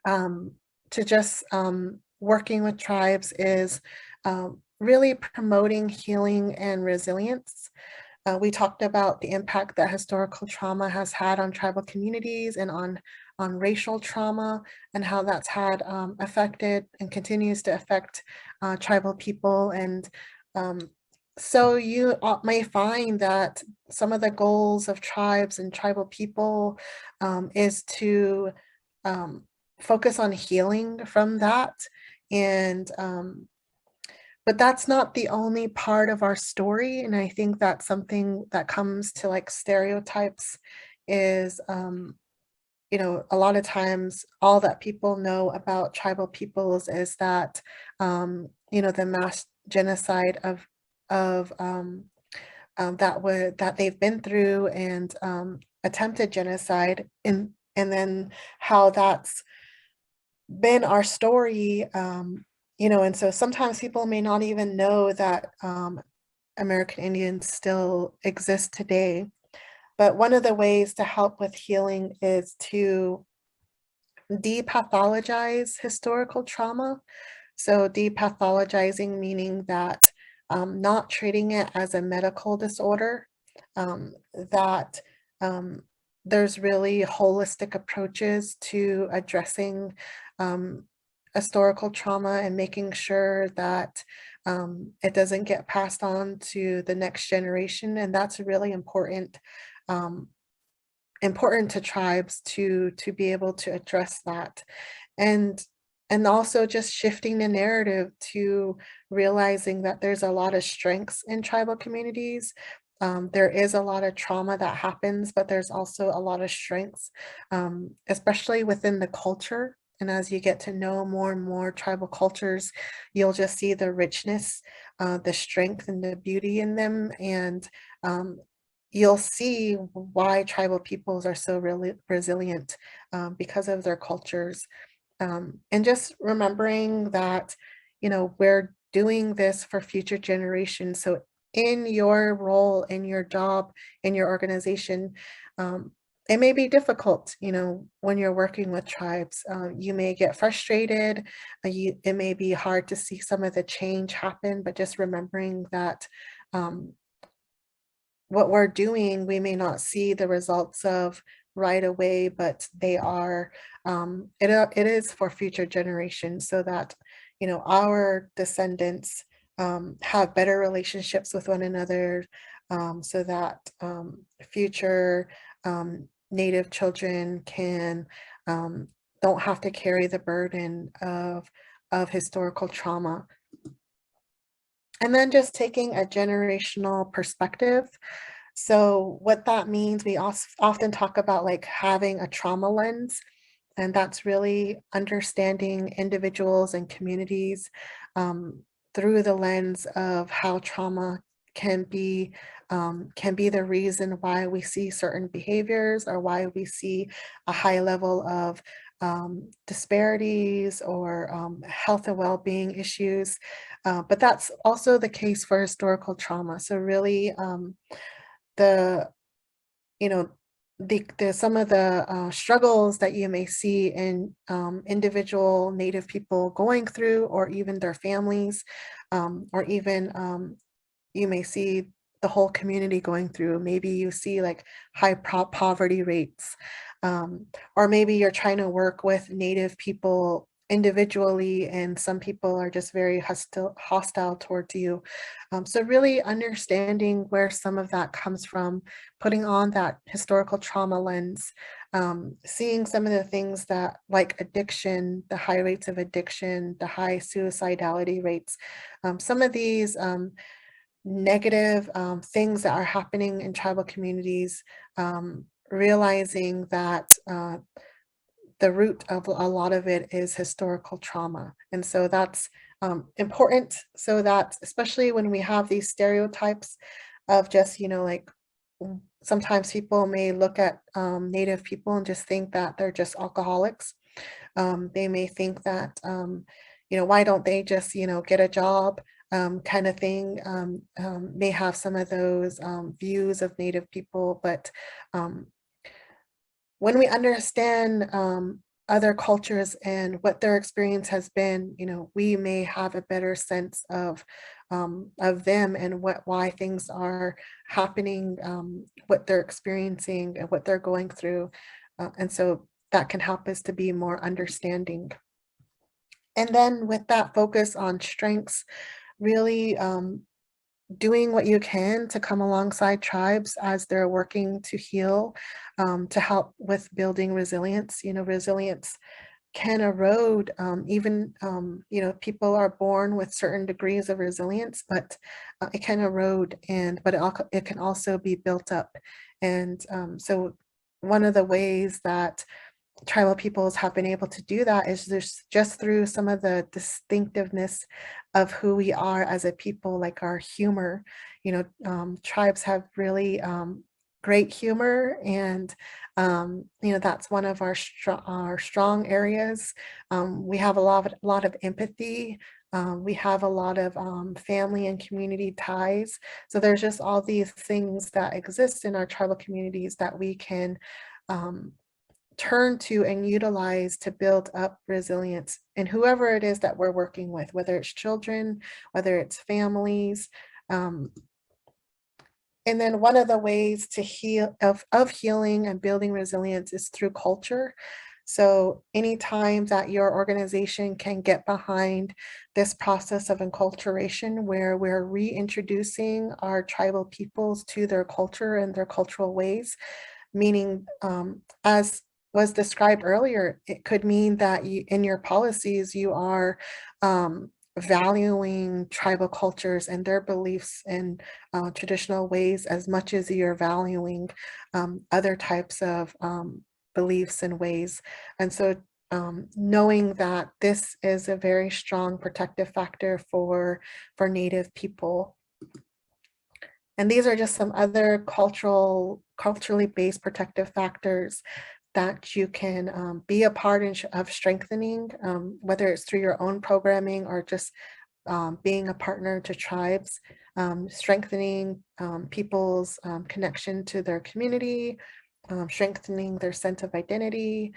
to just working with tribes, is really promoting healing and resilience. We talked about the impact that historical trauma has had on tribal communities and on racial trauma, and how that's had affected and continues to affect tribal people. And so you may find that some of the goals of tribes and tribal people is to focus on healing from that. And but that's not the only part of our story. And I think that's something that comes to like stereotypes is, a lot of times all that people know about tribal peoples is that, the mass genocide that they've been through, and attempted genocide, and then how that's been our story, and so sometimes people may not even know that American Indians still exist today. But one of the ways to help with healing is to depathologize historical trauma. So depathologizing meaning that not treating it as a medical disorder, that there's really holistic approaches to addressing historical trauma and making sure that it doesn't get passed on to the next generation. And that's really important, important to tribes to be able to address that. And also just shifting the narrative to realizing that there's a lot of strengths in tribal communities. There is a lot of trauma that happens, but there's also a lot of strengths, especially within the culture. And as you get to know more and more tribal cultures, you'll just see the richness, the strength and the beauty in them. And you'll see why tribal peoples are so really resilient, because of their cultures. And just remembering that, you know, we're doing this for future generations. So in your role, in your job, in your organization, it may be difficult, you know, when you're working with tribes. You may get frustrated. It may be hard to see some of the change happen, but just remembering that what we're doing, we may not see the results of right away, but they are, it is for future generations, so that, you know, our descendants have better relationships with one another, so that future Native children can, don't have to carry the burden of historical trauma. And then just taking a generational perspective. So what that means, we often talk about like having a trauma lens, and that's really understanding individuals and communities through the lens of how trauma can be the reason why we see certain behaviors, or why we see a high level of disparities or health and well-being issues. But that's also the case for historical trauma. So really, the, you know, the some of the struggles that you may see in individual Native people going through, or even their families, or even you may see the whole community going through. Maybe you see like high poverty rates, or maybe you're trying to work with Native people individually, and some people are just very hostile towards you. So really understanding where some of that comes from, putting on that historical trauma lens, seeing some of the things that, like addiction, the high rates of addiction, the high suicidality rates, some of these negative things that are happening in tribal communities, realizing that the root of a lot of it is historical trauma. And so that's important, so that especially when we have these stereotypes of just, you know, like sometimes people may look at Native people and just think that they're just alcoholics. They may think that, you know, why don't they just, you know, get a job, kind of thing, may have some of those views of Native people. But when we understand other cultures and what their experience has been, you know, we may have a better sense of them and why things are happening, what they're experiencing and what they're going through. And so that can help us to be more understanding. And then with that focus on strengths, really doing what you can to come alongside tribes as they're working to heal, to help with building resilience. You know, resilience can erode, even, you know, people are born with certain degrees of resilience, but it can erode, but it can also be built up. And so one of the ways that tribal peoples have been able to do that is just through some of the distinctiveness of who we are as a people, like our humor. You know, tribes have really great humor, and you know, that's one of our strong areas. We have a lot of empathy. We have a lot of family and community ties. So there's just all these things that exist in our tribal communities that we can turn to and utilize to build up resilience in whoever it is that we're working with, whether it's children, whether it's families. And then one of the ways to heal of healing and building resilience is through culture. So anytime that your organization can get behind this process of enculturation, where we're reintroducing our tribal peoples to their culture and their cultural ways, meaning as was described earlier, it could mean that you, in your policies, you are valuing tribal cultures and their beliefs and traditional ways as much as you're valuing other types of beliefs and ways. And so knowing that this is a very strong protective factor for Native people. And these are just some other culturally based protective factors that you can be a part of strengthening, whether it's through your own programming or just being a partner to tribes, strengthening people's connection to their community, strengthening their sense of identity,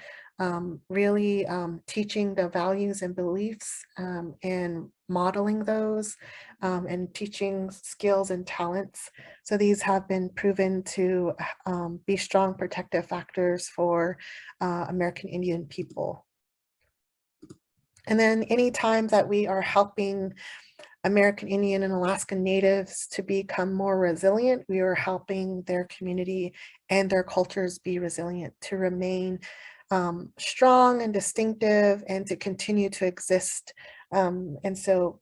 really teaching the values and beliefs and modeling those, and teaching skills and talents. So these have been proven to be strong protective factors for American Indian people. And then anytime that we are helping American Indian and Alaskan Natives to become more resilient, we are helping their community and their cultures be resilient, to remain strong and distinctive and to continue to exist. And so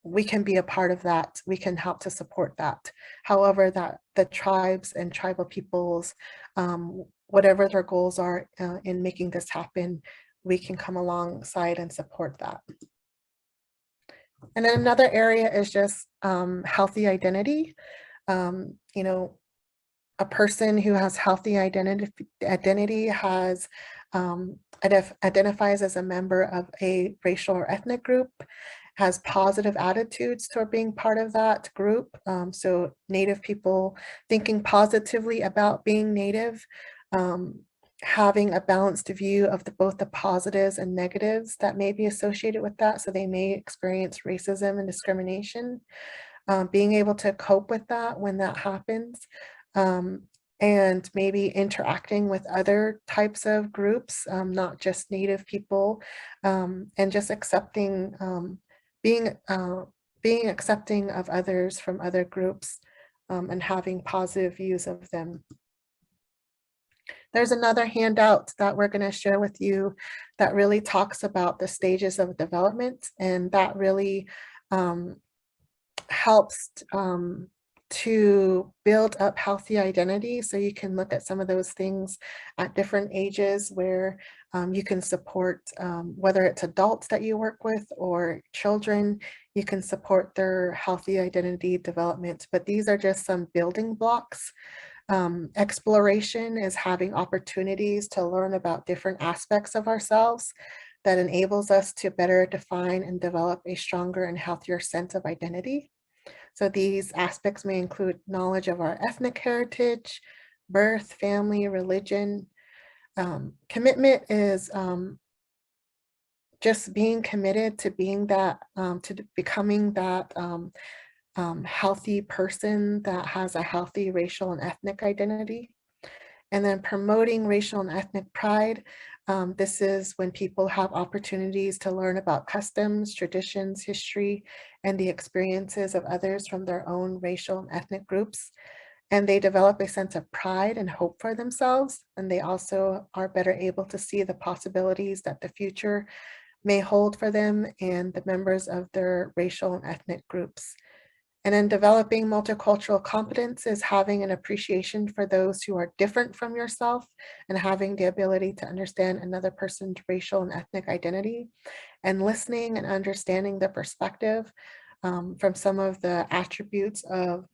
we can be a part of that. We can help to support that. However, that the tribes and tribal peoples, whatever their goals are in making this happen, we can come alongside and support that. And then another area is just healthy identity. You know, a person who has healthy identity has identifies as a member of a racial or ethnic group, has positive attitudes toward being part of that group. So Native people thinking positively about being Native, having a balanced view of both the positives and negatives that may be associated with that. So they may experience racism and discrimination, being able to cope with that when that happens, and maybe interacting with other types of groups, not just Native people, and just accepting, being accepting of others from other groups, and having positive views of them. There's another handout that we're going to share with you that really talks about the stages of development, and that really helps to build up healthy identity. So you can look at some of those things at different ages where you can support, whether it's adults that you work with or children, you can support their healthy identity development. But these are just some building blocks. Exploration is having opportunities to learn about different aspects of ourselves that enables us to better define and develop a stronger and healthier sense of identity. So these aspects may include knowledge of our ethnic heritage, birth, family, religion. Commitment is just being committed to being that, to becoming that healthy person that has a healthy racial and ethnic identity. And then promoting racial and ethnic pride. This is when people have opportunities to learn about customs, traditions, history, and the experiences of others from their own racial and ethnic groups. And they develop a sense of pride and hope for themselves. And they also are better able to see the possibilities that the future may hold for them and the members of their racial and ethnic groups. And then developing multicultural competence is having an appreciation for those who are different from yourself and having the ability to understand another person's racial and ethnic identity, and listening and understanding the perspective from some of the attributes of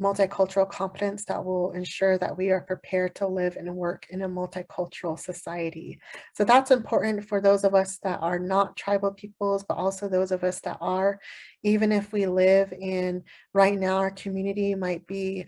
multicultural competence that will ensure that we are prepared to live and work in a multicultural society. So that's important for those of us that are not tribal peoples, but also those of us that are, even if we live in, right now our community might be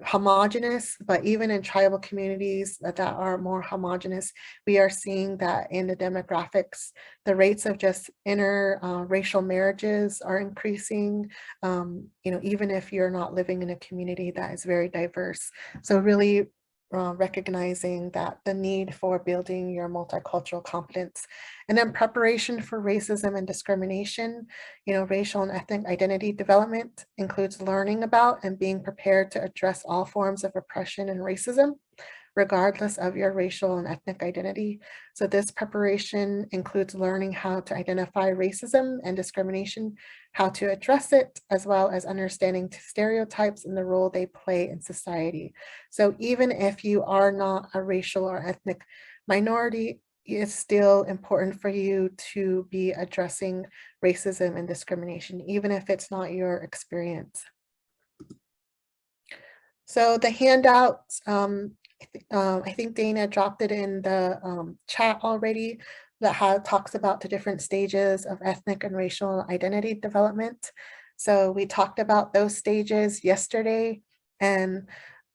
homogenous, but even in tribal communities that are more homogenous, we are seeing that in the demographics, the rates of just interracial marriages are increasing, even if you're not living in a community that is very diverse. So really recognizing that the need for building your multicultural competence. And then preparation for racism and discrimination, racial and ethnic identity development includes learning about and being prepared to address all forms of oppression and racism, regardless of your racial and ethnic identity. So this preparation includes learning how to identify racism and discrimination, how to address it, as well as understanding stereotypes and the role they play in society. So even if you are not a racial or ethnic minority, it's still important for you to be addressing racism and discrimination, even if it's not your experience. So the handouts, I think Dana dropped it in the chat already, that talks about the different stages of ethnic and racial identity development. So we talked about those stages yesterday, and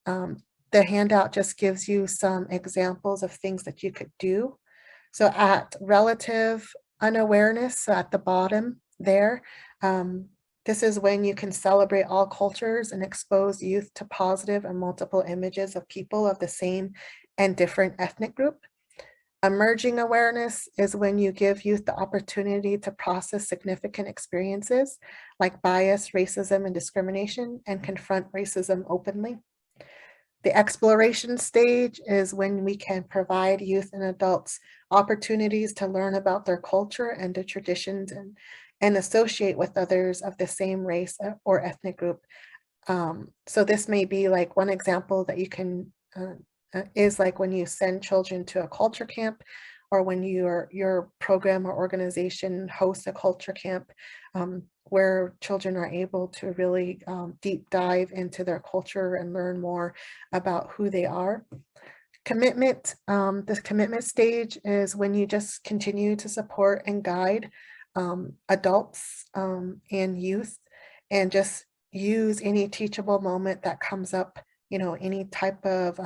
the handout just gives you some examples of things that you could do. So at relative unawareness, so at the bottom there, this is when you can celebrate all cultures and expose youth to positive and multiple images of people of the same and different ethnic group. Emerging awareness is when you give youth the opportunity to process significant experiences like bias, racism, and discrimination, and confront racism openly. The exploration stage is when we can provide youth and adults opportunities to learn about their culture and the traditions and associate with others of the same race or ethnic group. So this may be like one example that you can, is like when you send children to a culture camp, or when your program or organization hosts a culture camp, where children are able to really deep dive into their culture and learn more about who they are. Commitment, this commitment stage is when you just continue to support and guide adults and youth, and just use any teachable moment that comes up, any type of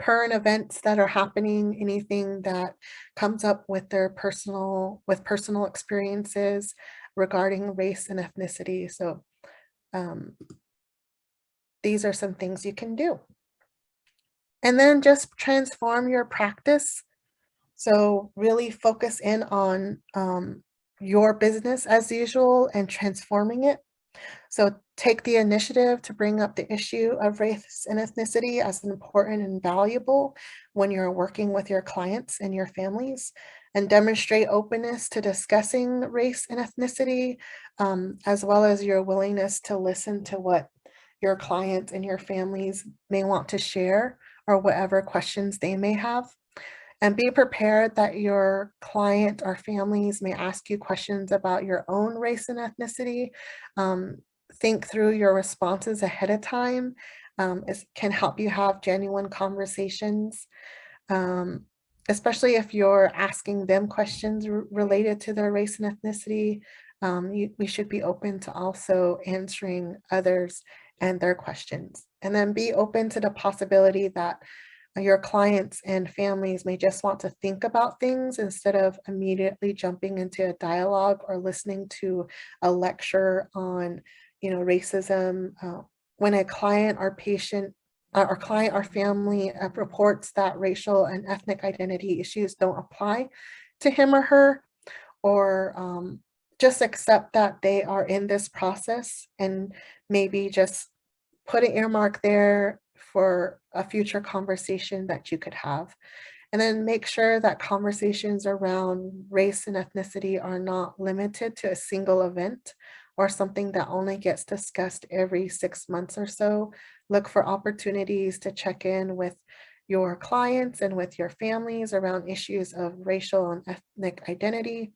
current events that are happening, anything that comes up with their personal experiences regarding race and ethnicity. So these are some things you can do. And then just transform your practice. So really focus in on your business as usual and transforming it. So take the initiative to bring up the issue of race and ethnicity as important and valuable when you're working with your clients and your families, and demonstrate openness to discussing race and ethnicity, as well as your willingness to listen to what your clients and your families may want to share, or whatever questions they may have. And be prepared that your client or families may ask you questions about your own race and ethnicity. Think through your responses ahead of time. It can help you have genuine conversations, especially if you're asking them questions related to their race and ethnicity. We should be open to also answering others and their questions. And then be open to the possibility that your clients and families may just want to think about things instead of immediately jumping into a dialogue or listening to a lecture on, racism. When a client or patient or client or family reports that racial and ethnic identity issues don't apply to him or her, or just accept that they are in this process, and maybe just put an earmark there for a future conversation that you could have. And then make sure that conversations around race and ethnicity are not limited to a single event or something that only gets discussed every 6 months or so. Look for opportunities to check in with your clients and with your families around issues of racial and ethnic identity,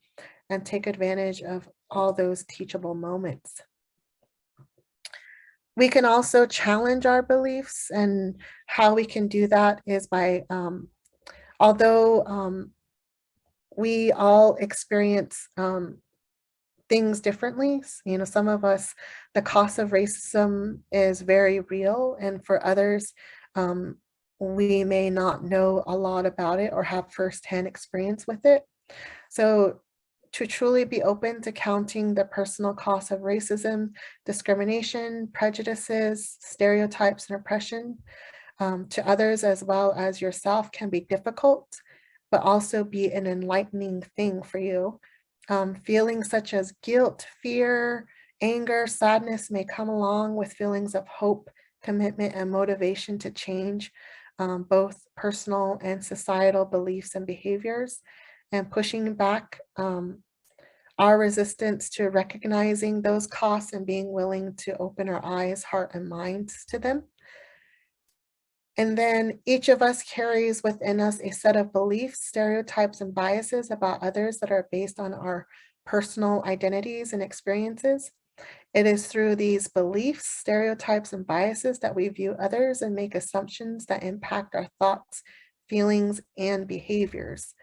and take advantage of all those teachable moments. We can also challenge our beliefs, and how we can do that is by, although we all experience things differently. You know, some of us, the cost of racism is very real, and for others, we may not know a lot about it or have firsthand experience with it. So to truly be open to counting the personal cost of racism, discrimination, prejudices, stereotypes, and oppression to others as well as yourself can be difficult, but also be an enlightening thing for you. Feelings such as guilt, fear, anger, sadness may come along with feelings of hope, commitment, and motivation to change both personal and societal beliefs and behaviors, and pushing back our resistance to recognizing those costs and being willing to open our eyes, heart, and minds to them. And then each of us carries within us a set of beliefs, stereotypes, and biases about others that are based on our personal identities and experiences. It is through these beliefs, stereotypes, and biases that we view others and make assumptions that impact our thoughts, feelings, and behaviors.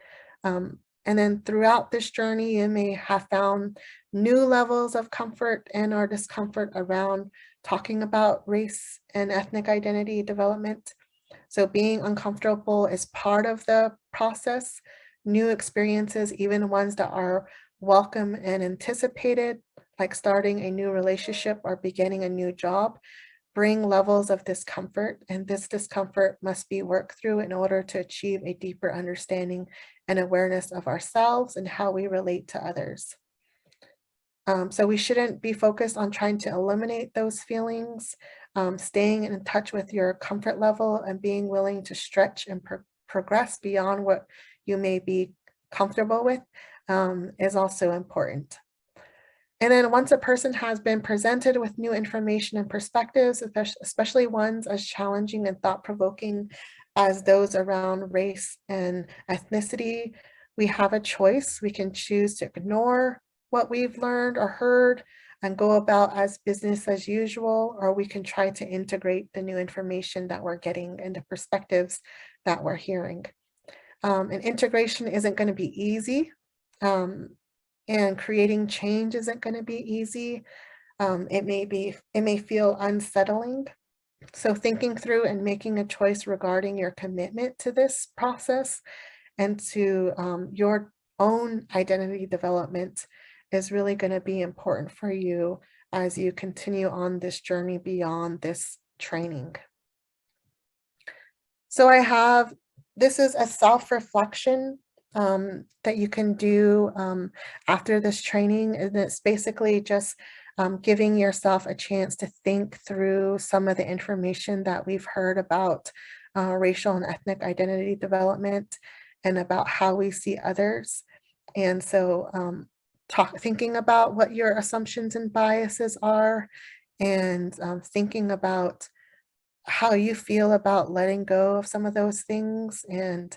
And then throughout this journey, you may have found new levels of comfort and or discomfort around talking about race and ethnic identity development. So being uncomfortable is part of the process. New experiences, even ones that are welcome and anticipated, like starting a new relationship or beginning a new job, bring levels of discomfort, and this discomfort must be worked through in order to achieve a deeper understanding and awareness of ourselves and how we relate to others. So we shouldn't be focused on trying to eliminate those feelings, staying in touch with your comfort level and being willing to stretch and progress beyond what you may be comfortable with is also important. And then once a person has been presented with new information and perspectives, especially ones as challenging and thought-provoking as those around race and ethnicity, we have a choice. We can choose to ignore what we've learned or heard and go about as business as usual, or we can try to integrate the new information that we're getting and the perspectives that we're hearing. And integration isn't going to be easy. And creating change isn't going to be easy. It may feel unsettling. So thinking through and making a choice regarding your commitment to this process and to your own identity development is really going to be important for you as you continue on this journey beyond this training. So this is a self-reflection that you can do after this training, and it's basically just giving yourself a chance to think through some of the information that we've heard about racial and ethnic identity development and about how we see others. And so thinking about what your assumptions and biases are, and thinking about how you feel about letting go of some of those things, and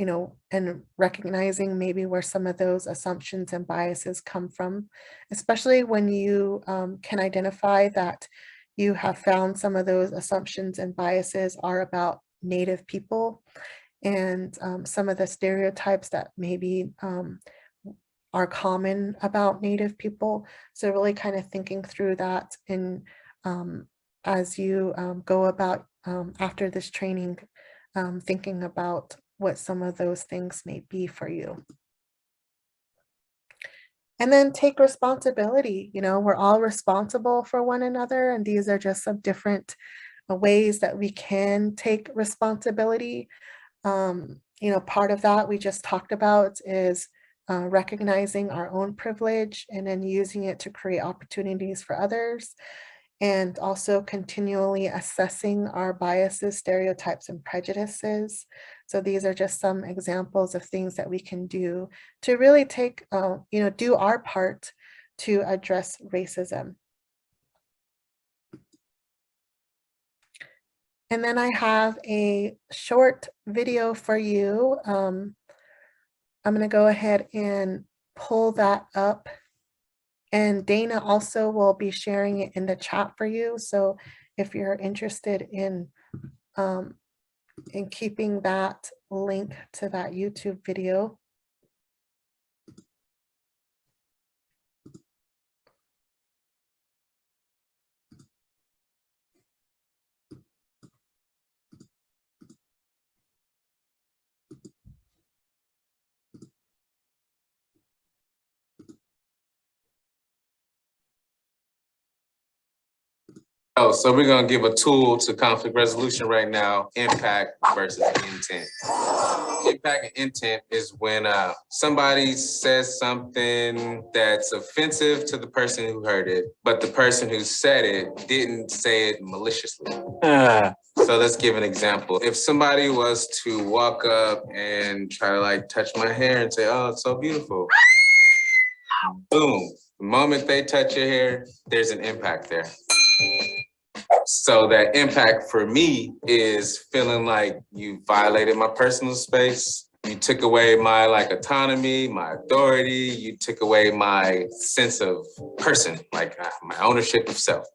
you know, and recognizing maybe where some of those assumptions and biases come from, especially when you can identify that you have found some of those assumptions and biases are about Native people, and some of the stereotypes that maybe are common about Native people. So really kind of thinking through that, and as you go about after this training, thinking about what some of those things may be for you. And then take responsibility. You know, we're all responsible for one another, and these are just some different ways that we can take responsibility. You know, part of that we just talked about is recognizing our own privilege and then using it to create opportunities for others, and also continually assessing our biases, stereotypes, and prejudices. So these are just some examples of things that we can do to really take, you know, do our part to address racism. And then I have a short video for you. I'm going to go ahead and pull that up. And Dana also will be sharing it in the chat for you. So if you're interested in keeping that link to that YouTube video. Oh, so we're gonna give a tool to conflict resolution right now, impact versus intent. Impact and intent is when somebody says something that's offensive to the person who heard it, but the person who said it didn't say it maliciously. So let's give an example. If somebody was to walk up and try to like touch my hair and say, "Oh, it's so beautiful." Boom. The moment they touch your hair, there's an impact there. So that impact for me is feeling like you violated my personal space. You took away my like autonomy, my authority. You took away my sense of person, like my ownership of self.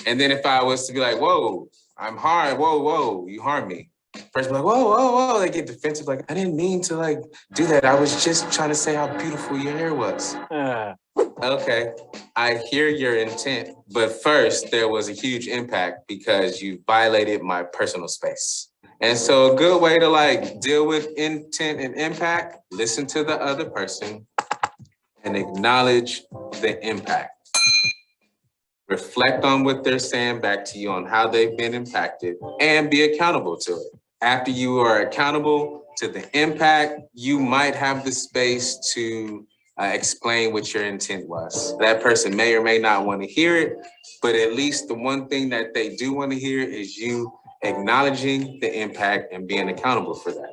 And then if I was to be like, whoa, I'm hard, whoa, you harmed me. Person be like, whoa, they get defensive. Like, I didn't mean to like do that. I was just trying to say how beautiful your hair was. Okay, I hear your intent, but first there was a huge impact because you violated my personal space. And so a good way to like deal with intent and impact, listen to the other person and acknowledge the impact. Reflect on what they're saying back to you on how they've been impacted and be accountable to it. After you are accountable to the impact, you might have the space to explain what your intent was. That person may or may not want to hear it, but at least the one thing that they do want to hear is you acknowledging the impact and being accountable for that.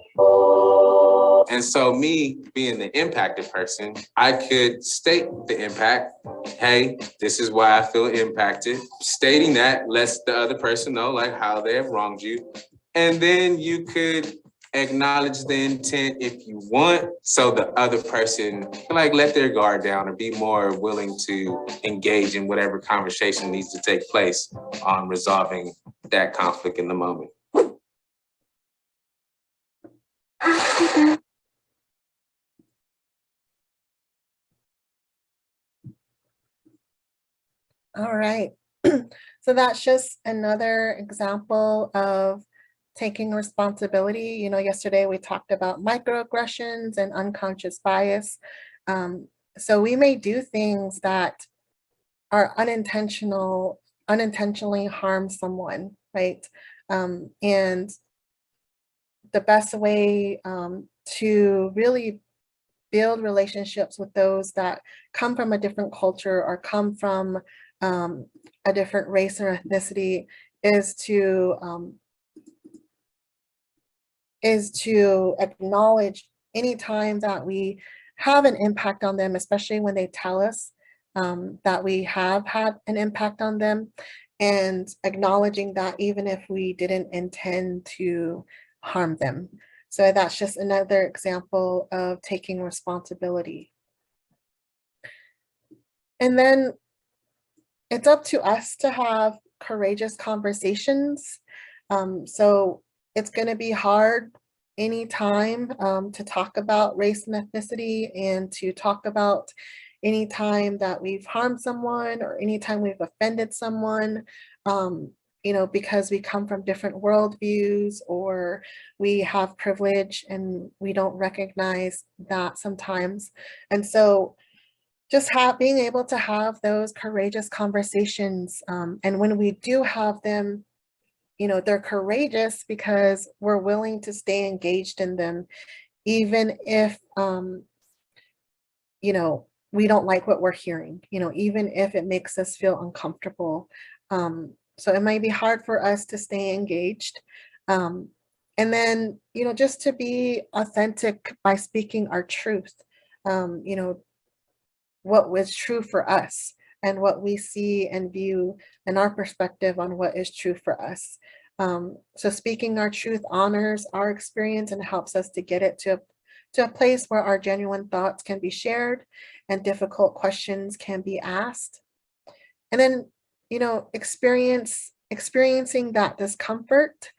And so me being the impacted person, I could state the impact. Hey, this is why I feel impacted. Stating that lets the other person know like how they have wronged you. And then you could acknowledge the intent if you want, so the other person can like let their guard down or be more willing to engage in whatever conversation needs to take place on resolving that conflict in the moment. All right. So that's just another example of taking responsibility. You know, yesterday we talked about microaggressions and unconscious bias. So we may do things that are unintentionally harm someone, right? And the best way to really build relationships with those that come from a different culture or come from a different race or ethnicity is to acknowledge any time that we have an impact on them, especially when they tell us that we have had an impact on them, and acknowledging that even if we didn't intend to harm them. So that's just another example of taking responsibility. And then it's up to us to have courageous conversations. So it's going to be hard anytime to talk about race and ethnicity and to talk about any time that we've harmed someone or anytime we've offended someone, you know, because we come from different worldviews or we have privilege and we don't recognize that sometimes. And so just being able to have those courageous conversations. And when we do have them, you know, they're courageous because we're willing to stay engaged in them, even if, you know, we don't like what we're hearing, you know, even if it makes us feel uncomfortable. So it might be hard for us to stay engaged. And then, you know, just to be authentic by speaking our truth, you know, what was true for us and what we see and view and our perspective on what is true for us. So speaking our truth honors our experience and helps us to get it to a place where our genuine thoughts can be shared and difficult questions can be asked. And then, you know, experiencing that discomfort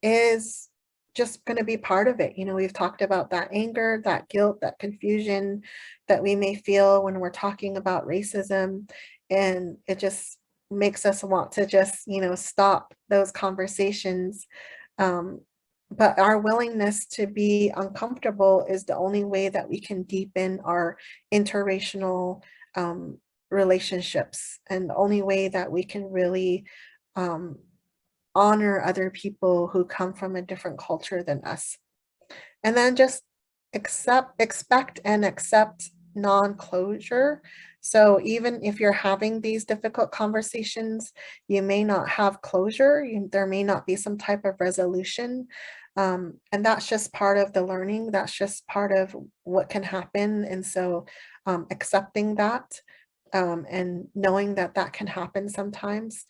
is just going to be part of it. You know, we've talked about that anger, that guilt, that confusion that we may feel when we're talking about racism. And it just makes us want to just, you know, stop those conversations. But our willingness to be uncomfortable is the only way that we can deepen our interracial relationships, and the only way that we can really honor other people who come from a different culture than us. And then just expect and accept non-closure. So even if you're having these difficult conversations, you may not have closure, there may not be some type of resolution. And that's just part of the learning, that's just part of what can happen. And so accepting that and knowing that that can happen sometimes,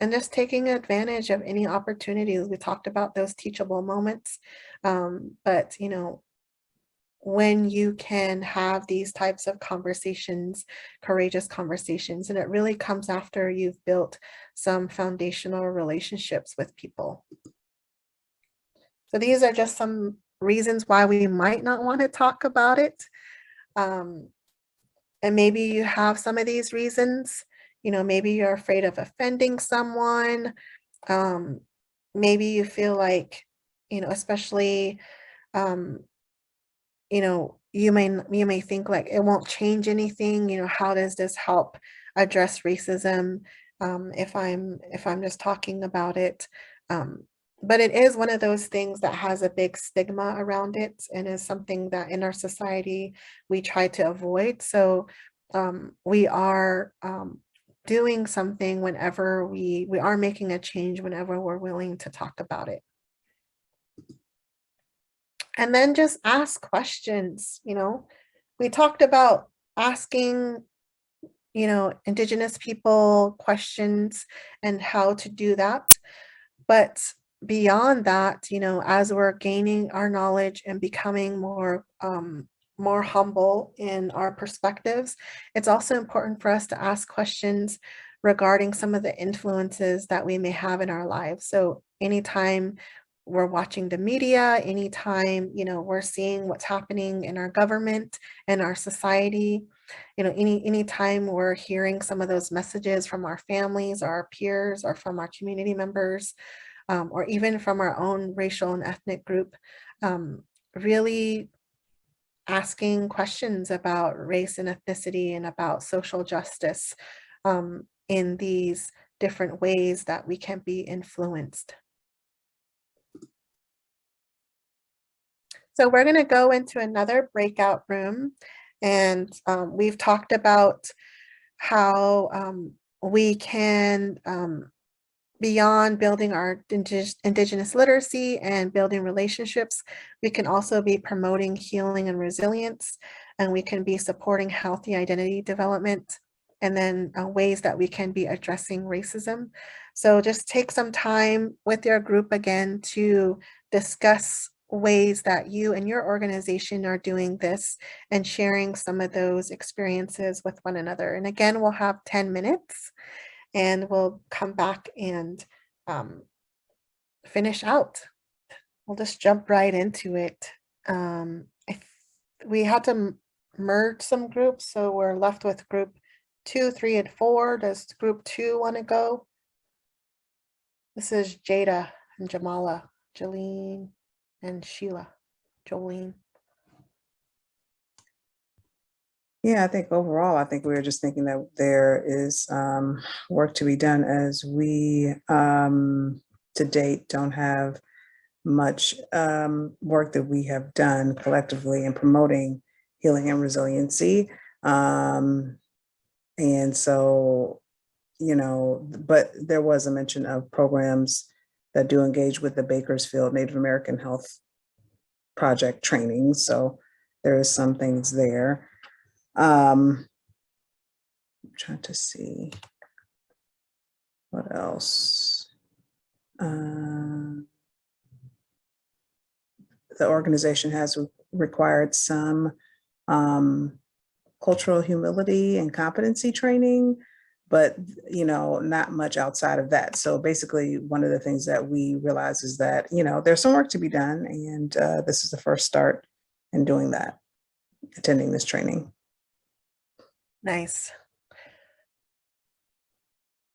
and just taking advantage of any opportunities. We talked about those teachable moments, but you know, when you can have these types of conversations, courageous conversations, and it really comes after you've built some foundational relationships with people. So these are just some reasons why we might not want to talk about it. And maybe you have some of these reasons. You know, maybe you're afraid of offending someone. Maybe you feel like, you know, especially, you know, you may think like it won't change anything. You know, how does this help address racism if I'm just talking about it? But it is one of those things that has a big stigma around it, and is something that in our society we try to avoid. So we are doing something whenever we are making a change, whenever we're willing to talk about it. And then just ask questions. You know, we talked about asking, you know, Indigenous people questions and how to do that. But beyond that, you know, as we're gaining our knowledge and becoming more humble in our perspectives, it's also important for us to ask questions regarding some of the influences that we may have in our lives. So anytime we're watching the media, anytime, you know, we're seeing what's happening in our government and our society, you know, anytime we're hearing some of those messages from our families or our peers or from our community members, or even from our own racial and ethnic group, really asking questions about race and ethnicity and about social justice in these different ways that we can be influenced. So we're going to go into another breakout room, and we've talked about how we can, beyond building our Indigenous literacy and building relationships, we can also be promoting healing and resilience, and we can be supporting healthy identity development, and then ways that we can be addressing racism. So just take some time with your group again to discuss ways that you and your organization are doing this and sharing some of those experiences with one another. And again, we'll have 10 minutes and we'll come back and finish out. We'll just jump right into it. We had to merge some groups, so we're left with group 2, 3, and 4. Does group 2 want to go? This is Jada and Jamala, Jolene and Sheila. Jolene. Yeah, I think overall, I think we were just thinking that there is work to be done, as we to date don't have much work that we have done collectively in promoting healing and resiliency. And so, you know, but there was a mention of programs that do engage with the Bakersfield Native American Health Project training. So there is some things there. I'm trying to see what else. The organization has required some cultural humility and competency training, but you know, not much outside of that. So basically, one of the things that we realize is that, you know, there's some work to be done, and this is the first start in doing that, attending this training. Nice.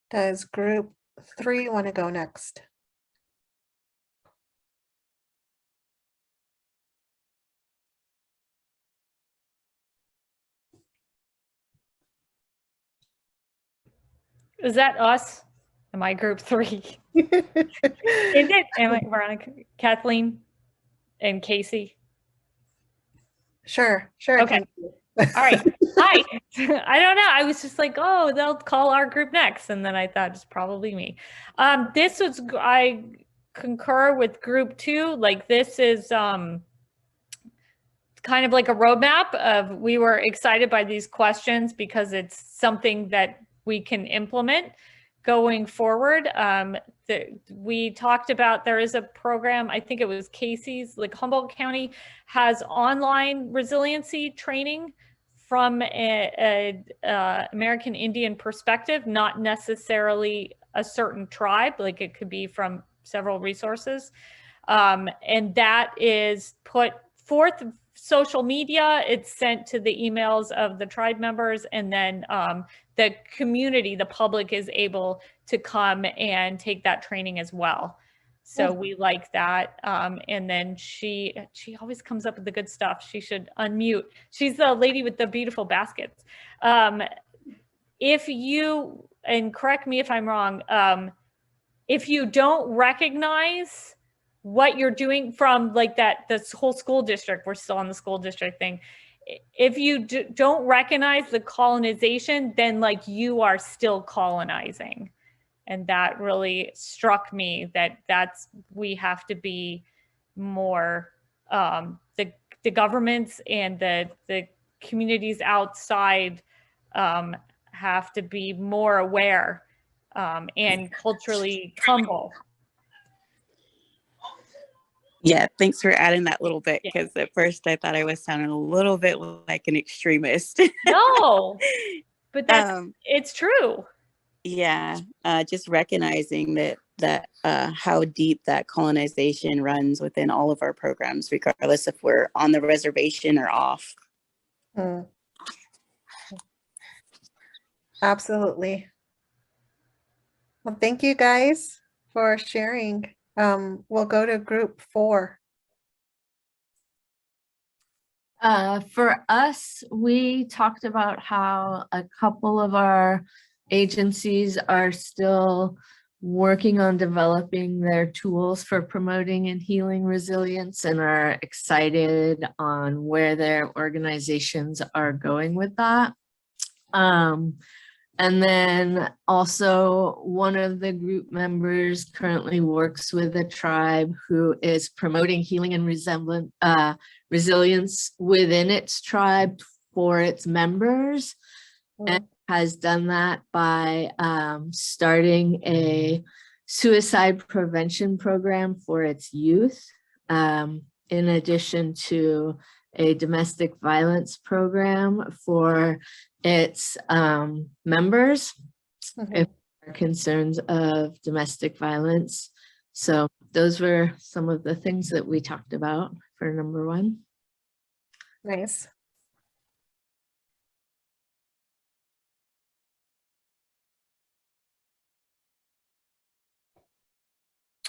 Does group 3 want to go next? Is that us? Am I group 3? Is it? Am I Veronica, Kathleen, and Casey? Sure. Okay. All right. Hi. I don't know. I was just like, oh, they'll call our group next. And then I thought it's probably me. I concur with group 2. Like this is kind of like a roadmap of, we were excited by these questions because it's something that we can implement going forward. We talked about, there is a program, I think it was Casey's, like Humboldt County has online resiliency training from a American Indian perspective, not necessarily a certain tribe, like it could be from several resources. And that is put forth social media, it's sent to the emails of the tribe members, and then the community, the public is able to come and take that training as well. So we like that. And then she always comes up with the good stuff. She should unmute. She's the lady with the beautiful baskets. If you, and correct me if I'm wrong, if you don't recognize what you're doing from like this whole school district, we're still on the school district thing. If you don't recognize the colonization, then like you are still colonizing. And that really struck me we have to be more, the governments and the communities outside have to be more aware and culturally humble. Yeah, thanks for adding that little bit, because at first I thought I was sounding a little bit like an extremist. No, but it's true. Yeah, just recognizing that how deep that colonization runs within all of our programs, regardless if we're on the reservation or off. Absolutely. Well, thank you guys for sharing. We'll go to group 4. For us, we talked about how a couple of our agencies are still working on developing their tools for promoting and healing resilience, and are excited on where their organizations are going with that. And then also one of the group members currently works with a tribe who is promoting healing and resilience within its tribe for its members, and has done that by starting a suicide prevention program for its youth, in addition to a domestic violence program for its members if there are concerns of domestic violence. So those were some of the things that we talked about for number 1. Nice.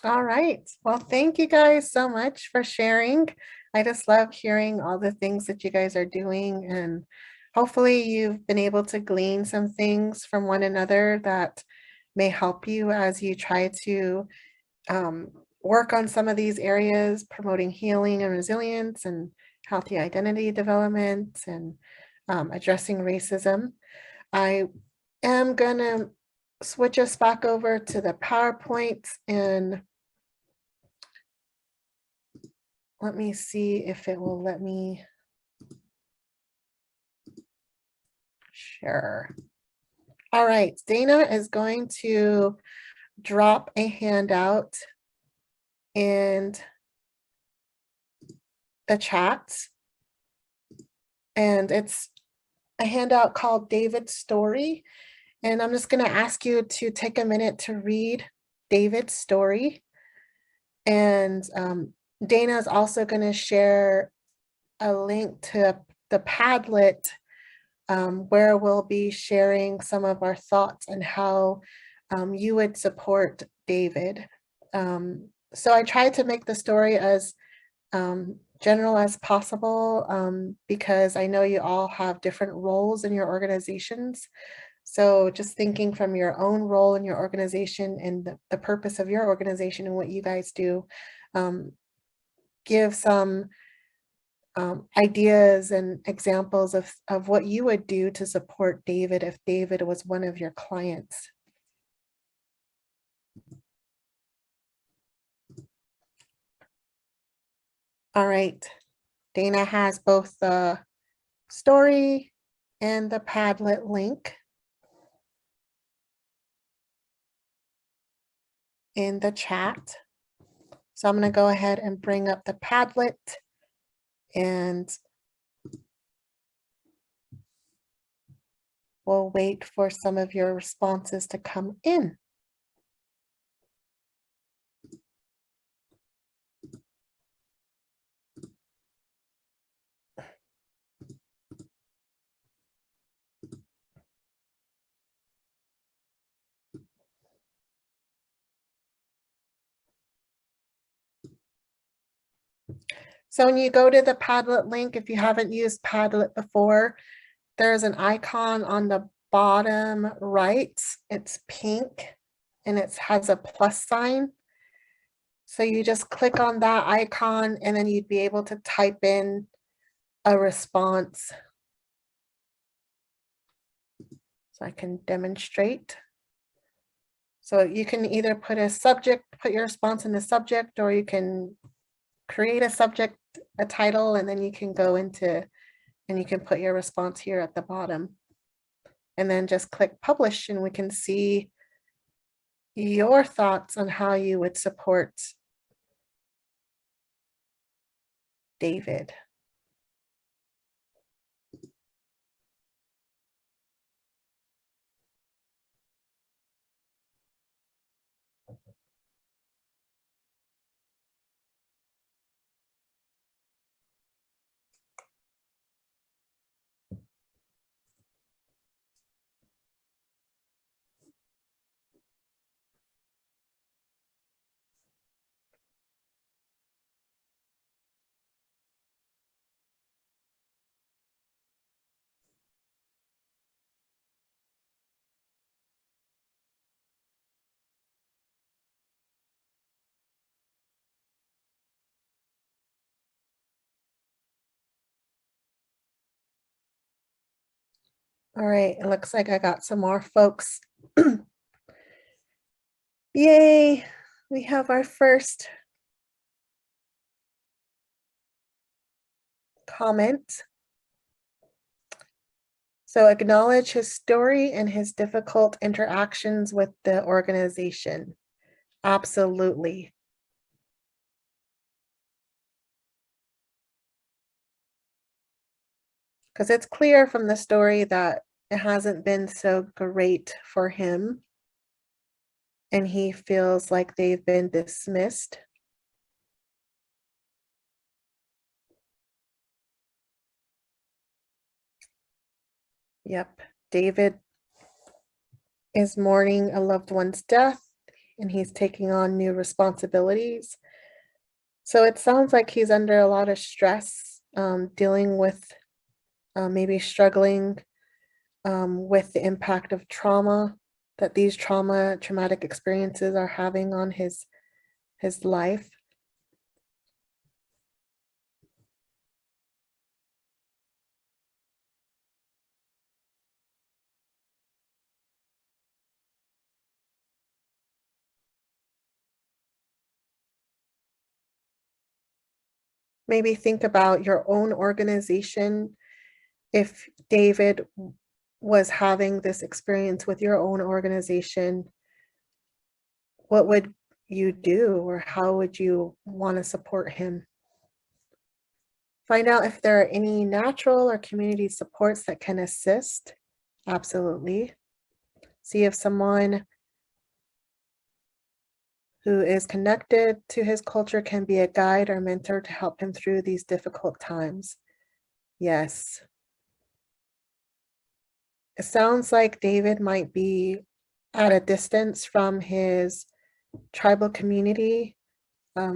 All right. Well, thank you guys so much for sharing. I just love hearing all the things that you guys are doing, and hopefully you've been able to glean some things from one another that may help you as you try to work on some of these areas, promoting healing and resilience and healthy identity development and addressing racism. I am gonna switch us back over to the PowerPoint, and let me see if it will let me share. All right, Dana is going to drop a handout in the chat, and it's a handout called David's Story. And I'm just going to ask you to take a minute to read David's story. And Dana is also going to share a link to the Padlet where we'll be sharing some of our thoughts and how you would support David. So I tried to make the story as general as possible because I know you all have different roles in your organizations. So just thinking from your own role in your organization and the purpose of your organization and what you guys do, give some ideas and examples of what you would do to support David if David was one of your clients. All right, Dana has both the story and the Padlet link in the chat. So I'm going to go ahead and bring up the Padlet and we'll wait for some of your responses to come in. So when you go to the Padlet link, if you haven't used Padlet before, there's an icon on the bottom right. It's pink and it has a plus sign. So you just click on that icon and then you'd be able to type in a response. So I can demonstrate. So you can either put a subject, put your response in the subject, or you can create a subject, a title, and then you can go into and you can put your response here at the bottom. And then just click publish and we can see your thoughts on how you would support David. All right, it looks like I got some more folks. Yay, we have our first comment. So acknowledge his story and his difficult interactions with the organization. Absolutely. Because it's clear from the story that it hasn't been so great for him. And he feels like they've been dismissed. Yep, David is mourning a loved one's death and he's taking on new responsibilities. So it sounds like he's under a lot of stress, dealing with maybe struggling with the impact of trauma that these traumatic experiences are having on his life. Maybe think about your own organization. If David was having this experience with your own organization, what would you do, or how would you want to support him? Find out if there are any natural or community supports that can assist. Absolutely. See if someone who is connected to his culture can be a guide or mentor to help him through these difficult times. Yes. It sounds like David might be at a distance from his tribal community.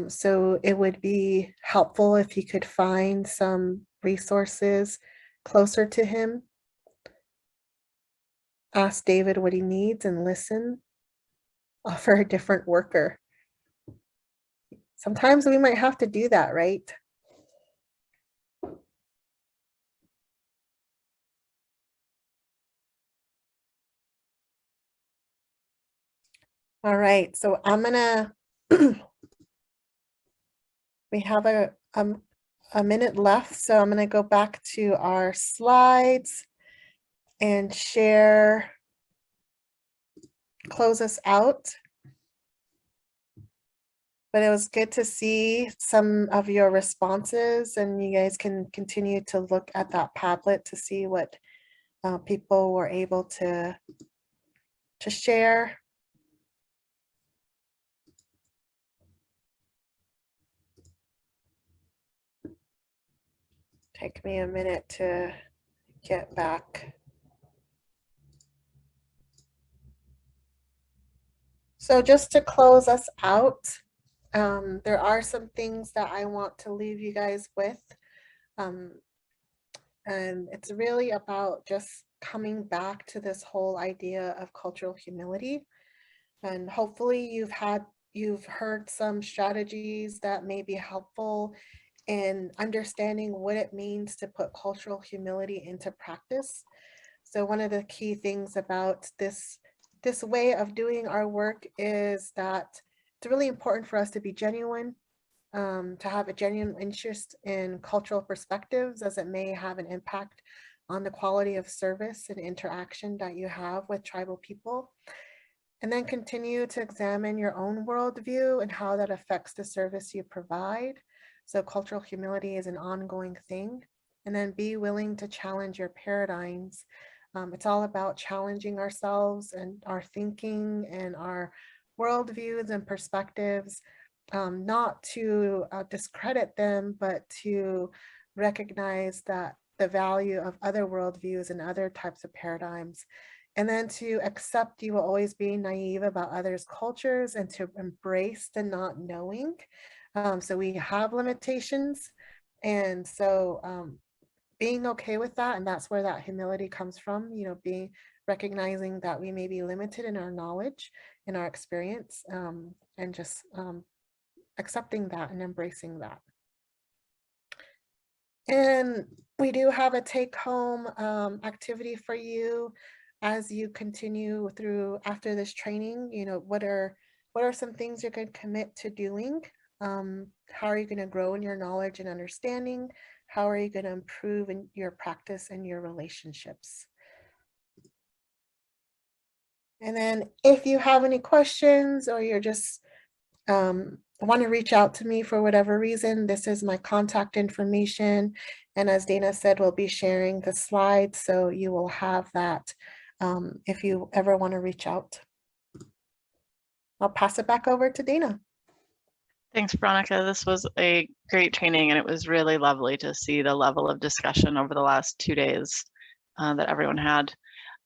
So it would be helpful if he could find some resources closer to him. ask David what he needs and listen, offer a different worker. Sometimes we might have to do that, right? All right, so I'm gonna, we have a minute left, so I'm gonna go back to our slides and share, close us out. But it was good to see some of your responses, and you guys can continue to look at that Padlet to see what people were able to share. Take me a minute to get back. So just to close us out, there are some things that I want to leave you guys with. And it's really about just coming back to this whole idea of cultural humility. And hopefully you've heard some strategies that may be helpful in understanding what it means to put cultural humility into practice. So one of the key things about this way of doing our work is that it's really important for us to be genuine, to have a genuine interest in cultural perspectives, as it may have an impact on the quality of service and interaction that you have with tribal people. And then continue to examine your own worldview and how that affects the service you provide. So cultural humility is an ongoing thing. And then be willing to challenge your paradigms. It's all about challenging ourselves and our thinking and our worldviews and perspectives, not to discredit them, but to recognize that the value of other worldviews and other types of paradigms. And then to accept you will always be naive about others' cultures and to embrace the not knowing. So we have limitations. And so being okay with that, and that's where that humility comes from, recognizing that we may be limited in our knowledge, in our experience, and just accepting that and embracing that. And we do have a take-home activity for you as you continue through after this training. What are some things you're going to commit to doing? How are you going to grow in your knowledge and understanding? How are you going to improve in your practice and your relationships? And then if you have any questions, or you're just want to reach out to me for whatever reason, this is my contact information. And as Dana said, we'll be sharing the slides, so you will have that if you ever want to reach out. I'll pass it back over to Dana. Thanks, Veronica. This was a great training, and it was really lovely to see the level of discussion over the last 2 days that everyone had.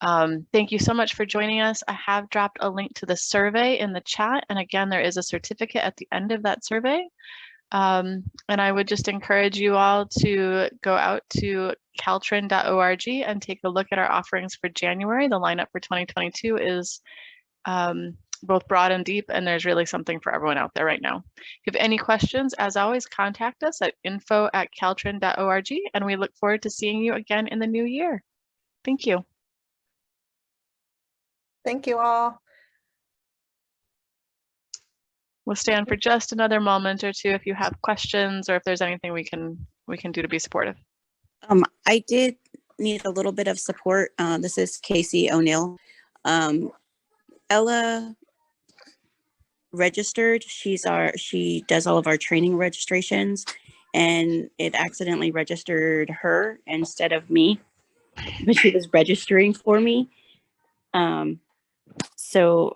Thank you so much for joining us. I have dropped a link to the survey in the chat. And again, there is a certificate at the end of that survey. And I would just encourage you all to go out to caltrin.org and take a look at our offerings for January. The lineup for 2022 is both broad and deep, and there's really something for everyone out there right now. If you have any questions, as always, contact us at info@caltrin.org, and we look forward to seeing you again in the new year. Thank you. Thank you all. We'll stand for just another moment or two if you have questions, or if there's anything we can do to be supportive. I did need a little bit of support. This is Casey O'Neill. Ella registered. She does all of our training registrations, and it accidentally registered her instead of me, but she was registering for me. So